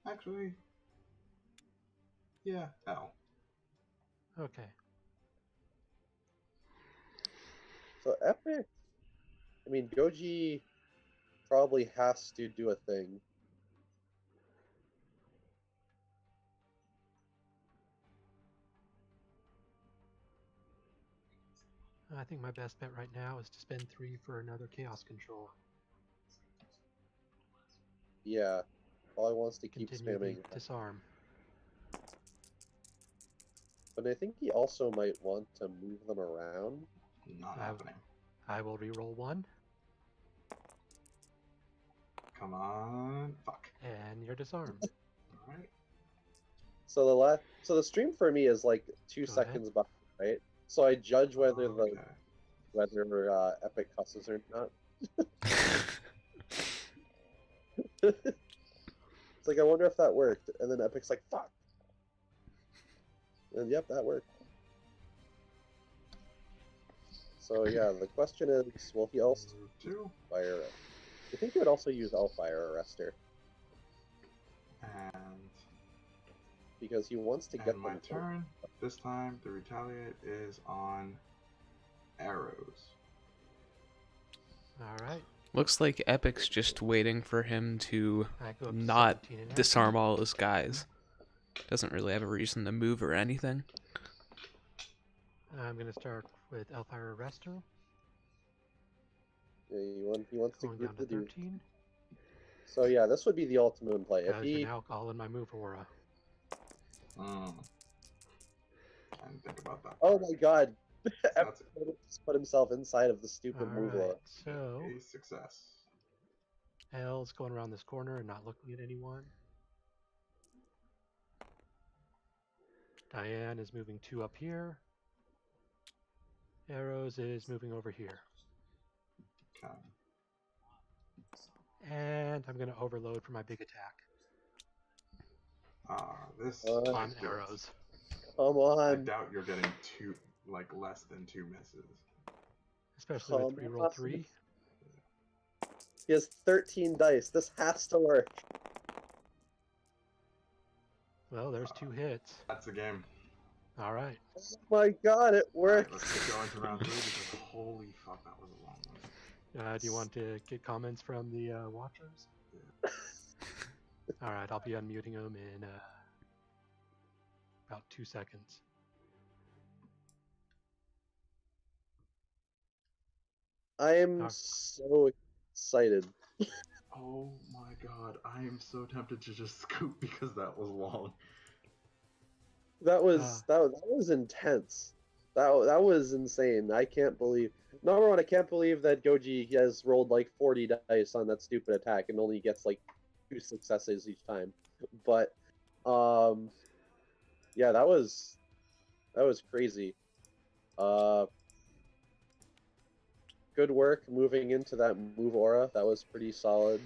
S3: Actually, yeah, L.
S1: Okay.
S2: So Epic. I mean, Goji probably has to do a thing.
S1: I think my best bet right now is to spend 3 for another chaos control.
S2: Yeah, all I wants to keep
S1: Continue
S2: spamming.
S1: the disarm.
S2: But I think he also might want to move them around.
S3: Not
S1: I-
S3: happening.
S1: I will re-roll 1,
S3: Come on. Fuck.
S1: and you're disarmed.
S3: Alright.
S2: So the stream for me is like 2
S1: Go ahead.
S2: seconds behind, right? So I judge whether
S3: Okay.
S2: Epic cusses or not. It's like I wonder if that worked, and then Epic's like fuck. And yep, that worked. So yeah, the question is, will he also
S3: Move 2.
S2: fire? I think he would also use Fire Arrestor
S3: And
S2: because he wants to get
S3: my
S2: them.
S3: turn. This time, the retaliate is on arrows.
S1: Alright.
S5: looks like Epic's just waiting for him to
S1: I go up to
S5: not
S1: 17 energy.
S5: disarm all his guys. Doesn't really have a reason to move or anything.
S1: I'm going to start with Elfire Arrestor.
S2: Yeah, he wants to
S1: Going
S2: get
S1: down
S2: the
S1: to
S2: dude.
S1: 13.
S2: So yeah, this would be the ultimate play. If
S1: Because
S2: he
S1: you're now all in my move aura.
S3: I didn't think about that.
S2: Oh my god.
S3: That's
S2: Epic just put himself inside of the stupid move
S1: Alright,
S2: law.
S1: so
S3: a success.
S1: L's going around this corner and not looking at anyone. Diane is moving 2 up here. Arrows is moving over here.
S3: Okay.
S1: And I'm going to overload for my big attack
S3: This
S1: on
S3: is good.
S1: arrows.
S2: Come
S3: I
S2: on.
S3: doubt you're getting less than 2 misses.
S1: Especially with
S2: Come
S1: reroll
S2: on.
S1: 3.
S2: He has 13 dice. This has to work.
S1: Well, there's 2 hits.
S3: That's a game.
S1: Alright.
S2: Oh my god, it
S3: Alright,
S2: worked.
S3: let's go into round 3 because holy fuck, that was a long one.
S1: Do you want to get comments from the watchers? Alright, I'll be unmuting them in about 2 seconds.
S2: I am
S1: Alright.
S2: so excited.
S3: Oh my god, I am so tempted to just scoop because that was long.
S2: That was intense. That was insane. I can't believe. Number one, I can't believe that Goji has rolled like 40 dice on that stupid attack and only gets like 2 successes each time. But yeah, that was crazy. Good work moving into that move aura. That was pretty solid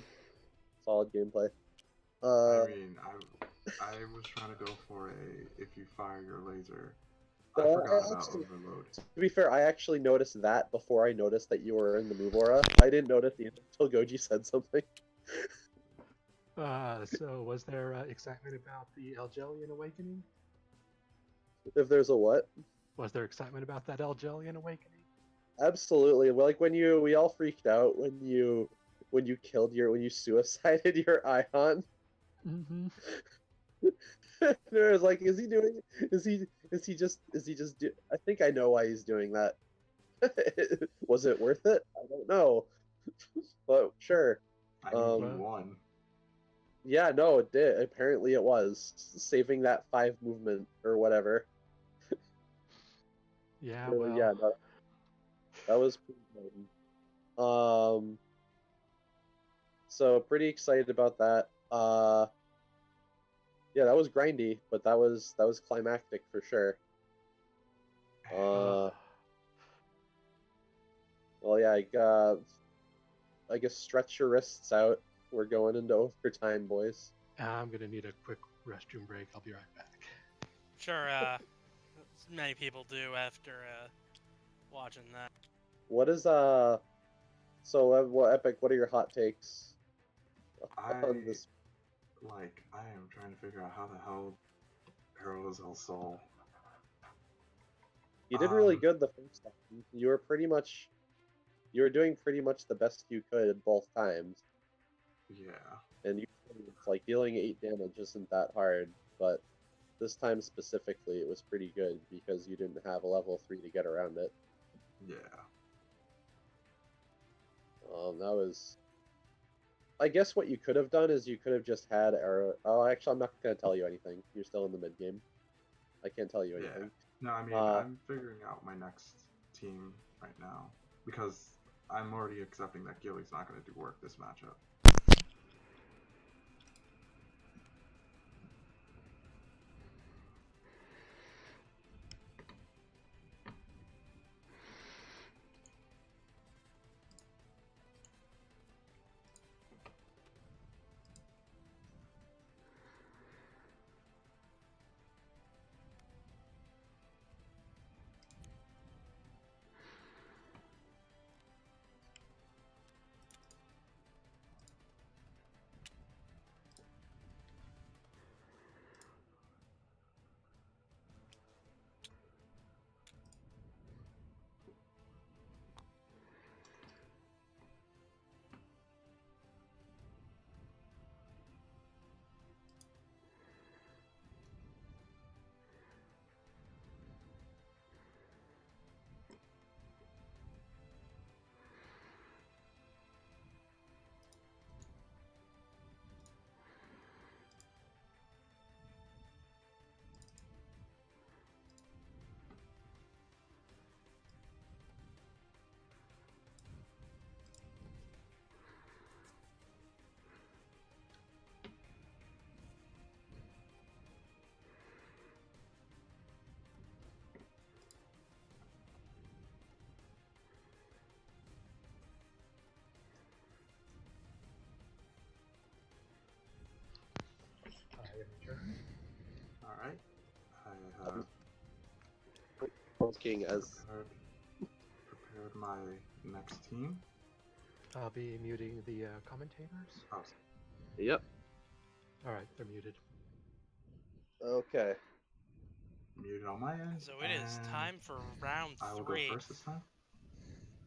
S2: gameplay.
S3: I mean, I was trying to go for a if you fire your laser. I forgot about overload.
S2: To be fair, I actually noticed that before I noticed that you were in the move aura. I didn't notice the until Goji said something.
S1: So was there excitement about the Ellgelion Awakening?
S2: If there's a what?
S1: Was there excitement about that Ellgelion Awakening?
S2: Absolutely. Well, like we all freaked out when you suicided your Ion.
S1: Mm-hmm.
S2: It was like, is he just I think I know why he's doing that. Was it worth it? I don't know. But sure.
S3: I mean, he won.
S2: Yeah, no, it did. Apparently it was. Saving that 5 movement or whatever.
S1: Yeah,
S2: So,
S1: well.
S2: yeah, that was pretty good. So pretty excited about that. Yeah, that was grindy, but that was climactic for sure. Well, yeah, I guess stretch your wrists out. We're going into overtime, boys.
S1: I'm gonna need a quick restroom break. I'll be right back.
S4: Sure, many people do after watching that.
S2: What is what Epic? What are your hot takes on this?
S3: I am trying to figure out how the hell Arozell Sol.
S2: You did really good the first time. You were doing pretty much the best you could both times.
S3: Yeah.
S2: And it's like dealing 8 damage isn't that hard, but this time specifically it was pretty good because you didn't have a level 3 to get around it.
S3: Yeah.
S2: That was. I guess what you could have done is you could have just had Arrow. Oh, actually, I'm not going to tell you anything. You're still in the mid game. I can't tell you anything.
S3: Yeah. No, I mean, I'm figuring out my next team right now because I'm already accepting that Gilly's not going to do work this matchup. Alright. I have prepared my next team.
S1: I'll be muting the commentators.
S3: Oh.
S2: Yep.
S1: Alright, they're muted.
S2: Okay.
S3: Muted on my end.
S4: So it is time for round 3.
S3: I will go first this time.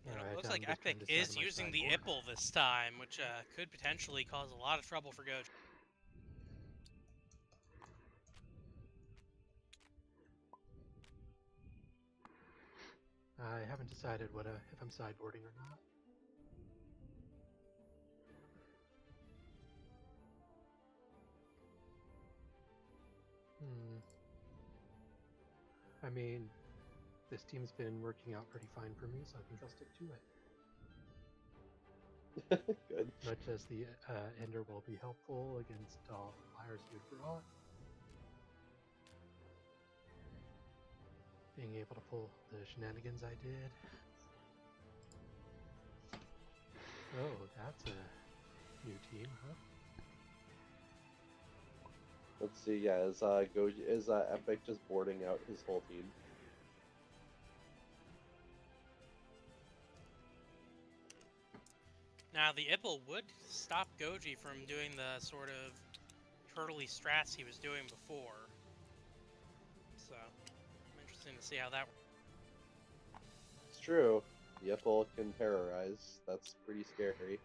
S4: And
S1: Alright,
S4: it looks like
S1: I'm just trying
S4: Epic
S1: to decide
S4: is
S1: on my
S4: using the
S1: sideboard.
S4: Ipple this time, which could potentially cause a lot of trouble for Goji.
S1: I haven't decided if I'm sideboarding or not. I mean, This team's been working out pretty fine for me, so I think I'll stick to it.
S2: Good.
S1: Much as the Ender will be helpful against all flyers you'd brought. Being able to pull the shenanigans I did. Oh, that's a new team, huh?
S2: Let's see. Yeah, is Epic just boarding out his whole team?
S4: Now, the Ippel would stop Goji from doing the sort of turtley strats he was doing before. So, I'm interested to see how that works.
S2: It's true. The Yeffle can terrorize. That's pretty scary.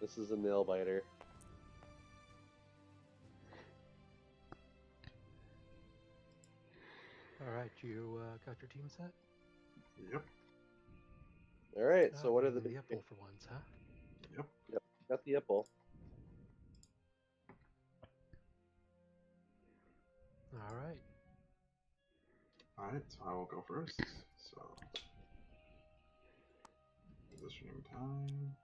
S2: This is a nail biter.
S1: Alright, you got your team set?
S3: Yep.
S2: All right. So what are the
S1: the
S2: big
S1: Apple for once, huh?
S3: Yep.
S2: Yep, got the Yipple.
S1: Alright.
S3: Alright, so I will go first. So, positioning time.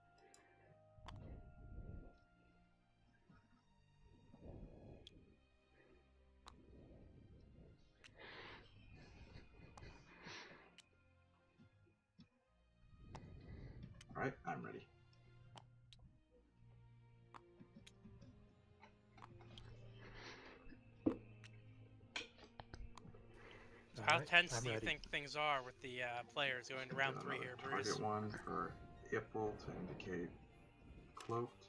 S3: Alright, I'm ready.
S4: So how
S1: Alright,
S4: tense
S1: I'm
S4: do you
S1: ready.
S4: think things are with the players going to round 3 here, Bruce?
S3: Target one for Ippel to indicate cloaked.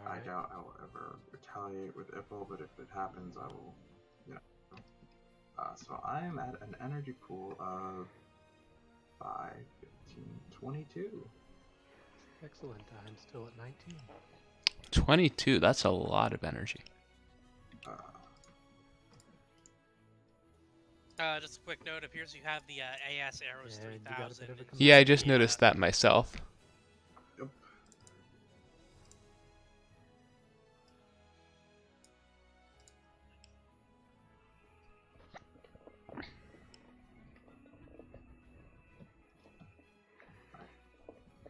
S1: Alright.
S3: I doubt I will ever retaliate with Ippel, but if it happens, I will, you know. So I am at an energy pool of 5, 15, 22.
S1: Excellent. I'm still at 19.
S5: 22, that's a lot of energy.
S4: Just a quick note, it appears you have the AS Arrows
S1: And you got a
S4: 3000.
S1: bit of a
S4: and
S5: Yeah, I just
S4: the,
S5: noticed that myself.
S3: Yep.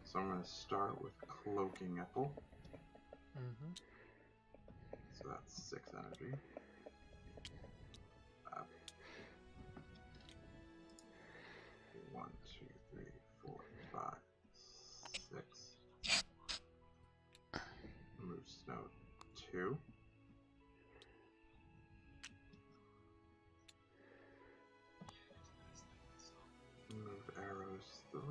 S3: So I'm going to start with Cloaking Ippel.
S1: Mm-hmm.
S3: So that's 6 energy. 1, 2, 3, 4, 5, 6. Move Snow 2. Move Arrows 3.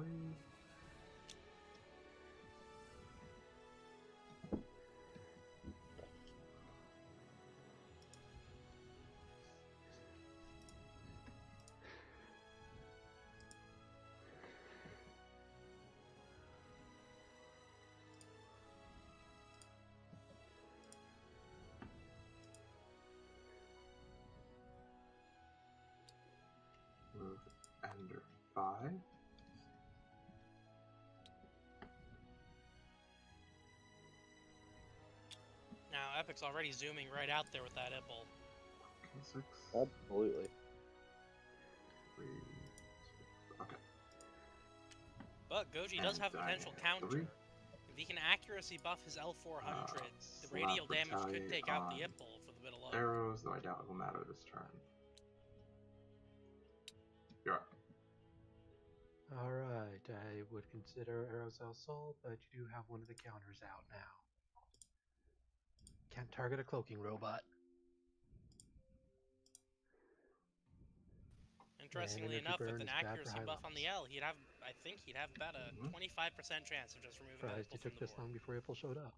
S3: Move Ender 5.
S4: Now, Epic's already zooming right out there with that Ippel.
S3: 6.
S2: Absolutely.
S3: 3. 2. Okay.
S4: But Goji does have a potential counter.
S3: 3.
S4: If he can accuracy buff his L400, the
S3: Slap
S4: radial damage could
S3: retaliate
S4: take out the
S3: on
S4: Ippel for the bit alone.
S3: Arrows, though I doubt it will matter this turn. You're up.
S1: Alright, I would consider Arozell Sol, but you do have one of the counters out now. Can't target a cloaking robot.
S4: Interestingly
S1: energy
S4: enough,
S1: burn
S4: with an
S1: is bad for
S4: accuracy
S1: high
S4: buff on the
S1: levels.
S4: L, I think he'd have about a 25% chance of just removing that
S1: Surprised
S4: Ippel
S1: it
S4: from
S1: took
S4: the
S1: this
S4: board.
S1: long before Apple showed up.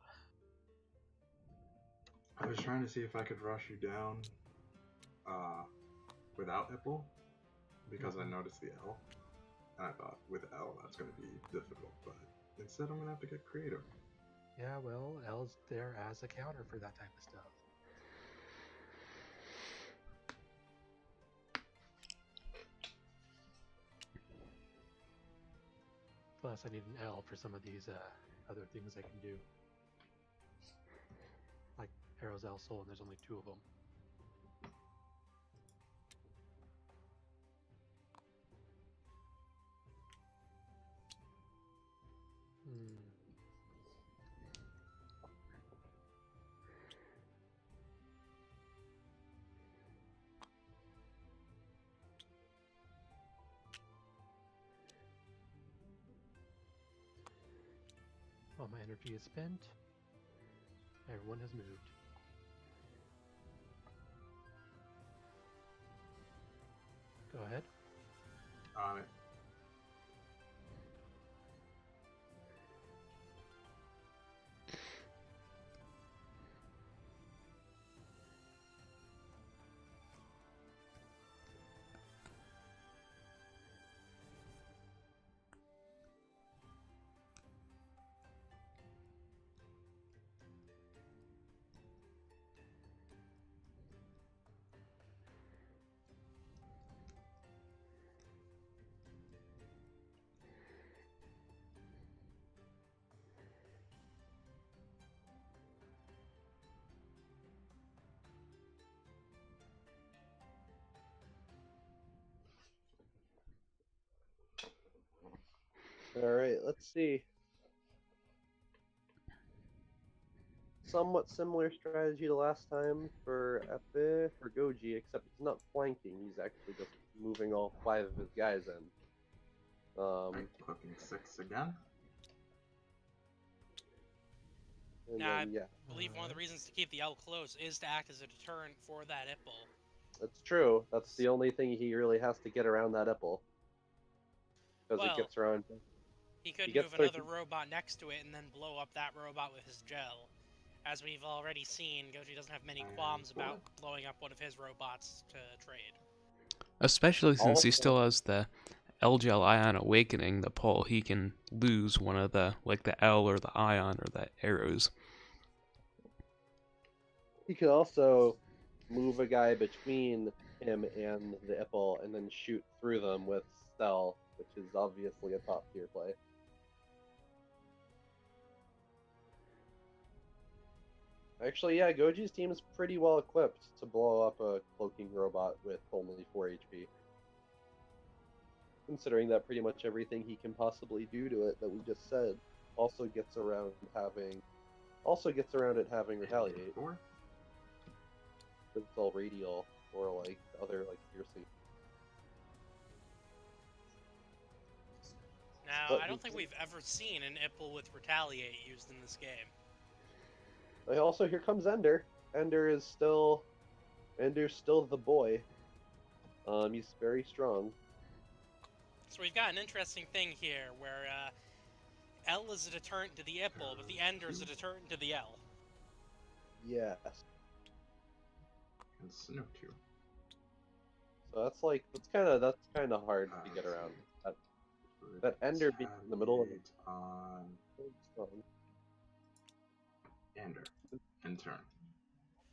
S3: I was trying to see if I could rush you down. without Ipple because I noticed the L. And I thought with L that's going to be difficult, but instead I'm going to have to get creative.
S1: Yeah, well, L's there as a counter for that type of stuff. Plus, I need an L for some of these other things I can do. Like Arozell Sol, and there's only 2 of them. All my energy is spent. Everyone has moved. Go ahead.
S3: On it.
S2: Alright, let's see. Somewhat similar strategy to last time for Epic, for Goji, except he's not flanking, he's actually just moving all 5 of his guys in.
S3: Cooking 6 again.
S2: And
S4: Now,
S2: then, yeah,
S4: I believe one of the reasons to keep the L close is to act as a deterrent for that Ipple.
S2: that's true. That's the only thing he really has to get around that Ipple. Because
S4: Well,
S2: it gets around.
S4: He could
S2: gets
S4: move another robot next to it and then blow up that robot with his gel. As we've already seen, Goji doesn't have many qualms about blowing up one of his robots to trade.
S5: Especially since he
S2: Also-
S5: still has the Ellgelion Awakening, the pull. He can lose one of the, like the L or the Ion or the arrows.
S2: He could also move a guy between him and the Ipple and then shoot through them with Cell, which is obviously a top tier play. Actually, yeah, Goji's team is pretty well equipped to blow up a cloaking robot with only 4 HP. Considering that pretty much everything he can possibly do to it that we just said also gets around it having retaliate.
S3: 4.
S2: It's all radial or like other like piercing.
S4: Now,
S2: But
S4: I don't think we've ever seen an Ipple with retaliate used in this game.
S2: Also, here comes Ender. Ender's still the boy. He's very strong.
S4: So we've got an interesting thing here, where L is a deterrent to the Ipple, but the Ender is a deterrent to the L.
S2: Yes.
S3: And Snoop too.
S2: So that's kind of hard to get around. That Ender being in the middle of it.
S3: On Ender. In turn.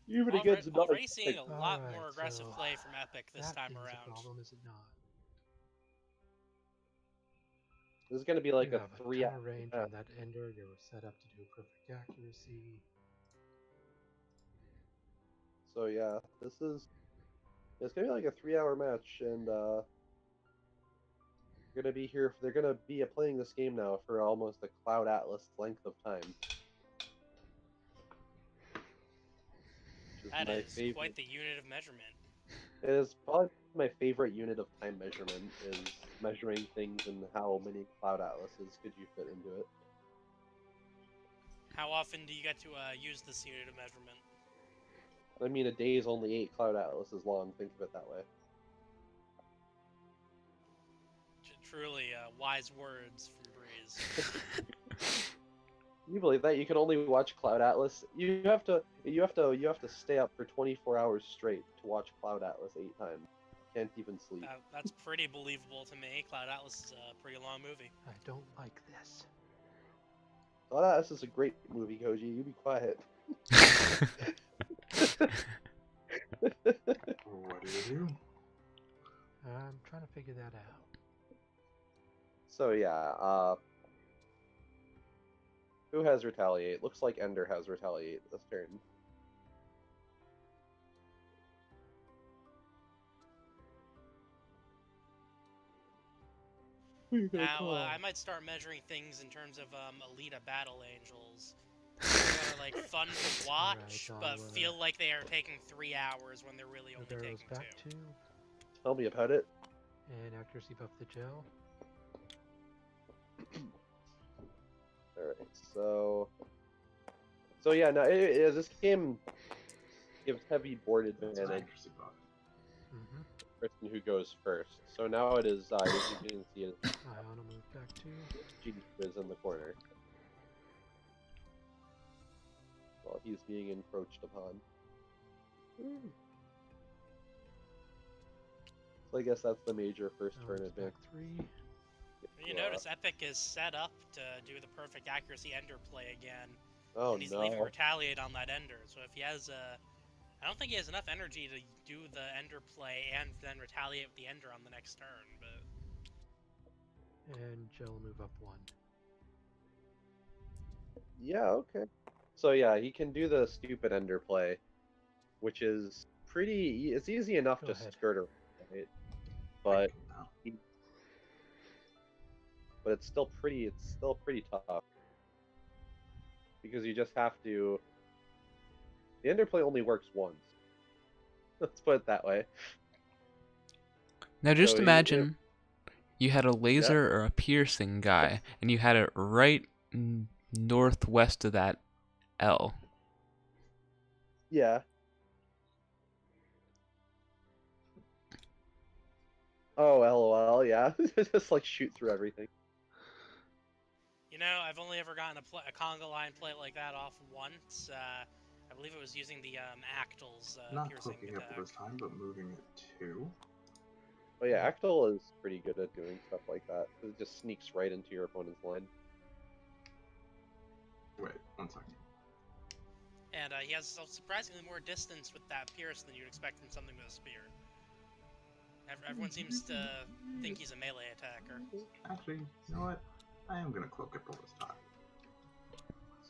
S2: Even against
S4: already seeing a lot
S1: Alright,
S4: more aggressive
S1: so
S4: play from Epic this
S1: that
S4: time
S1: thing's
S4: around.
S1: a problem, is it not?
S2: This is going to be like
S1: You
S2: a
S1: have
S2: 3
S1: ton of range on that Ender. You're set up to do perfect accuracy.
S2: So yeah, it's gonna be like a 3-hour match, and they're gonna be here. They're gonna be playing this game now for almost a Cloud Atlas length of time.
S4: That is quite the unit of measurement.
S2: It is probably my favorite unit of time measurement, is measuring things and how many Cloud Atlases could you fit into it.
S4: How often do you get to use this unit of measurement?
S2: I mean, a day is only 8 Cloud Atlases long, think of it that way.
S4: Truly wise words from Breeze.
S2: You believe that? You can only watch Cloud Atlas. You have to stay up for 24 hours straight to watch Cloud Atlas 8 times. can't even sleep.
S4: That's pretty believable to me. Cloud Atlas is a pretty long movie.
S1: I don't like this.
S2: Cloud Atlas is a great movie, Koji. You be quiet.
S3: What do you do?
S1: I'm trying to figure that out.
S2: So yeah, who has Retaliate? Looks like Ender has Retaliate this turn.
S4: Now, I might start measuring things in terms of Alita Battle Angels. That are like fun to watch,
S1: Alright,
S4: but
S1: I'll,
S4: feel like they are taking 3 hours when they're really only
S1: Move arrows
S4: taking
S1: back
S4: 2.
S1: 2,
S2: Tell me about it.
S1: and accuracy buff the gel.
S2: Alright, so yeah, now this game gives heavy board
S3: That's an
S2: advantage
S3: accuracy buff.
S1: Mm-hmm.
S2: to the person who goes first. So now it is, as you can see, it's
S1: Ion will move back 2.
S2: G who is in the corner. While he's being encroached upon. So I guess that's the major first turn
S1: Back
S2: advantage.
S1: 3.
S4: You notice Epic is set up to do the perfect accuracy Ender play again.
S2: Oh
S4: And he's leaving
S2: no.
S4: Retaliate on that Ender. So if he has I don't think he has enough energy to do the Ender play and then Retaliate with the Ender on the next turn, but...
S1: And gel will move up 1.
S2: Yeah, okay. So yeah, he can do the stupid Ender play, which is pretty. It's easy enough
S1: Go
S2: to
S1: ahead.
S2: skirt around, right? But
S3: No.
S2: it's still pretty. It's still pretty tough because you just have to. The Ender play only works once. Let's put it that way.
S5: Now just
S2: So
S5: imagine you had a laser or a piercing guy, and you had it right northwest of that L.
S2: Yeah. Oh, LOL. Yeah, just like shoot through everything.
S4: You know, I've only ever gotten a conga line play like that off once. I believe it was using the Actals
S3: Not
S4: piercing
S3: clicking up
S4: attack.
S3: this time, but moving it 2.
S2: Oh yeah, Actal is pretty good at doing stuff like that. It just sneaks right into your opponent's line.
S3: Wait, 1 second.
S4: And he has surprisingly more distance with that pierce than you'd expect from something with a spear. Everyone seems to think he's a melee attacker.
S3: Actually, you know what? I am gonna cloak it this time.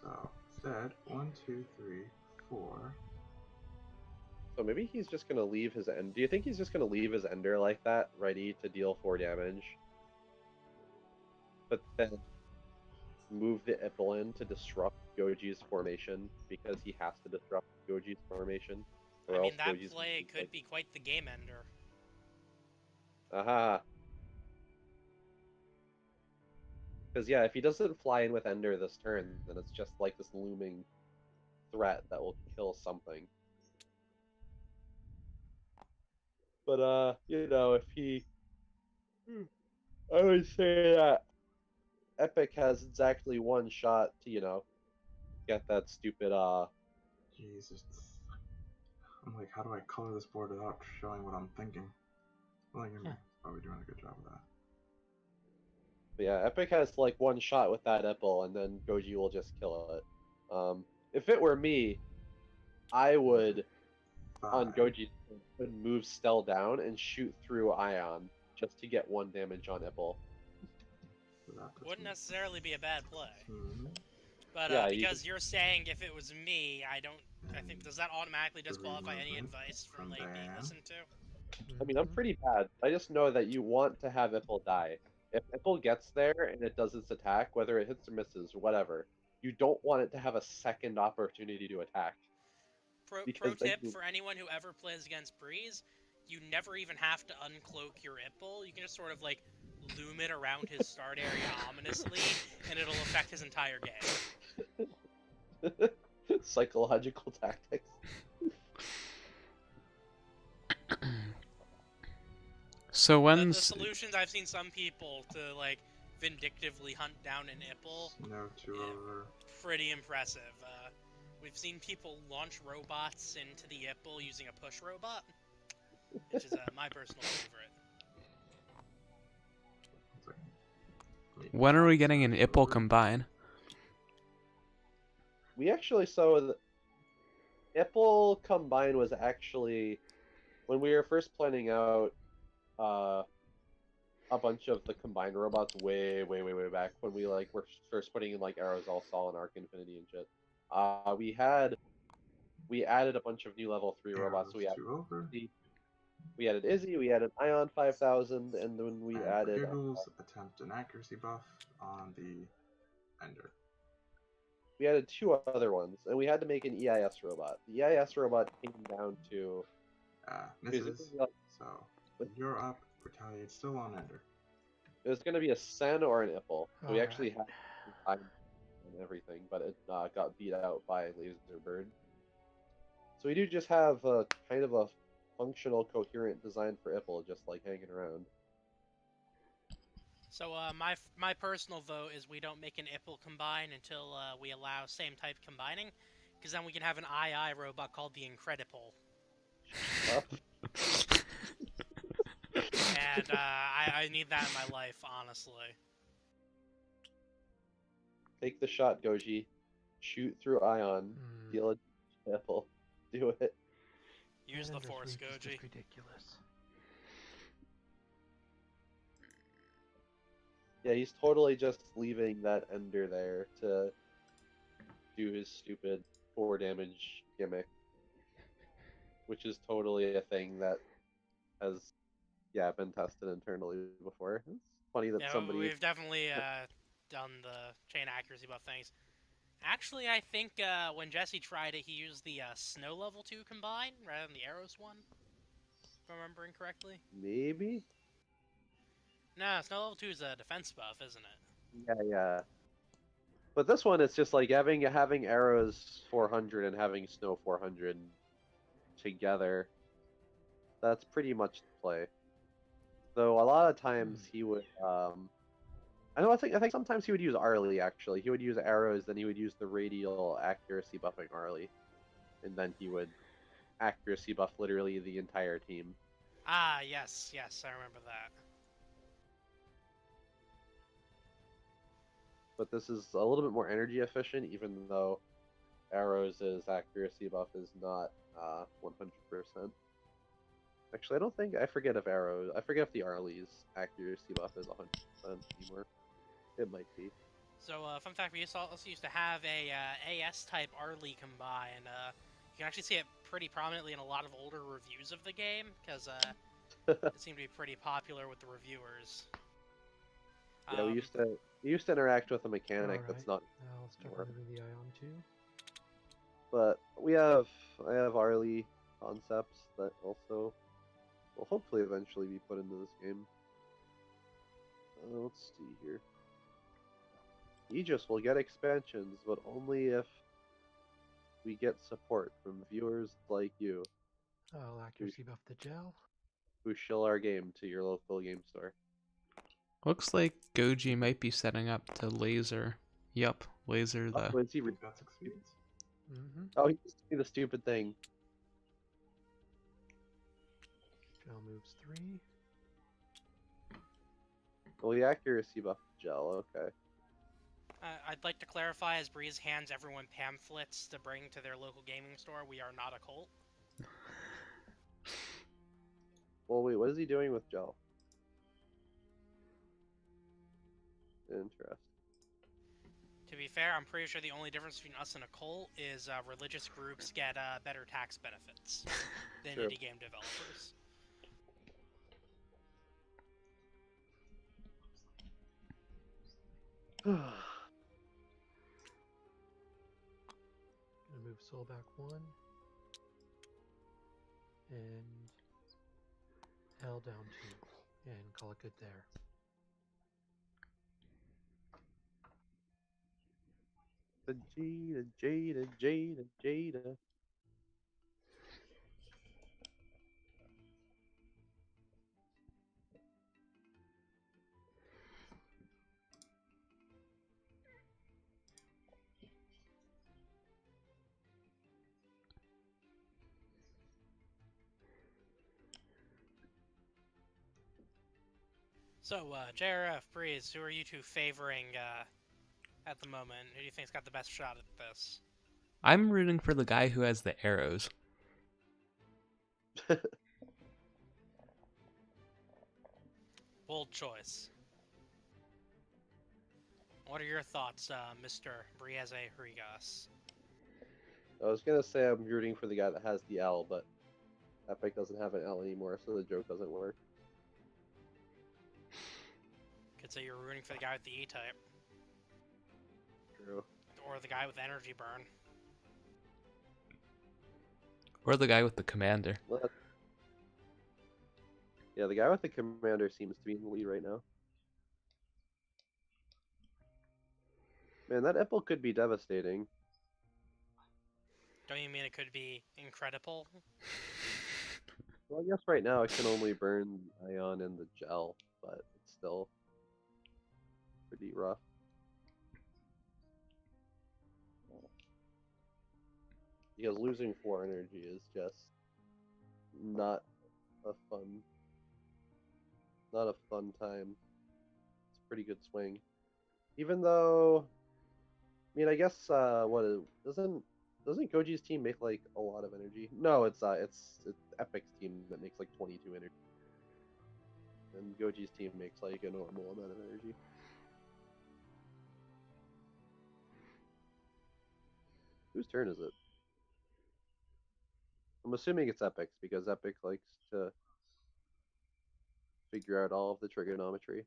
S3: So instead, 1, 2, 3, 4.
S2: So maybe he's just gonna leave his end. Do you think he's just gonna leave his Ender like that, ready to deal 4 damage? But then move the Ippel in to disrupt Goji's formation because he has to disrupt Goji's formation. Or
S4: I mean,
S2: else
S4: that
S2: Goji's
S4: play could be quite the game ender.
S2: Aha. Because yeah, if he doesn't fly in with Ender this turn, then it's just like this looming threat that will kill something. But you know, if he, I would say that Epic has exactly 1 shot to, you know, get that stupid
S3: Jesus. I'm like, how do I color this board without showing what I'm thinking? Well, you're probably doing a good job of that.
S2: But yeah, Epic has like 1 shot with that Ippel, and then Goji will just kill it. If it were me, I would on Goji would move Stell down and shoot through Ion just to get 1 damage on Ippel.
S3: So
S4: Wouldn't necessarily be a bad play.
S3: Hmm.
S4: But
S2: Yeah,
S4: because you're saying if it was me, I think, does that automatically disqualify any
S3: movement
S4: advice from
S3: from
S4: like being
S3: there.
S4: listened to?
S2: I mean, I'm pretty bad. I just know that you want to have Ippel die. If Ippel gets there and it does its attack, whether it hits or misses or whatever, you don't want it to have a second opportunity to attack.
S4: Pro tip for anyone who ever plays against Breeze, you never even have to uncloak your Ippel. You can just sort of like loom it around his start area ominously, and it'll affect his entire game.
S2: Psychological tactics.
S5: So
S4: The
S5: when's
S4: solutions I've seen some people to like vindictively hunt down an Ippel,
S3: No 2 over.
S4: pretty impressive. We've seen people launch robots into the Ippel using a push robot. which is my personal favorite.
S5: When are we getting an Ipple combine?
S2: We actually saw the Ipple Combine was actually when we were first planning out a bunch of the combined robots way back when we like were first putting in like Arozell Sol and Arc Infinity and shit. We added a bunch of new level 3 robots. So we added Izzy, we added Ion 5000, and then we added
S3: Giggles attempt an accuracy buff on the Ender.
S2: We added 2 other ones, and we had to make an EIS robot. The EIS robot came down to
S3: misses. So you're up. Retaliate still on Ender.
S2: It was going to be a Sen or an Ipple. So we actually
S1: Alright.
S2: had and everything, but it got beat out by Laserbird. So we do just have a kind of a functional, coherent design for Ipple, just like hanging around.
S4: So my personal vote is we don't make an Ipple combine until we allow same type combining, because then we can have an II robot called the Incredible. And I need that in my life, honestly.
S2: Take the shot, Goji. Shoot through Ion. Deal a Ipple. Do it.
S4: Use the Force,
S1: Ender's Reach is
S4: Goji.
S1: just ridiculous.
S2: Yeah, he's totally just leaving that Ender there to do his stupid 4 damage gimmick. Which is totally a thing that has, been tested internally before. It's funny that somebody...
S4: we've definitely done the chain accuracy buff things. Actually, I think when Jesse tried it, he used the Snow level 2 combine rather than the Arrows one. If I'm remembering correctly.
S2: Maybe?
S4: No, Snow level 2 is a defense buff, isn't it?
S2: Yeah. But this one, it's just like having Arrows 400 and having Snow 400 together. That's pretty much the play. Though a lot of times he would, I think sometimes he would use Arlie, actually. He would use Arrows, then he would use the radial accuracy buffing Arlie. And then he would accuracy buff literally the entire team.
S4: Ah, yes, I remember that.
S2: But this is a little bit more energy efficient, even though Arrows' accuracy buff is not 100%. Actually, I forget if the Arlie's accuracy buff is 100% anymore. It might be.
S4: So, fun fact, we also used to have a AS-type Arlie combine. You can actually see it pretty prominently in a lot of older reviews of the game, because it seemed to be pretty popular with the reviewers.
S2: Yeah, we used to interact with a mechanic that's not.
S1: I'll start removing the Ion too.
S2: But I have Arlie concepts that also will hopefully eventually be put into this game. Let's see here. Aegis will get expansions, but only if we get support from viewers like you.
S1: I'll accuracy buff the gel.
S2: Who shill our game to your local game store.
S5: Looks like Goji might be setting up to laser. Yup, laser the...
S2: Oh, is he
S3: We've got succeeds.
S2: Oh, he just did the stupid thing.
S1: Gel moves 3.
S2: Well, the accuracy buff gel, okay.
S4: I'd like to clarify, as Breeze hands everyone pamphlets to bring to their local gaming store, we are not a cult.
S2: Well, wait, what is he doing with gel? Interesting.
S4: To be fair, I'm pretty sure the only difference between us and a cult is religious groups get better tax benefits than
S2: Sure.
S4: indie game developers.
S1: Gonna move Soul back 1. And L down 2. And call it good there.
S2: Jada.
S4: So, JRF, Breeze, who are you two favoring at the moment? Who do you think's got the best shot at this?
S5: I'm rooting for the guy who has the arrows.
S4: Bold choice. What are your thoughts, Mr. Brieze Hurigas?
S2: I was gonna say I'm rooting for the guy that has the L, but Epic doesn't have an L anymore, so the joke doesn't work.
S4: Could say you're rooting for the guy with the E-type.
S2: True.
S4: Or the guy with energy burn.
S5: Or the guy with the commander.
S2: Well, yeah, the guy with the commander seems to be in the lead right now. Man, that Ipple could be devastating.
S4: Don't you mean it could be incredible?
S2: Well, I guess right now it can only burn the ion and the gel, but it's still pretty rough. Because losing 4 energy is just not a fun time. It's a pretty good swing. Even though, I mean, I guess doesn't Goji's team make like a lot of energy? No, it's Epic's team that makes like 22 energy, and Goji's team makes like a normal amount of energy. Whose turn is it? I'm assuming it's Epic's because Epic likes to figure out all of the trigonometry.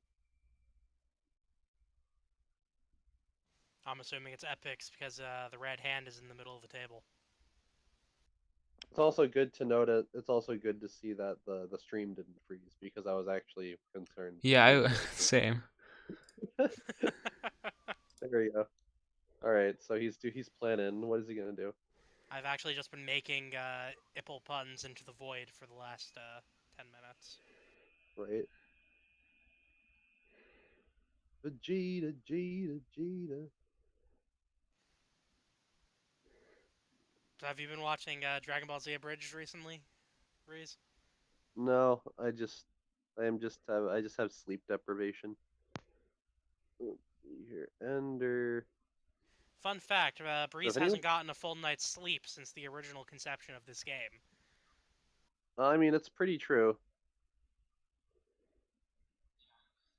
S4: I'm assuming it's Epic's because the red hand is in the middle of the table.
S2: It's also good to note it. It's also good to see that the stream didn't freeze because I was actually concerned.
S5: Yeah, same.
S2: There you go. All right, so he's planning. What is he gonna do?
S4: I've actually just been making Ipple puns into the void for the last 10 minutes.
S2: Right. Vegeta, Vegeta.
S4: So have you been watching Dragon Ball Z Abridged recently, Breeze?
S2: No, I just have sleep deprivation. Let's see here, Ender.
S4: Fun fact, Breeze
S2: anyone-
S4: hasn't gotten a full night's sleep since the original conception of this game.
S2: I mean, it's pretty true.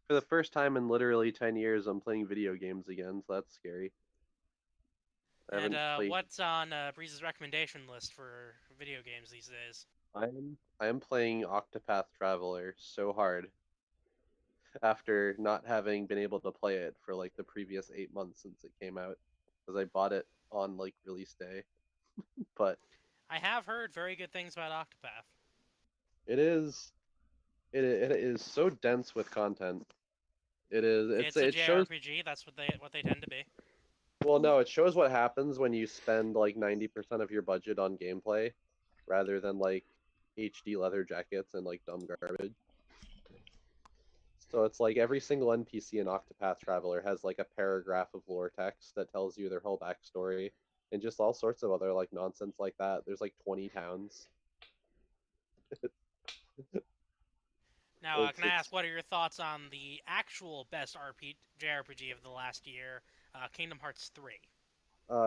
S2: For the first time in literally 10 years, I'm playing video games again, so that's scary. I haven't
S4: And
S2: played.
S4: what's on Breeze's recommendation list for video games these days?
S2: I am playing Octopath Traveler so hard after not having been able to play it for like the previous 8 months since it came out, because I bought it on like release day. But
S4: I have heard very good things about Octopath.
S2: it is so dense with content. It shows.
S4: JRPG. That's what they tend to be.
S2: Well, no, it shows what happens when you spend like 90% of your budget on gameplay, rather than like HD leather jackets and like dumb garbage. So it's like every single NPC in Octopath Traveler has like a paragraph of lore text that tells you their whole backstory, and just all sorts of other like nonsense like that. There's like 20 towns.
S4: Now, can I ask, what are your thoughts on the actual best JRPG of the last year, Kingdom Hearts 3?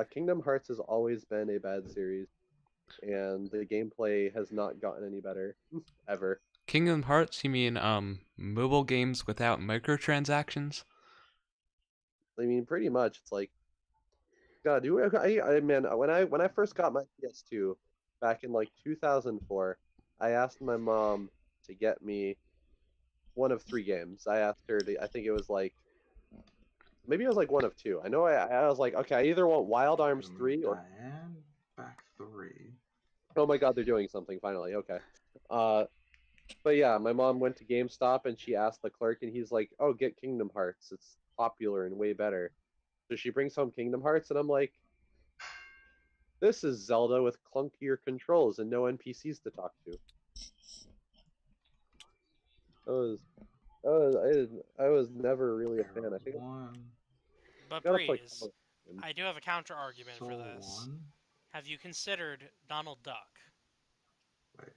S2: Kingdom Hearts has always been a bad series, and the gameplay has not gotten any better, ever.
S5: Kingdom Hearts, you mean mobile games without microtransactions?
S2: I mean, pretty much. It's like, God, man, when I first got my PS2 back in like 2004, I asked my mom to get me one of 3 games. I asked her to, I think it was like, maybe it was like one of 2. I know I was like, okay, I either want Wild Arms 3 or
S3: Diane, back 3.
S2: Oh my God, they're doing something finally. Okay. But yeah, my mom went to GameStop and she asked the clerk, and he's like, "Oh, get Kingdom Hearts. It's popular and way better." So she brings home Kingdom Hearts, and I'm like, "This is Zelda with clunkier controls and no NPCs to talk to." I was never really a fan. I think
S4: But
S2: gotta play
S4: Breeze, I do have a counter argument for this.
S3: 1.
S4: Have you considered Donald Duck?
S3: Wait.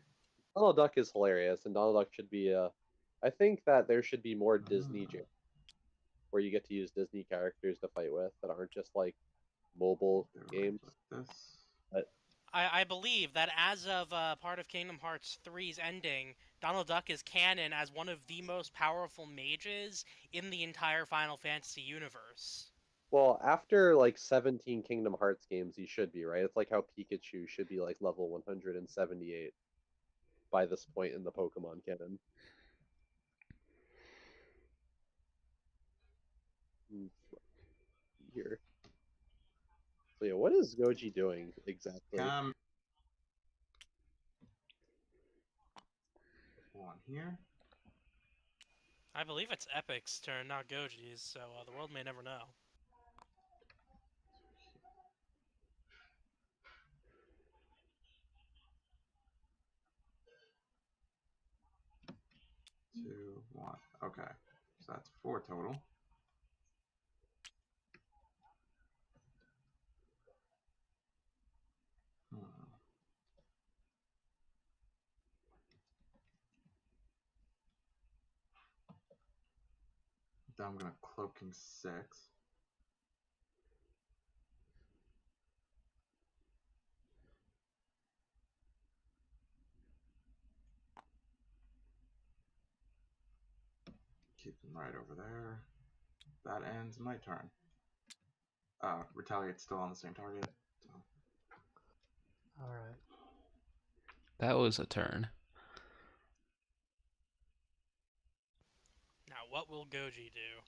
S2: Donald Duck is hilarious, and Donald Duck should be a I think that there should be more Disney jams where you get to use Disney characters to fight with that aren't just like mobile games.
S3: Like this.
S2: But
S4: I believe that as of part of Kingdom Hearts 3's ending, Donald Duck is canon as one of the most powerful mages in the entire Final Fantasy universe.
S2: well, after like 17 Kingdom Hearts games, you should be, right? It's like how Pikachu should be like level 178 by this point in the Pokemon canon. Here. So yeah, what is Goji doing exactly?
S3: One here.
S4: I believe it's Epic's turn, not Goji's, so the world may never know.
S3: Two, one. Okay, so that's 4 total. Then I'm gonna cloaking 6. Keep them right over there. That ends my turn. Retaliate's still on the same target. So.
S1: Alright.
S5: That was a turn.
S4: Now, what will Goji do?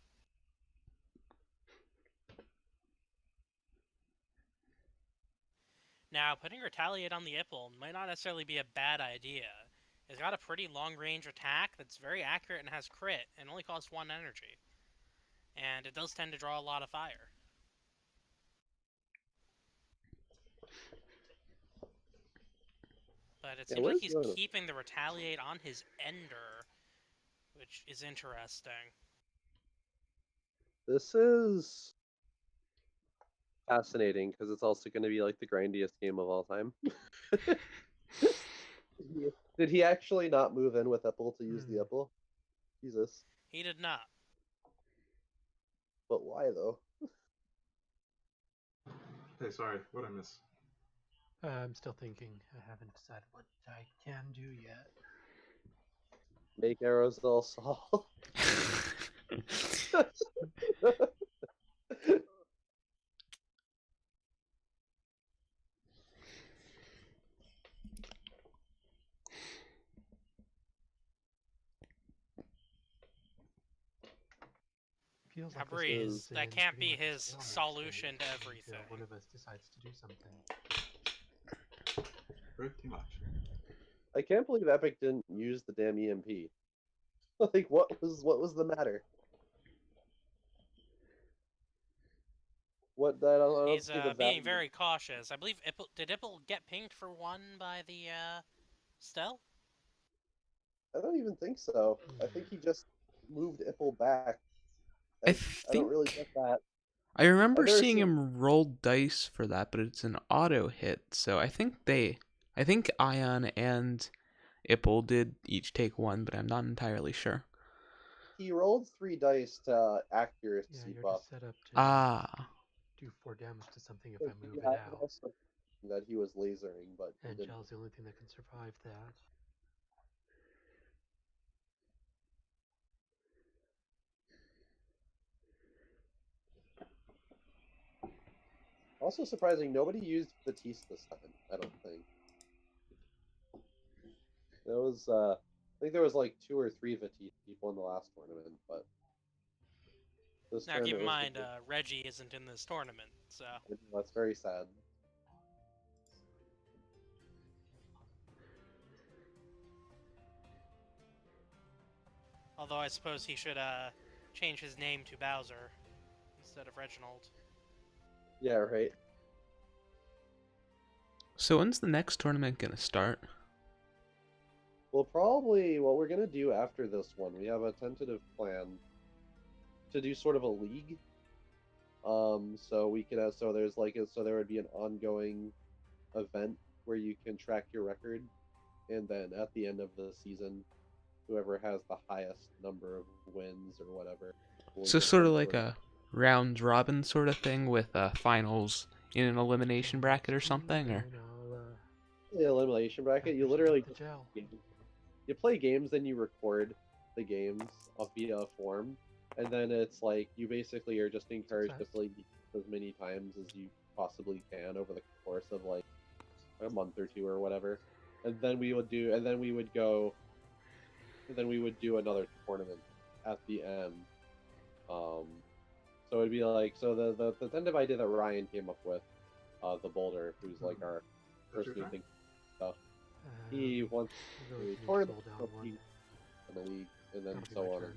S4: Now, putting Retaliate on the Ipple might not necessarily be a bad idea. It's got a pretty long-range attack that's very accurate and has crit, and only costs 1 energy. And it does tend to draw a lot of fire. But it seems like he's keeping the Retaliate on his Ender, which is interesting.
S2: This is fascinating because it's also going to be like the grindiest game of all time. Did he actually not move in with Ipple to use the Ipple? Jesus.
S4: He did not.
S2: But why though?
S3: Hey, sorry, what'd I miss?
S1: I'm still thinking. I haven't decided what I can do yet.
S2: Make Arozell Sol.
S1: Feels like
S4: Breeze, that can't be his solution to everything.
S1: One of us decides to do something.
S3: Pretty much.
S2: I can't believe Epic didn't use the damn EMP. Like, what was the matter? What that? I don't
S4: He's
S2: see the
S4: being very cautious. I believe did Ipple get pinged for 1 by the Stell?
S2: I don't even think so. I think he just moved Ipple back. I don't really get that.
S5: I remember seeing him roll dice for that, but it's an auto hit. So I think Ion and Ipple did each take 1, but I'm not entirely sure.
S2: He rolled 3 dice to accuracy
S1: you're
S2: buff.
S1: just set up to do 4 damage to something if I move it out.
S2: Also that he was lasering, but
S1: and Gel's the only thing that can survive that.
S2: Also surprising, nobody used Batiste this time, I don't think. There was, I think there was like 2 or 3 Batiste people in the last tournament, but...
S4: Now keep in mind, Reggie isn't in this tournament, so...
S2: That's very sad.
S4: Although I suppose he should change his name to Bowser instead of Reginald.
S2: Yeah, right.
S5: So when's the next tournament gonna start?
S2: Well, probably what we're gonna do after this one, we have a tentative plan to do sort of a league. So we could have, so there would be an ongoing event where you can track your record, and then at the end of the season, whoever has the highest number of wins or whatever. will
S5: So
S2: get
S5: sort of
S2: one
S5: like
S2: for-
S5: a round robin sort of thing with finals in an elimination bracket or something, or
S1: And I'll,
S2: the elimination bracket. You literally
S1: the gel.
S2: you play games, then you record the games via a form, and then it's like you basically are just encouraged to play as many times as you possibly can over the course of like a month or two or whatever. And then we would do another tournament at the end. So it'd be like the tentative idea that Ryan came up with, the Boulder, who's like our person who thinks stuff. He wants
S1: really
S2: a tournament
S1: slow down one.
S2: in the league, and then
S1: That'll be
S2: so
S1: my
S2: on.
S1: turn.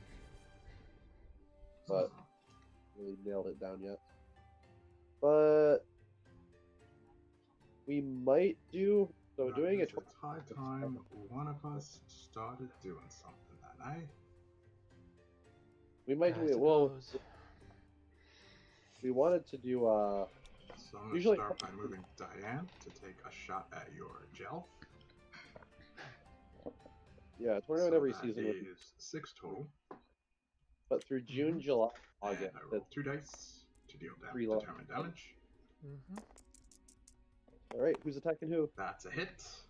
S2: But really nailed it down yet. But we might do so. Doing
S3: It's
S2: a
S3: high time one of us started doing something then, eh?
S2: we might
S1: I
S2: do it. Well,
S1: suppose.
S2: we wanted to do
S3: So I'm gonna
S2: Usually-
S3: start by moving Diane to take a shot at your gel.
S2: yeah, tournament
S3: So
S2: every
S3: that
S2: season,
S3: is 6 total.
S2: but through June, July,
S3: And
S2: August.
S3: I roll 2 dice to deal
S2: Three levels.
S3: determined damage.
S1: Mm-hmm.
S2: All right, who's attacking who?
S3: That's a hit. It's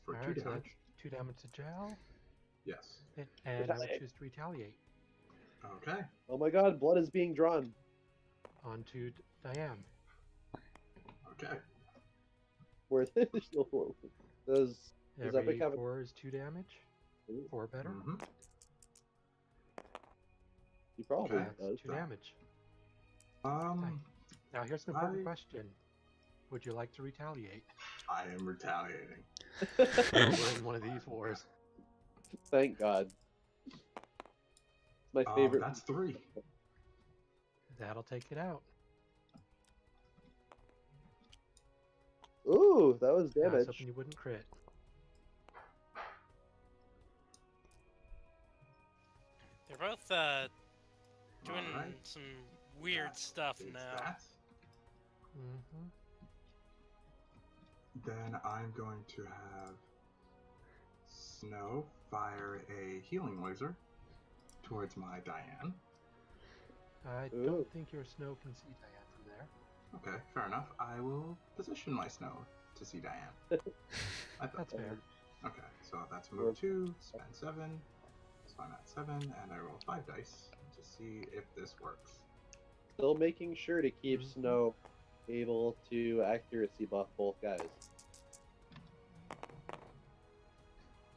S3: for 2
S1: Alright, so
S3: damage.
S1: that's 2 damage to gel,
S3: Yes.
S1: and I would
S2: Retaliate.
S1: choose to retaliate
S3: Okay.
S2: Oh my God, blood is being drawn.
S1: onto Diane.
S3: Okay.
S2: Where does
S1: Every
S2: Epic have a-
S1: 4 is 2 damage. 4 better.
S3: Mm-hmm.
S2: he probably
S3: Okay.
S2: does.
S1: That's 2 damage. Now here's an important question. Would you like to retaliate?
S3: I am retaliating.
S1: We're in one of these wars.
S2: Thank God. It's my favorite.
S3: That's 3.
S1: That'll take it out.
S2: Ooh, that was
S1: I was
S2: damage.
S1: hoping you wouldn't crit.
S4: They're both doing
S3: Alright.
S4: some weird
S3: That
S4: stuff
S3: is
S4: now.
S3: that.
S1: Mm-hmm.
S3: Then I'm going to have Snow fire a healing laser towards my Diane.
S1: I
S2: Ooh.
S1: don't think your snow can see Diane from there.
S3: Okay, fair enough. I will position my Snow to see Diane. I thought
S1: That's fair.
S3: Okay, so that's move 2, spend 7. So I'm at 7, and I roll 5 dice to see if this works.
S2: Still making sure to keep
S1: Mhm.
S2: Snow able to accuracy buff both guys.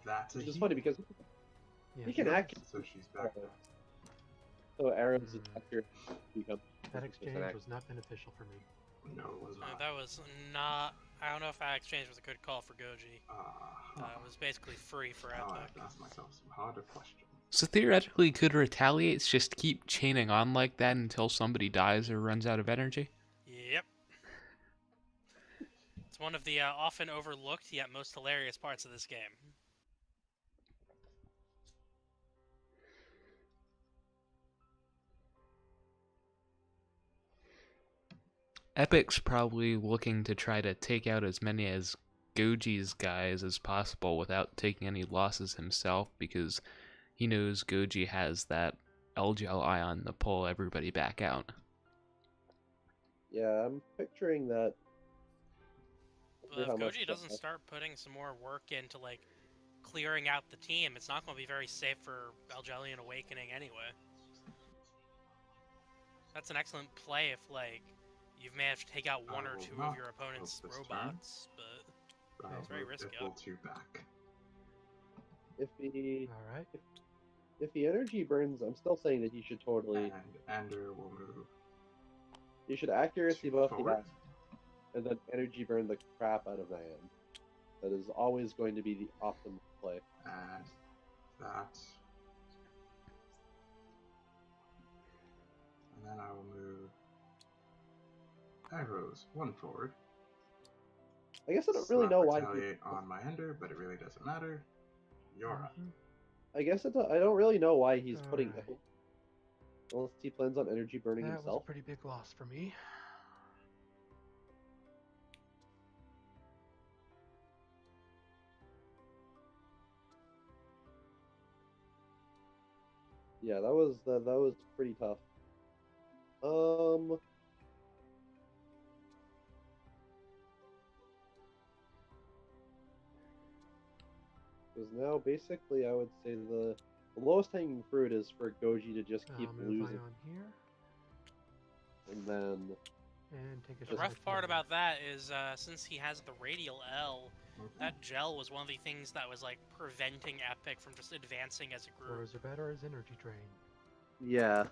S3: That's a
S2: Which is
S3: heal.
S2: funny because
S1: Yeah,
S2: he can act.
S3: So she's back now.
S2: So Aaron's
S1: Hmm.
S2: accuracy becomes
S1: that exchange was not beneficial for me.
S3: No, it was not.
S4: That was not. I don't know if that exchange was a good call for Goji. It was basically free for
S3: Now I
S4: Epic.
S3: have to ask myself some harder questions.
S5: so theoretically, could retaliates just keep chaining on like that until somebody dies or runs out of energy?
S4: Yep. It's one of the often overlooked yet most hilarious parts of this game.
S5: Epic's probably looking to try to take out as many as Goji's guys as possible without taking any losses himself, because he knows Goji has that L-Gel ion to pull everybody back out.
S2: Yeah, I'm picturing that.
S4: Well, if
S2: How much
S4: Goji doesn't start putting some more work into like clearing out the team, it's not going to be very safe for Ellgelion Awakening anyway. That's an excellent play if like you've managed to take out one or
S3: will
S4: two
S3: not
S4: of your opponent's
S3: close this
S4: robots, but
S3: I'll
S4: It's very
S3: move
S4: risky.
S3: Ipple 2 back.
S2: If he
S1: Alright.
S2: if the energy burns, I'm still saying that he should totally
S3: And Ender will move
S2: he should accuracy
S3: 2
S2: buff the
S3: forward.
S2: guy and then energy burn the crap out of Diane. That is always going to be the optimal play.
S3: And that. And then I will move Arrows 1 forward.
S2: I guess I don't really know why.
S3: Retaliate on my Ender, but it really doesn't matter. You're up.
S1: Mhm.
S2: I guess I don't really know why he's putting
S1: Alright.
S2: unless he plans on energy burning
S1: That was a
S2: himself.
S1: pretty big loss for me.
S2: Yeah, that was pretty tough. Because now basically I would say the lowest hanging fruit is for Goji to just keep
S1: Move
S2: losing,
S1: on here
S2: and then
S1: and take a
S4: The
S1: shot
S4: rough
S1: at
S4: part
S1: Kiana.
S4: about that is since he has the radial L,
S3: Okay.
S4: that gel was one of the things that was like preventing Epic from just advancing as a group.
S1: Floors are better as energy drain.
S2: yeah.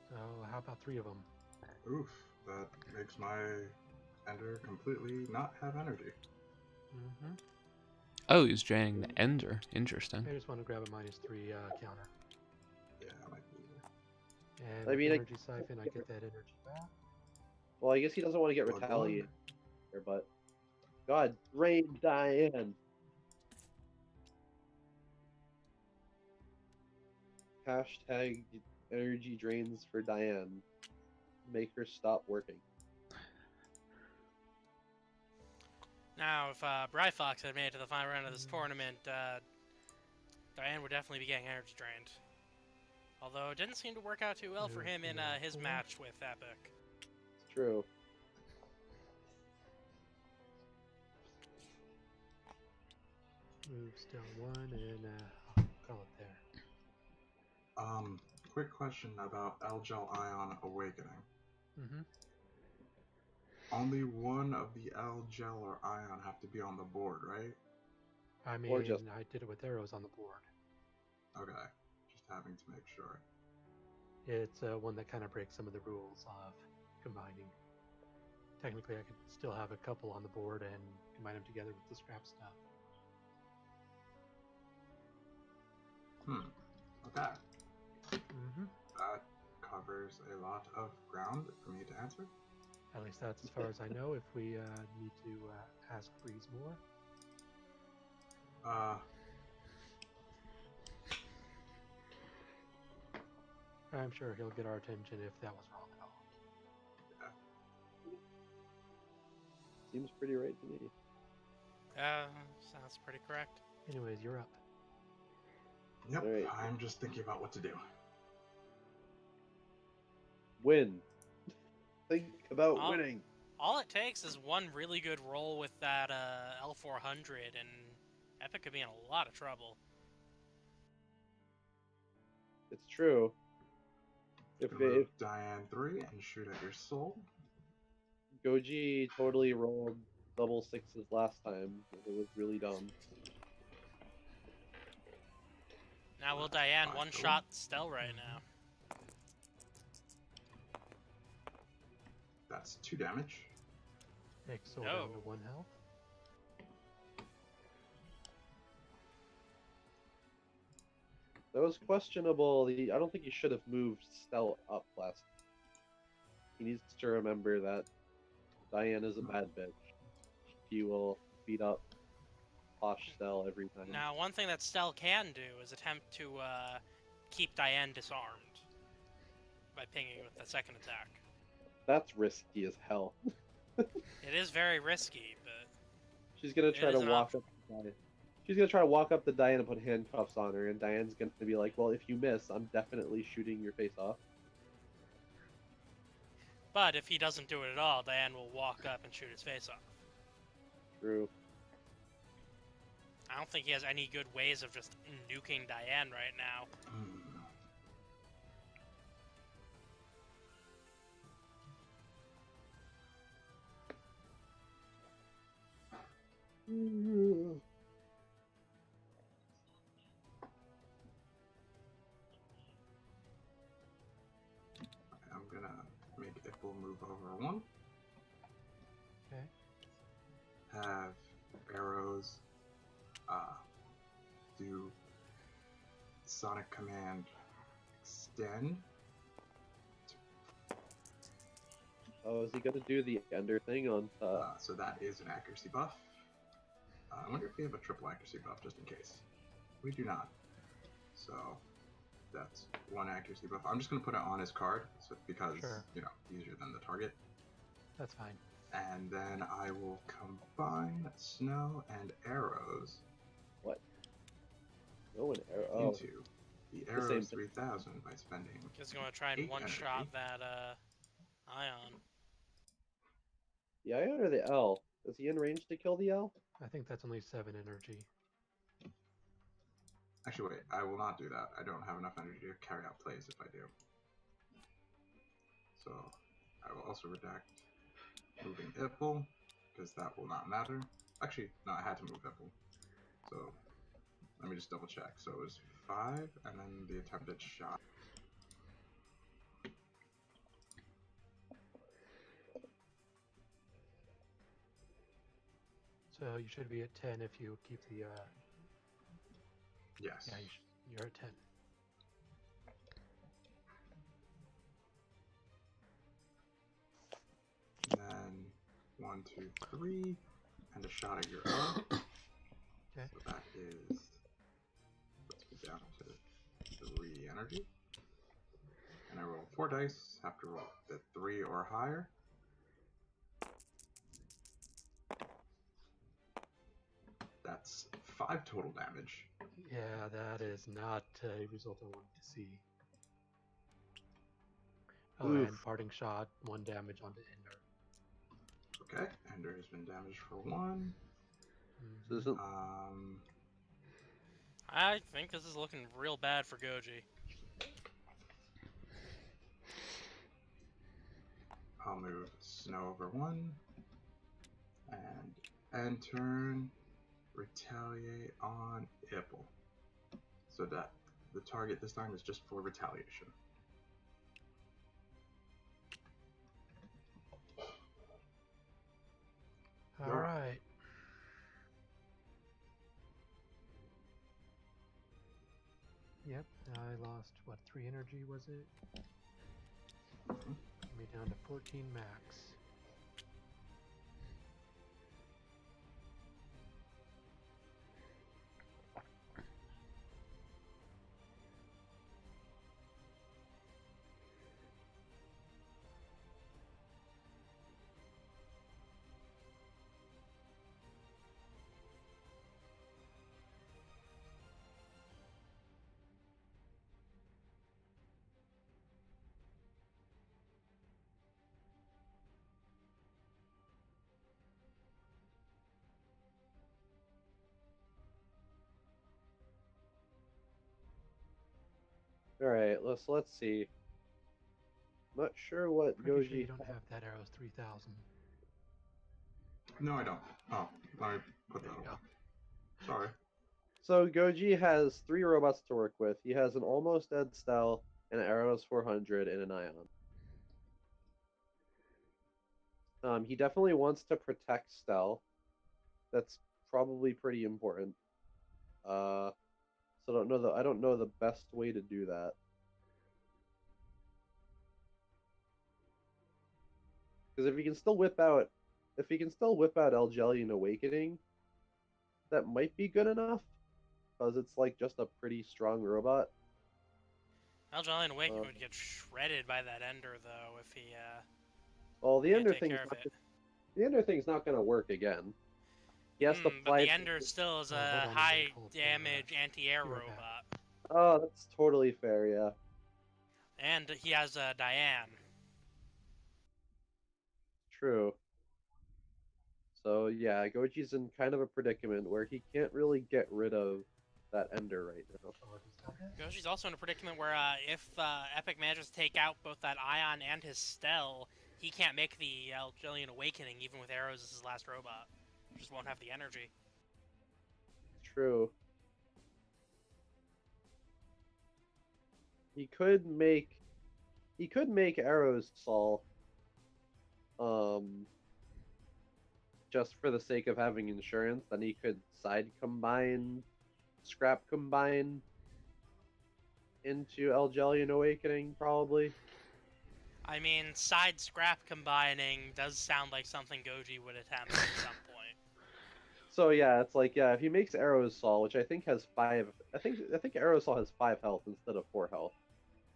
S1: So how about 3 of them?
S3: Oof, that makes my ender completely not have energy.
S1: Mm-hmm.
S5: Oh, he's draining the ender. Interesting.
S1: I just want to grab a -3 counter.
S3: Yeah, that might be easier.
S1: And
S2: I
S1: with
S2: mean,
S1: the
S2: I-
S1: energy siphon, I get that energy back.
S2: Well, I guess he doesn't want to get
S3: Plug
S2: retaliated,
S3: one.
S2: but God, drain Diane. Hashtag energy drains for Diane. Make her stop working.
S4: Now, if Bryfox had made it to the final round of this tournament, Diane would definitely be getting energy drained. Although it didn't seem to work out too well for him in his match with Epic.
S2: It's true.
S1: Move still 1 and I'll call it there.
S3: Quick question about Ellgelion Awakening.
S1: Mm-hmm.
S3: Only one of the L-Gel or Ion have to be on the board, right?
S1: I mean,
S2: Or just-
S1: I did it with arrows on the board.
S3: Okay, just having to make sure.
S1: It's one that kind of breaks some of the rules of combining. Technically, I could still have a couple on the board and combine them together with the scrap stuff.
S3: Okay.
S1: Mm-hmm.
S3: That covers a lot of ground for me to answer.
S1: At least that's as far as I know. If we need to ask Breeze more. I'm sure he'll get our attention if that was wrong at all.
S2: Seems pretty right to me.
S4: Sounds pretty correct.
S1: Anyways, you're up.
S3: Yep,
S2: Alright.
S3: I'm just thinking about what to do.
S2: Win. Think about
S4: Oh.
S2: winning.
S4: All it takes is one really good roll with that L400, and Epic could be in a lot of trouble.
S2: It's true. If
S3: Remove Diane 3 and shoot at your soul.
S2: Goji totally rolled double 6s last time, it was really dumb.
S4: Now will Diane
S3: Fine,
S4: one-shot Stell right now?
S3: That's 2 damage.
S1: Takes Soul
S4: No.
S1: down to 1 health.
S2: That was questionable. I don't think he should have moved Stell up last. He needs to remember that Diane is a bad bitch. She will beat up Posh Stell every time.
S4: Now, one thing that Stell can do is attempt to keep Diane disarmed by pinging with the second attack.
S2: That's risky as hell.
S4: It is very risky, but
S2: She's gonna try
S4: It
S2: to
S4: is an
S2: walk up to Diane. She's gonna try to walk up to Diane and put handcuffs on her, and Diane's gonna be like, "Well, if you miss, I'm definitely shooting your face off."
S4: if he doesn't do it at all, Diane will walk up and shoot his face off.
S2: True.
S4: I don't think he has any good ways of just nuking Diane right now.
S3: I'm gonna make Ipple move over 1.
S1: Okay.
S3: Have arrows do Sonic Command extend.
S2: Oh, is he gonna do the Ender thing on?
S3: So that is an accuracy buff. I wonder if we have a triple accuracy buff just in case. We do not. So that's 1 accuracy buff. I'm just gonna put it on his card because
S1: Sure.
S3: easier than the target.
S1: That's fine.
S3: And then I will combine snow and arrows.
S2: Oh, an arrow. Oh,
S3: into the
S2: The
S3: Arrows
S2: same thing.
S3: 3000 by spending.
S4: Just gonna try and
S3: 8
S4: one-shot
S3: energy.
S4: that ion.
S2: the ion or the L? Is he in range to kill the L?
S1: I think that's only 7 energy.
S3: Actually, wait, I will not do that. I don't have enough energy to carry out plays if I do. So, I will also redact moving Ipple, because that will not matter. Actually, no, I had to move Ipple. So, let me just double check. So it was 5, and then the attempted shot.
S1: So you should be at 10 if you keep the.
S3: Yes.
S1: Yeah, you're at 10.
S3: Then 1, 2, 3, and a shot at your O.
S1: Okay.
S3: So that is, puts me down to 3 energy. And I roll 4 dice, have to roll the 3 or higher. That's 5 total damage.
S1: Yeah, that is not a result I wanted to see. Oh,
S2: Oof.
S1: and parting shot, 1 damage onto Ender.
S3: Okay, Ender has been damaged for 1.
S2: So this is-
S4: I think this is looking real bad for Goji.
S3: I'll move Snow over 1. And end turn, retaliate on Ipple. So that the target this time is just for retaliation.
S1: All right. Yep, I lost, what, 3 energy was it?
S3: Mhm.
S1: Me down to 14 max.
S2: All right, let's see. Not sure what
S1: Pretty
S2: Goji.
S1: sure you don't have that Arrows 3000.
S3: No, I don't. Oh, let me put
S1: There
S3: that
S1: you go.
S3: away. Sorry.
S2: So Goji has 3 robots to work with. He has an almost dead Stell, an Arrows 400, and an Ion. He definitely wants to protect Stell. That's probably pretty important. So I don't know the best way to do that. Because if he can still whip out Ellgelion Awakening, that might be good enough. Because it's like just a pretty strong robot.
S4: Ellgelion Awakening would get shredded by that Ender, though, if he
S2: Well, the
S4: can't
S2: Ender
S4: take
S2: thing's
S4: care of it.
S2: the Ender thing's not going to work again. He has to
S4: But
S2: fly.
S4: the Ender still is
S1: Oh, hold
S4: a
S1: on a minute,
S4: high
S1: hold on,
S4: damage anti-air
S1: be right back.
S4: robot.
S2: Oh, that's totally fair. Yeah.
S4: And he has Diane.
S2: True. So yeah, Goji's in kind of a predicament where he can't really get rid of that Ender right now.
S1: Oh, does that hit?
S4: Goshi's also in a predicament where if Epic manages to take out both that Ion and his Stell, he can't make the Ellgelion Awakening even with Arrows as his last robot. Just won't have the energy.
S2: True. He could make ArozSol just for the sake of having insurance. Then he could scrap combine into Ellgelion Awakening probably.
S4: I mean, side scrap combining does sound like something Goji would attempt at some point.
S2: So yeah, it's like if he makes ArozSol, which I think has 5, I think ArozSol has 5 health instead of 4 health.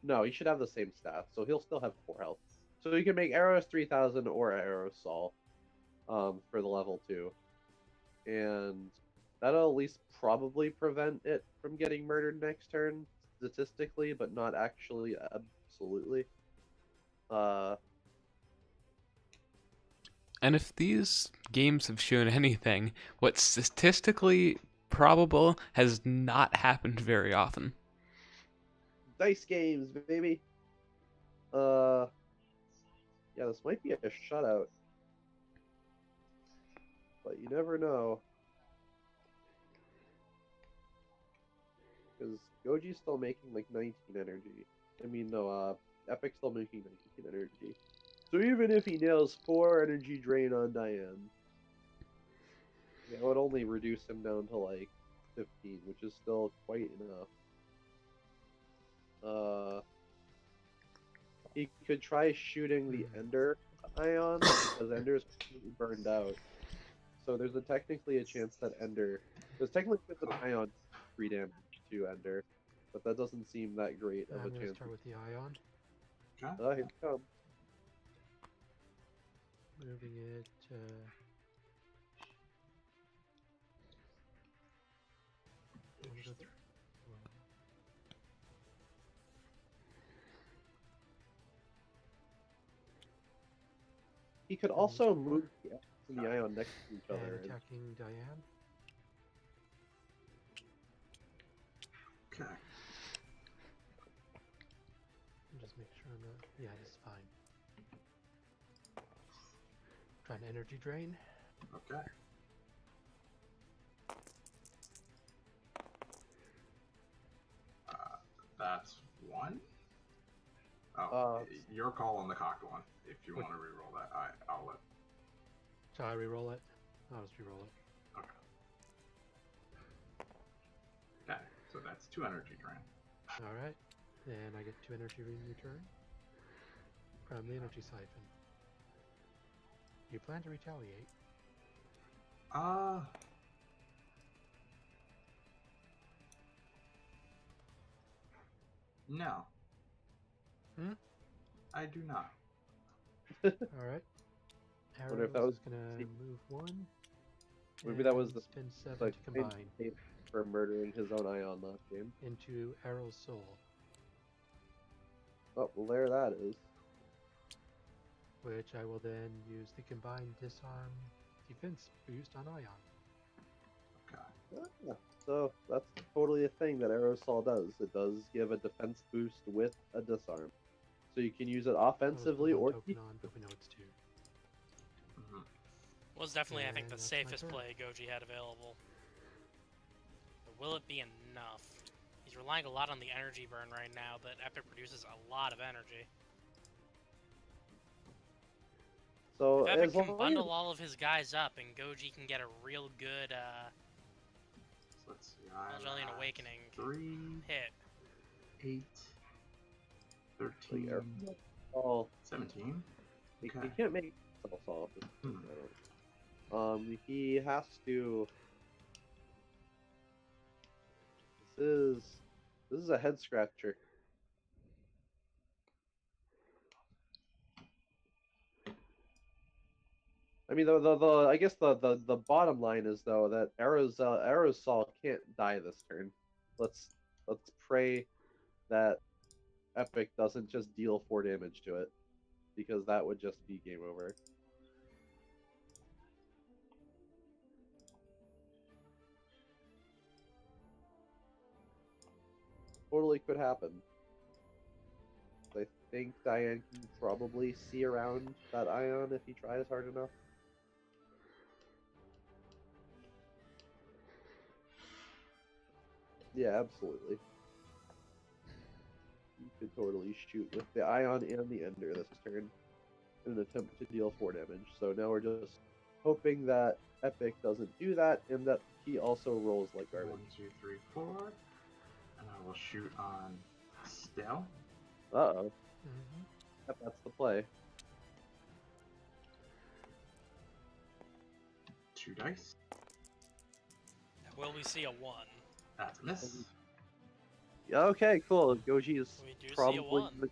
S2: No, he should have the same stats, so he'll still have 4 health. So he can make Arrows 3000 or ArozSol for the level 2. And That'll at least probably prevent it from getting murdered next turn, statistically, but not actually absolutely.
S5: And if these games have shown anything, what's statistically probable has not happened very often.
S2: Dice games, baby. Yeah, this might be a shutout. But you never know. Because Goji's still making like 19 energy. I mean, no, Epic's still making 19 energy. So even if he nails 4 energy drain on Diane, it would only reduce him down to like 15, which is still quite enough. He could try shooting the Ender Ion, because Ender's completely burned out. So there's technically a chance that Ender... There's technically an Ion 3 damage to Ender, but that doesn't seem that great of a chance.
S1: I'm gonna start with the Ion.
S3: Okay.
S2: Here it comes.
S1: Moving it.
S2: He could also move the X and the Ion next to each other.
S1: Attacking Diane.
S3: Okay.
S1: Just make sure I'm not. Yeah, this is fine. Trying to energy drain.
S3: Okay. That's 1. Oh, your call on the cocked one. If you want to reroll that, I'll let.
S1: Shall I reroll it? I'll just reroll it.
S3: Okay. Okay, so that's 2 energy drain.
S1: Alright. And I get 2 energy in return from the energy siphon. You plan to retaliate?
S3: No. I do not.
S1: Alright.
S2: Wonder if that was
S1: gonna move 1.
S2: Maybe that was the
S1: spin 7
S2: like,
S1: to combine
S2: for murdering his own Ion last game.
S1: into Arozell Sol,
S2: Oh, well, there that is.
S1: which I will then use the combined disarm defense boost on Ion.
S3: Okay.
S2: Yeah, so that's totally a thing that ArozSol does. It does give a defense boost with a disarm. So you can use it offensively or
S1: token on, but we know it's 2.
S4: Was definitely, I think, the
S1: And that's my
S4: safest
S1: turn.
S4: play Goji had available. But will it be enough? He's relying a lot on the energy burn right now, but Epic produces a lot of energy.
S2: So
S4: If Epic
S2: as long
S4: can
S2: as
S4: bundle all of his guys up and Goji can get a real good
S3: So let's see. I
S4: Ellgelion
S3: have
S4: Awakening
S3: 3,
S4: hit.
S3: 8, 13,
S2: Oh,
S3: 17.
S2: he
S3: Okay.
S2: can't make ArozSol. He has to. This is a head scratcher. I mean, I guess the bottom line is though that ArozSol can't die this turn. Let's pray that Epic doesn't just deal 4 damage to it, because that would just be game over. Totally could happen. I think Diane can probably see around that Ion if he tries hard enough. Yeah, absolutely. You could totally shoot with the Ion and the Ender this turn in an attempt to deal 4 damage. So now we're just hoping that Epic doesn't do that and that he also rolls like garbage.
S3: 1, 2, 3, 4. And I will shoot on Stell.
S2: Uh-oh. Yep, that's the play.
S3: 2 dice.
S4: Will we see a 1?
S3: That's a miss.
S2: Okay, cool. Goji is
S4: We do see a
S2: probably
S4: 1.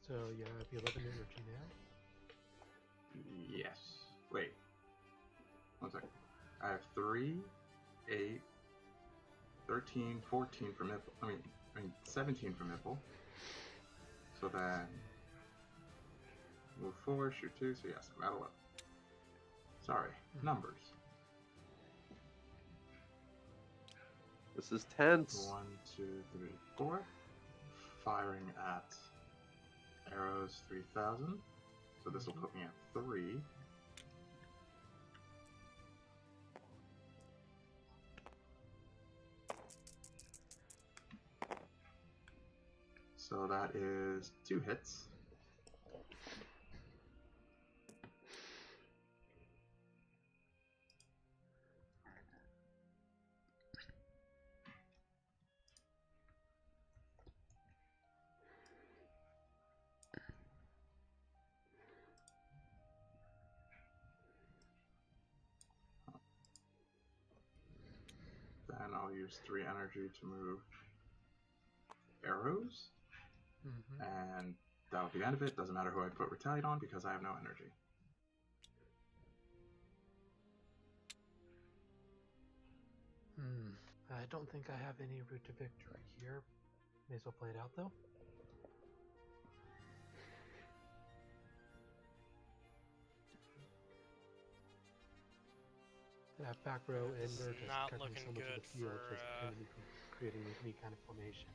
S1: So you have 11 energy now.
S3: Yes. Wait. 1 second. I have 3, 8, 13, 14 from Ipple. I mean 17 from Ipple. So then move 4, shoot 2. So yes, I'm at 11. Sorry, numbers.
S2: This is tense.
S3: 1, 2, 3, 4. Firing at arrows 3000. So this will put me at 3. So that is 2 hits. Then I'll use 3 energy to move arrows. And that'll be the end of it. Doesn't matter who I put retaliate on because I have no energy.
S1: I don't think I have any route to victory here. May as well play it out though. That back row
S4: This
S1: ender
S4: is
S1: just
S4: not
S1: covering
S4: looking
S1: so much of
S4: good
S1: the field,
S4: for,
S1: just creating any kind of formation.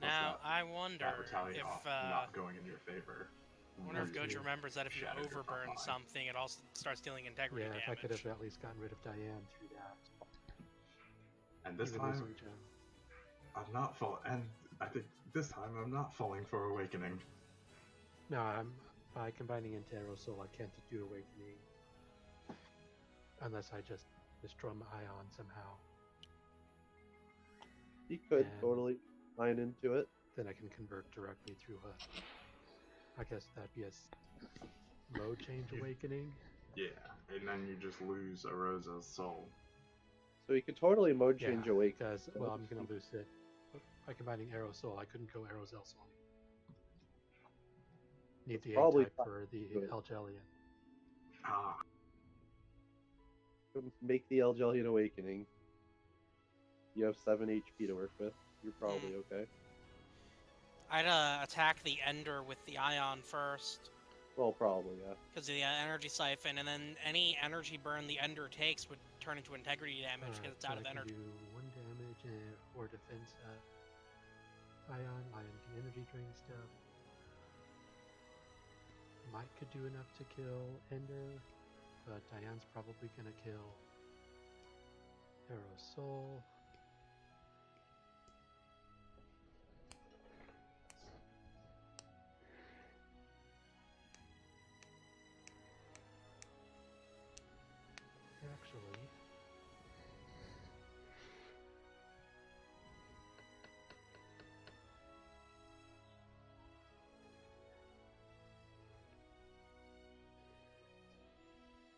S4: Now, I
S3: That
S4: wonder
S3: retaliate
S4: if
S3: off not going in your favor.
S4: I wonder if Goji
S1: Too.
S4: remembers that if you
S3: Shattered your front
S4: overburn
S3: line.
S4: something, it also starts dealing integrity
S1: Yeah, if I could
S4: damage.
S1: have at least gotten rid of Diane through that.
S3: And this
S1: Even
S3: time,
S1: losing Joe.
S3: I'm not fall. And I think this time I'm not falling for Awakening.
S1: No, by combining into ArozSol, I can't do Awakening. Unless I just destroy my Ion somehow.
S2: You could
S1: And-
S2: totally line into it.
S1: Then I can convert directly through I guess that'd be a mode change Awakening.
S3: Yeah, and then you just lose Arozell Sol.
S2: So you could totally mode change awake.
S1: Because, well, I'm going to lose it. By combining ArozSol, I couldn't go Arozell Sol. Need the
S2: Probably
S1: A-type for the
S2: good.
S1: Ellgelion.
S3: Ah,
S2: Make the Ellgelion Awakening. You have 7 HP to work with. You're probably okay.
S4: I'd attack the Ender with the Ion first,
S2: Well, probably, yeah.
S4: because the energy siphon, and then any energy burn the Ender takes would turn into integrity damage because it's
S1: so
S4: out of
S1: I can
S4: energy.
S1: do 1 damage and 4 defense Ion can energy drain stuff. Might could do enough to kill Ender, but Diane's probably gonna kill ArozSol. Actually,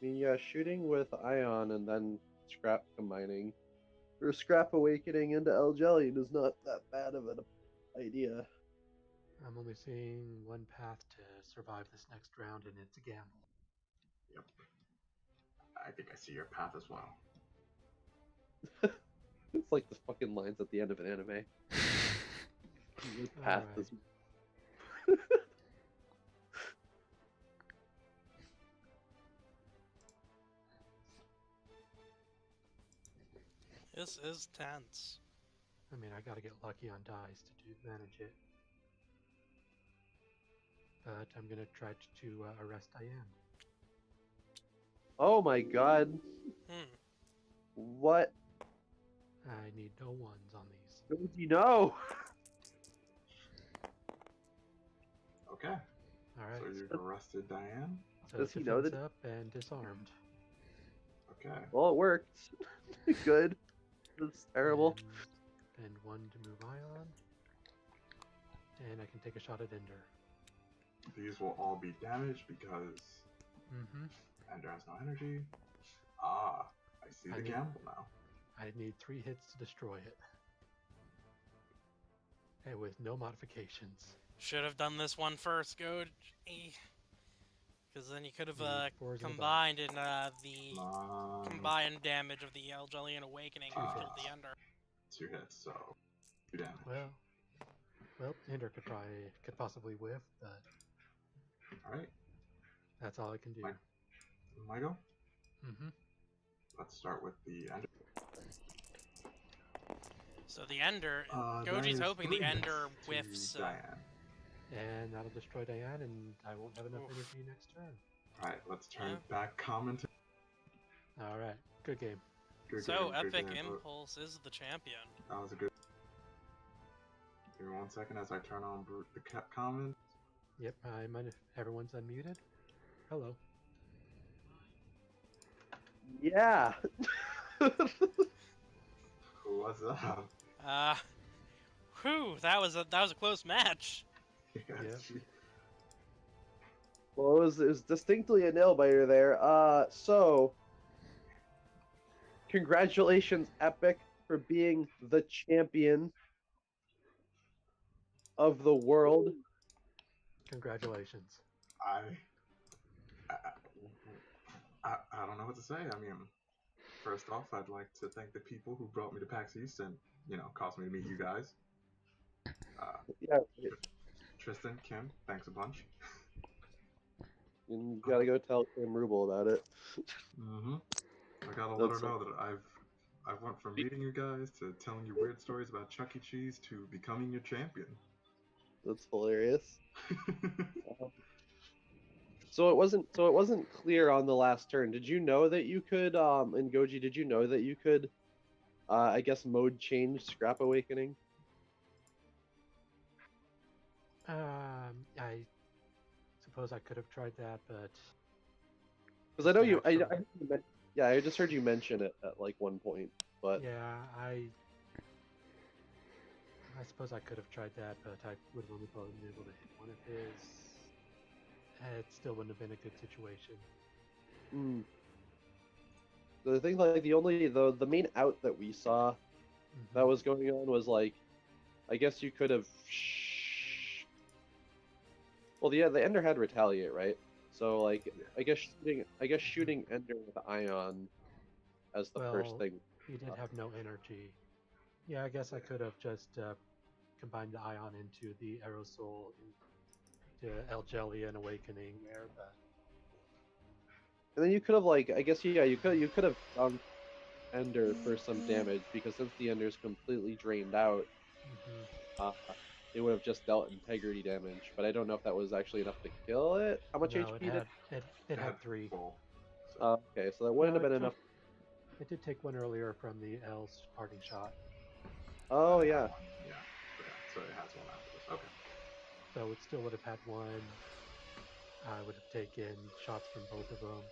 S2: I mean, yeah, shooting with Ion and then Scrap combining, or Scrap Awakening into Ellgelion is not that bad of an idea.
S1: I'm only seeing one path to survive this next round, and it's a gamble.
S3: yep. I think I see your path as well.
S2: It's like the fucking lines at the end of an anime. Your path
S1: Alright.
S2: is...
S4: This is tense.
S1: I mean, I gotta get lucky on dice to manage it. But I'm gonna try to arrest Diane.
S2: Oh my god. What?
S1: I need no ones on these.
S2: Don't you know?
S3: Okay.
S1: Alright,
S3: So you've arrested Diane.
S1: so
S2: Does he know
S1: defense
S2: that-
S1: up and disarmed.
S3: Okay.
S2: Well, it worked. Good. That's terrible.
S1: And 1 to move Ion. And I can take a shot at Ender.
S3: These will all be damaged because
S1: Mm-hmm.
S3: Ender has no energy. Ah, I see
S1: I
S3: the
S1: mean-
S3: gamble now.
S1: I need 3 hits to destroy it. And with no modifications.
S4: Should have done this one first, Goji. Because then you could have
S1: fours and a
S4: combined in the
S3: Come on.
S4: combined damage of the Ellgelion Awakening and killed the
S3: hits.
S4: Ender.
S3: 2 hits, so 2 damage.
S1: Well, Ender could possibly whiff, but
S3: Alright,
S1: that's all I can do.
S3: my go?
S1: Mm-hmm.
S3: Let's start with the Ender.
S4: So the Ender,
S3: That
S4: Goji's
S3: is
S4: hoping
S3: 3
S4: the Ender
S3: hits to
S4: whiffs.
S3: Diane.
S1: And that'll destroy Diane, and I won't have enough
S4: Oof.
S1: energy next turn.
S3: Alright, let's turn
S4: Yeah.
S3: back comment.
S1: Alright, good game.
S3: Good
S4: So
S3: game, good
S4: Epic
S3: game.
S4: Impulse is the champion.
S3: That was a good. Give me 1 second as I turn on the comment.
S1: Yep, everyone's unmuted. Hello.
S2: Yeah.
S3: What's up?
S4: Whew, that was a close match.
S3: Yes.
S2: Well, it was distinctly a nail biter there. So congratulations, Epic, for being the champion of the world.
S1: Congratulations.
S3: I don't know what to say. I mean, first off, I'd like to thank the people who brought me to PAX East and, caused me to meet you guys.
S2: Yeah,
S3: Tristan, Kim, thanks a bunch.
S2: and you gotta go tell Kim Ruble about it.
S3: Mm-hmm. I gotta let her
S2: That's-
S3: know that I've went from meeting you guys to telling you weird stories about Chuck E. Cheese to becoming your champion.
S2: That's hilarious. So it wasn't clear on the last turn. Did you know that you could and Goji, did you know that you could I guess mode change Scrap Awakening?
S1: I suppose I could have tried that, but
S2: Because I know you
S1: Yeah,
S2: I just heard you mention it at like one point, but
S1: yeah, I suppose I could have tried that, but I would have only probably been able to hit one of his. It still wouldn't have been a good situation.
S2: The thing, like the main out that we saw that was going on was like, I guess you could have. Well, yeah, the Ender had retaliate, right? So like, I guess shooting Ender with Ion as the first thing.
S1: He did have no energy. Yeah, I guess I could have just combined the Ion into the Arozell into Ellgelion Awakening there, but
S2: And then you could have like, I guess you could have dunked Ender for some damage, because since the Ender's completely drained out, it would have just dealt integrity damage. But I don't know if that was actually enough to kill it. How much
S1: no,
S2: HP did
S1: it had 3.
S3: Full.
S2: Okay, so that wouldn't have been enough.
S1: It did take one earlier from the L's parting shot.
S2: Oh yeah.
S3: Yeah. So it has one after this. Okay.
S1: So it still would have had one. I would have taken shots from both of them.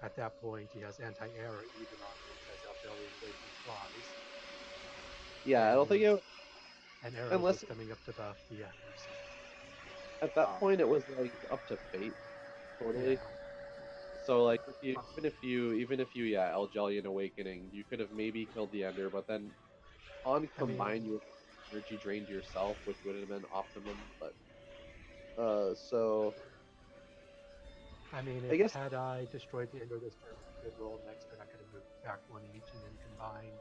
S1: At that point, he has anti-air even on him because Ellgelion Awakening flies.
S2: Yeah, I don't think it.
S1: And arrows
S2: Unless
S1: was coming up to buff the Ender.
S2: at that point it was like up to fate, totally.
S1: Yeah.
S2: So like, even if you Ellgelion Awakening, you could have maybe killed the Ender, but then on combine you energy drained yourself, which would have been optimum. But so
S1: I mean,
S2: I guess
S1: had I destroyed the Ender this turn, I could roll next turn. I could have moved back one each and then combined,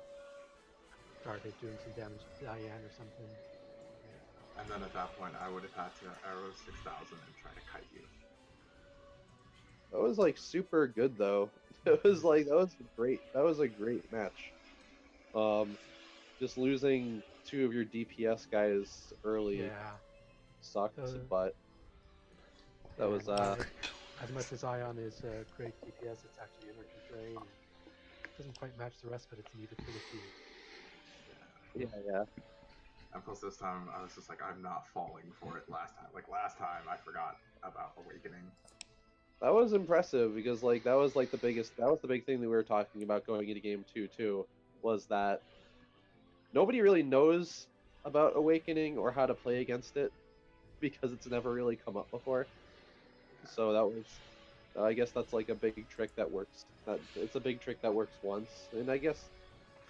S1: started doing some damage to Diane or something.
S3: And then at that point, I would have had to arrow 6,000 and try to kite you.
S2: that was like super good though. It was like that was a great match. Just losing 2 of your DPS guys early sucked, but that was
S1: as much as Ion is great DPS, it's actually energy drain. It doesn't quite match the rest, but it's needed for the field.
S2: Yeah.
S3: And plus this time, I was just like, I'm not falling for it last time. Like last time, I forgot about Awakening.
S2: That was impressive, because like that was the big thing that we were talking about going into game 2 too, was that nobody really knows about Awakening or how to play against it, because it's never really come up before. So that was, I guess that's like a big trick that works. It's a big trick that works once, and I guess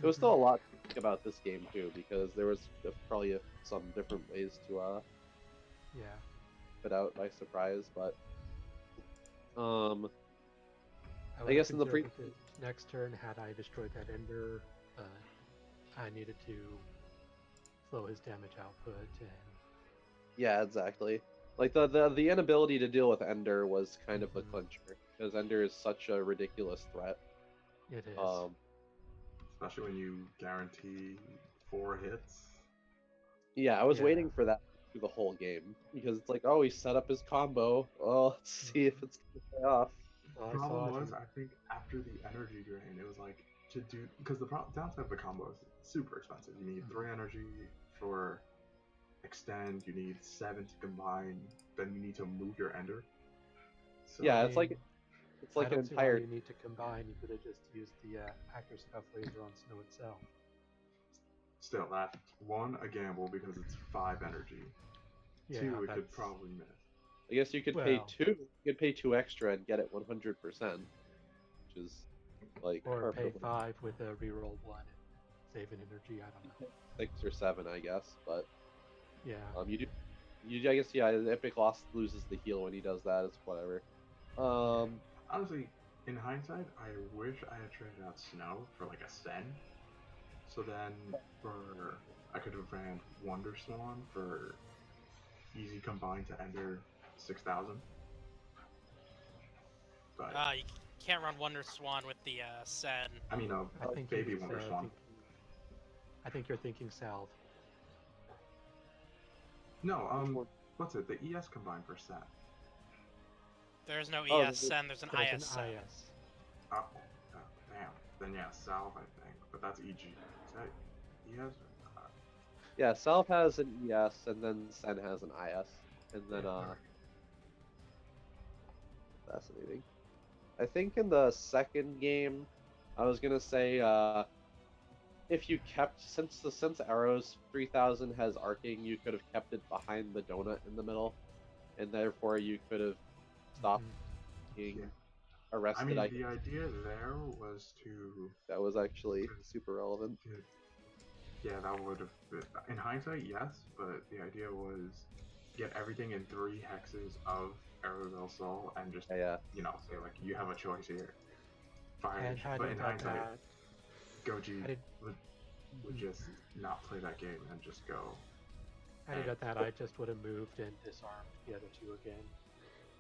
S2: there was still a lot to think about this game too, because there was probably some different ways to put out by surprise. But
S1: I
S2: guess in the pre-
S1: next turn, had I destroyed that ender, I needed to slow his damage output, and
S2: Yeah, exactly. Like the inability to deal with Ender was kind of the clincher, because Ender is such a ridiculous threat.
S1: it is.
S3: Especially when you guarantee 4 hits.
S2: Yeah, I was
S1: Yeah.
S2: waiting for that through the whole game, because it's like, oh, he set up his combo. Oh, let's see if it's gonna pay off.
S1: Well, I
S3: Problem
S1: thought
S3: was,
S1: he-
S3: I think after the energy drain, it was like to do because the downside of the combo is super expensive. You need 3 energy for extend. You need 7 to combine. Then you need to move your ender. So,
S2: Yeah,
S1: I
S2: it's like
S1: mean,
S2: it's like
S1: I
S2: an
S1: don't see why
S2: entire.
S1: you need to combine. You could have just used the accuracy buff laser on Snow itself.
S3: still, that's 1 a gamble because it's 5 energy.
S1: Yeah,
S3: 2 it could
S1: that's-
S3: probably miss.
S2: I guess you could pay
S1: Well-
S2: 2. You could pay 2 extra and get it 100%, which is like
S1: Or pay
S2: perfectly
S1: 5 with a reroll 1 and save an energy. I don't know.
S2: 6 or 7, I guess. But
S1: Yeah.
S2: you do. I guess Epic loses the heal when he does that. It's whatever.
S3: Honestly, in hindsight, I wish I had traded out Snow for like a Sen. So then, I could have ran Wonder Swan for easy combine to ender 6,000. But
S4: You can't run Wonder Swan with the Sen.
S3: I mean,
S1: I think
S3: baby
S1: he's,
S3: Wonder Swan.
S1: I think you're thinking Salve.
S3: No, what's it? The ES combine for Sen.
S4: There's no
S2: Oh,
S4: ES Sen, there's an
S1: There's
S4: IS Sen.
S1: an IS.
S3: Oh, damn. Then yeah, Salve, I think. But that's EG. Is that ES?
S2: Yeah, Self has an ES, and then Sen has an IS, and then fascinating. I think in the second game, I was gonna say if you kept since Arrows 3000 has arcing, you could have kept it behind the donut in the middle, and therefore you could have stopped being arrested.
S3: I mean, the idea there was to.
S2: That was actually super relevant.
S3: Yeah, that would have been. In hindsight, yes, but the idea was get everything in 3 hexes of Arozell Sol and just,
S2: Yeah.
S3: say, like, you have a choice here. Fire.
S1: And had
S3: But
S1: it
S3: in
S1: done
S3: hindsight,
S1: that,
S3: Goji would just not play that game and just go.
S1: had he done that, I just would have moved and disarmed the other 2 again.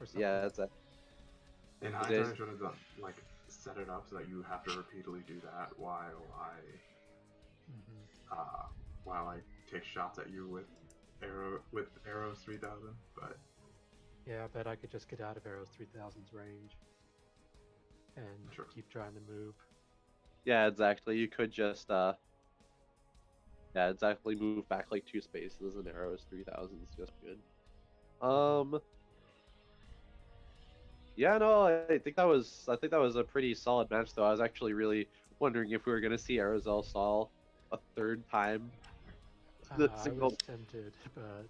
S1: Or something.
S2: Yeah, that's it.
S3: In hindsight, I should have done, set it up so that you have to repeatedly do that while I take shots at you with Arrows 3000, but
S1: Yeah, I bet I could just get out of Arrows 3000's range and
S3: Sure.
S1: keep trying to move.
S2: Yeah, exactly. You could just move back like 2 spaces, and Arrows 3000 is just good. Yeah, no, I think that was a pretty solid match, though. I was actually really wondering if we were gonna see Arozell Sol a 3rd time.
S1: I
S2: single-
S1: was tempted, but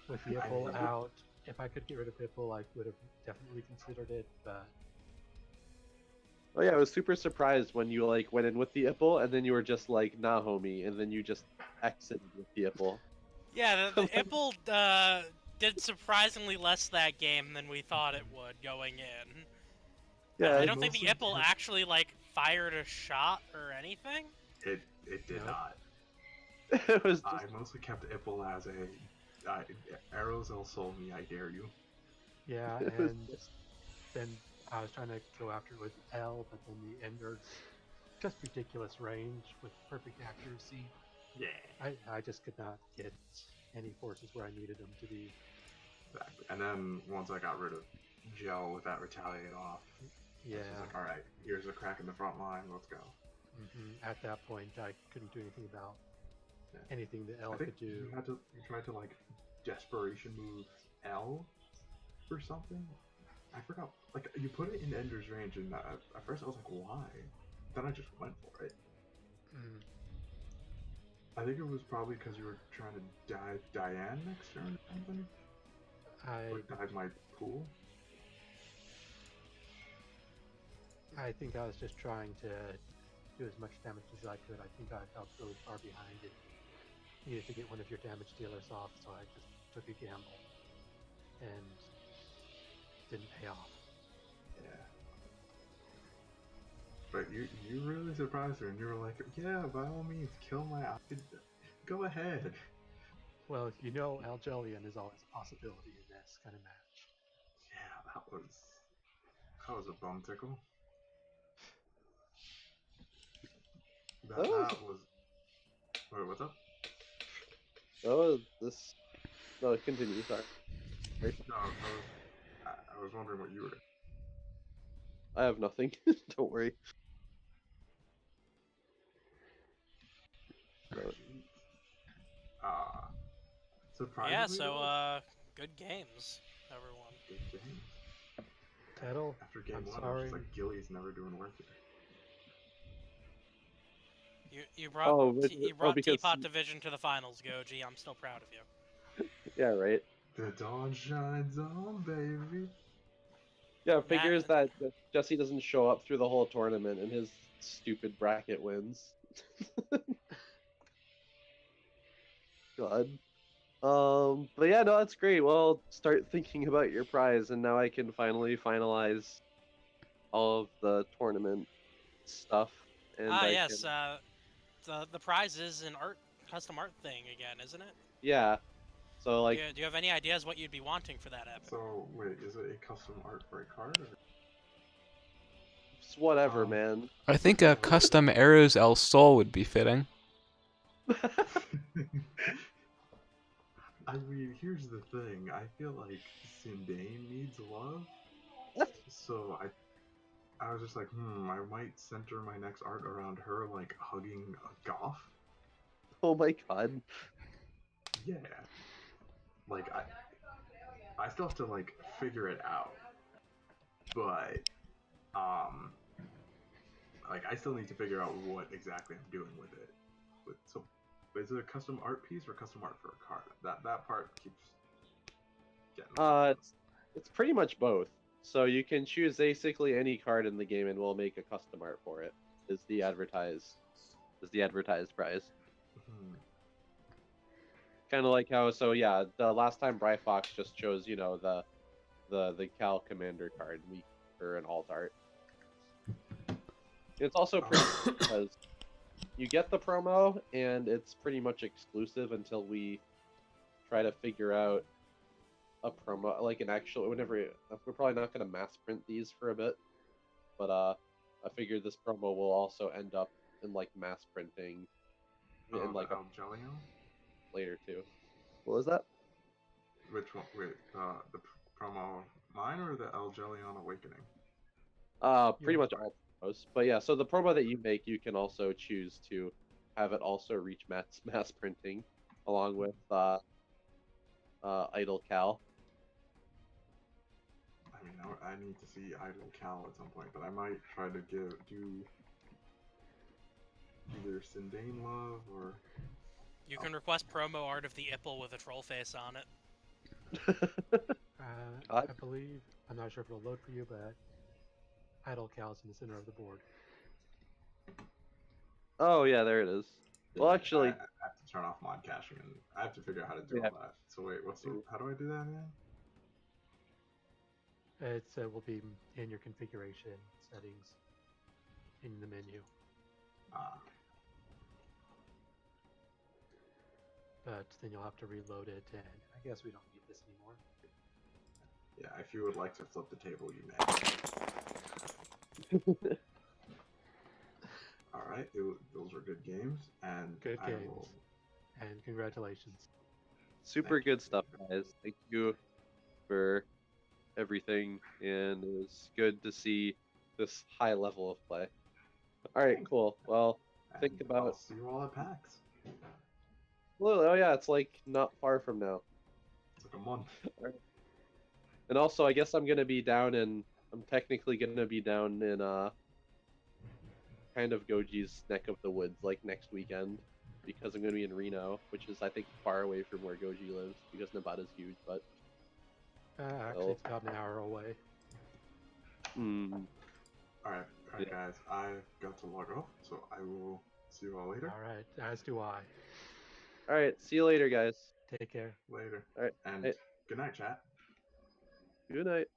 S1: with Yipple out, if I could get rid of Yipple, I would have definitely considered it, but
S2: Oh yeah, I was super surprised when you went in with the Ipple, and then you were just like, nah, homie, and then you just exited with the Ipple.
S4: Yeah, the Ipple did surprisingly less that game than we thought it would going in.
S2: Yeah,
S4: I don't think the Ipple actually fired a shot or anything.
S3: it did
S1: No.
S3: not.
S2: it was just,
S3: I mostly kept Ipple as a Arozell Sol me, I dare you.
S1: yeah,
S2: It was
S1: and then I was trying to go after it with L, but then the Ender's just ridiculous range with perfect accuracy.
S3: Yeah.
S1: I just could not get any forces where I needed them to be.
S3: Exactly. And then once I got rid of Gel with that retaliate off,
S1: Yeah.
S3: it's just like, alright, here's a crack in the front line, let's go.
S1: At that point, I couldn't do anything about
S3: Yeah.
S1: anything that L
S3: I think
S1: could do.
S3: you tried to desperation move L or something. I forgot. You put it in Ender's range, and at first I was like, why? Then I just went for it.
S1: Mm.
S3: I think it was probably because you were trying to dive Diane next turn or something. Or dive my pool.
S1: I think I was just trying to do as much damage as I could. I think I felt really far behind and needed to get one of your damage dealers off, so I just took a gamble and didn't pay off.
S3: Yeah. But you really surprised her, and you were like, yeah, by all means, kill my go ahead.
S1: Well, you know Ellgelion is always a possibility in this kind of match.
S3: Yeah, that was a bum tickle. That was. Wait, what's up?
S2: That was this. No, continue. Sorry.
S3: No, I was wondering what you were.
S2: I have nothing. Don't worry.
S3: Surprisingly,
S4: Yeah, so
S3: though,
S4: good games, everyone.
S3: good game.
S1: Tettle,
S3: After game
S1: I'm
S3: one, I was
S1: sorry.
S3: just like, Gilly's never doing work here.
S4: You brought
S2: because
S4: Teapot Division to the finals, Goji. I'm still proud of you.
S2: yeah, right.
S3: The dawn shines on, baby.
S2: Yeah, figures that Jesse doesn't show up through the whole tournament and his stupid bracket wins. God. But yeah, no, that's great. Well, start thinking about your prize, and now I can finally finalize all of the tournament stuff. And
S4: yes, the prize is an custom art thing again, isn't it?
S2: yeah. So like,
S4: do you have any ideas what you'd be wanting for that epic?
S3: So wait, is it a custom art for a card? Or...
S2: it's whatever, man.
S5: I think a custom Arozell Sol would be fitting.
S3: I mean, here's the thing. I feel like Sindane needs love. So I was just like, I might center my next art around her, like, hugging a goth.
S2: Oh my god.
S3: Yeah. Like, I still have to, like, figure it out. But, like, I still need to figure out what exactly I'm doing with it. So, is it a custom art piece or custom art for a card? That part keeps getting...
S2: It's pretty much both. So you can choose basically any card in the game, and we'll make a custom art for it. Is the advertised prize. Kind of like how, so yeah, the last time Fox just chose, you know, the Cal Commander card for an alt art. It's also pretty cool because you get the promo, and it's pretty much exclusive until we try to figure out a promo, like an actual, we're probably not going to mass print these for a bit, but I figured this promo will also end up in like mass printing in like a
S3: Ellgelion?
S2: later too. What was that?
S3: Which one? Wait, the promo mine or the Ellgelion Awakening?
S2: Pretty much all promos. But yeah, so the promo that you make, you can also choose to have it also reach mass printing, along with Idle Cal.
S3: I mean, I need to see Idle Cal at some point, but I might try to do either Sindane Love or...
S4: You can request promo art of the Ipple with a troll face on it.
S1: I believe, I'm not sure if it'll load for you, but Idle Cal's in the center of the board.
S2: Oh yeah, there it is. Well, actually,
S3: I have to turn off mod caching, and I have to figure out how to do all that. So wait, how do I do that again?
S1: It will be in your configuration settings in the menu. But then you'll have to reload it, and I guess we don't need this anymore.
S3: Yeah, if you would like to flip the table, you may. Alright, those were good games, and
S1: good games. And congratulations.
S2: Super good stuff, guys. Thank you for everything, and it was good to see this high level of play. Alright, cool. Well, think about...
S3: I'll see you all at PAX.
S2: Well, oh yeah, it's like not far from now.
S3: It's like a month.
S2: And also, I guess I'm technically gonna be down in kind of Goji's neck of the woods, like next weekend, because I'm gonna be in Reno, which is I think far away from where Goji lives, because Nevada's huge, but
S1: actually it's about an hour away.
S3: Alright, yeah. Guys, I've got to log off, so I will see you all later.
S1: Alright, as do I.
S2: Alright, see you later, guys.
S1: Take care.
S3: Later.
S2: Alright.
S3: And good night, chat.
S2: Good night.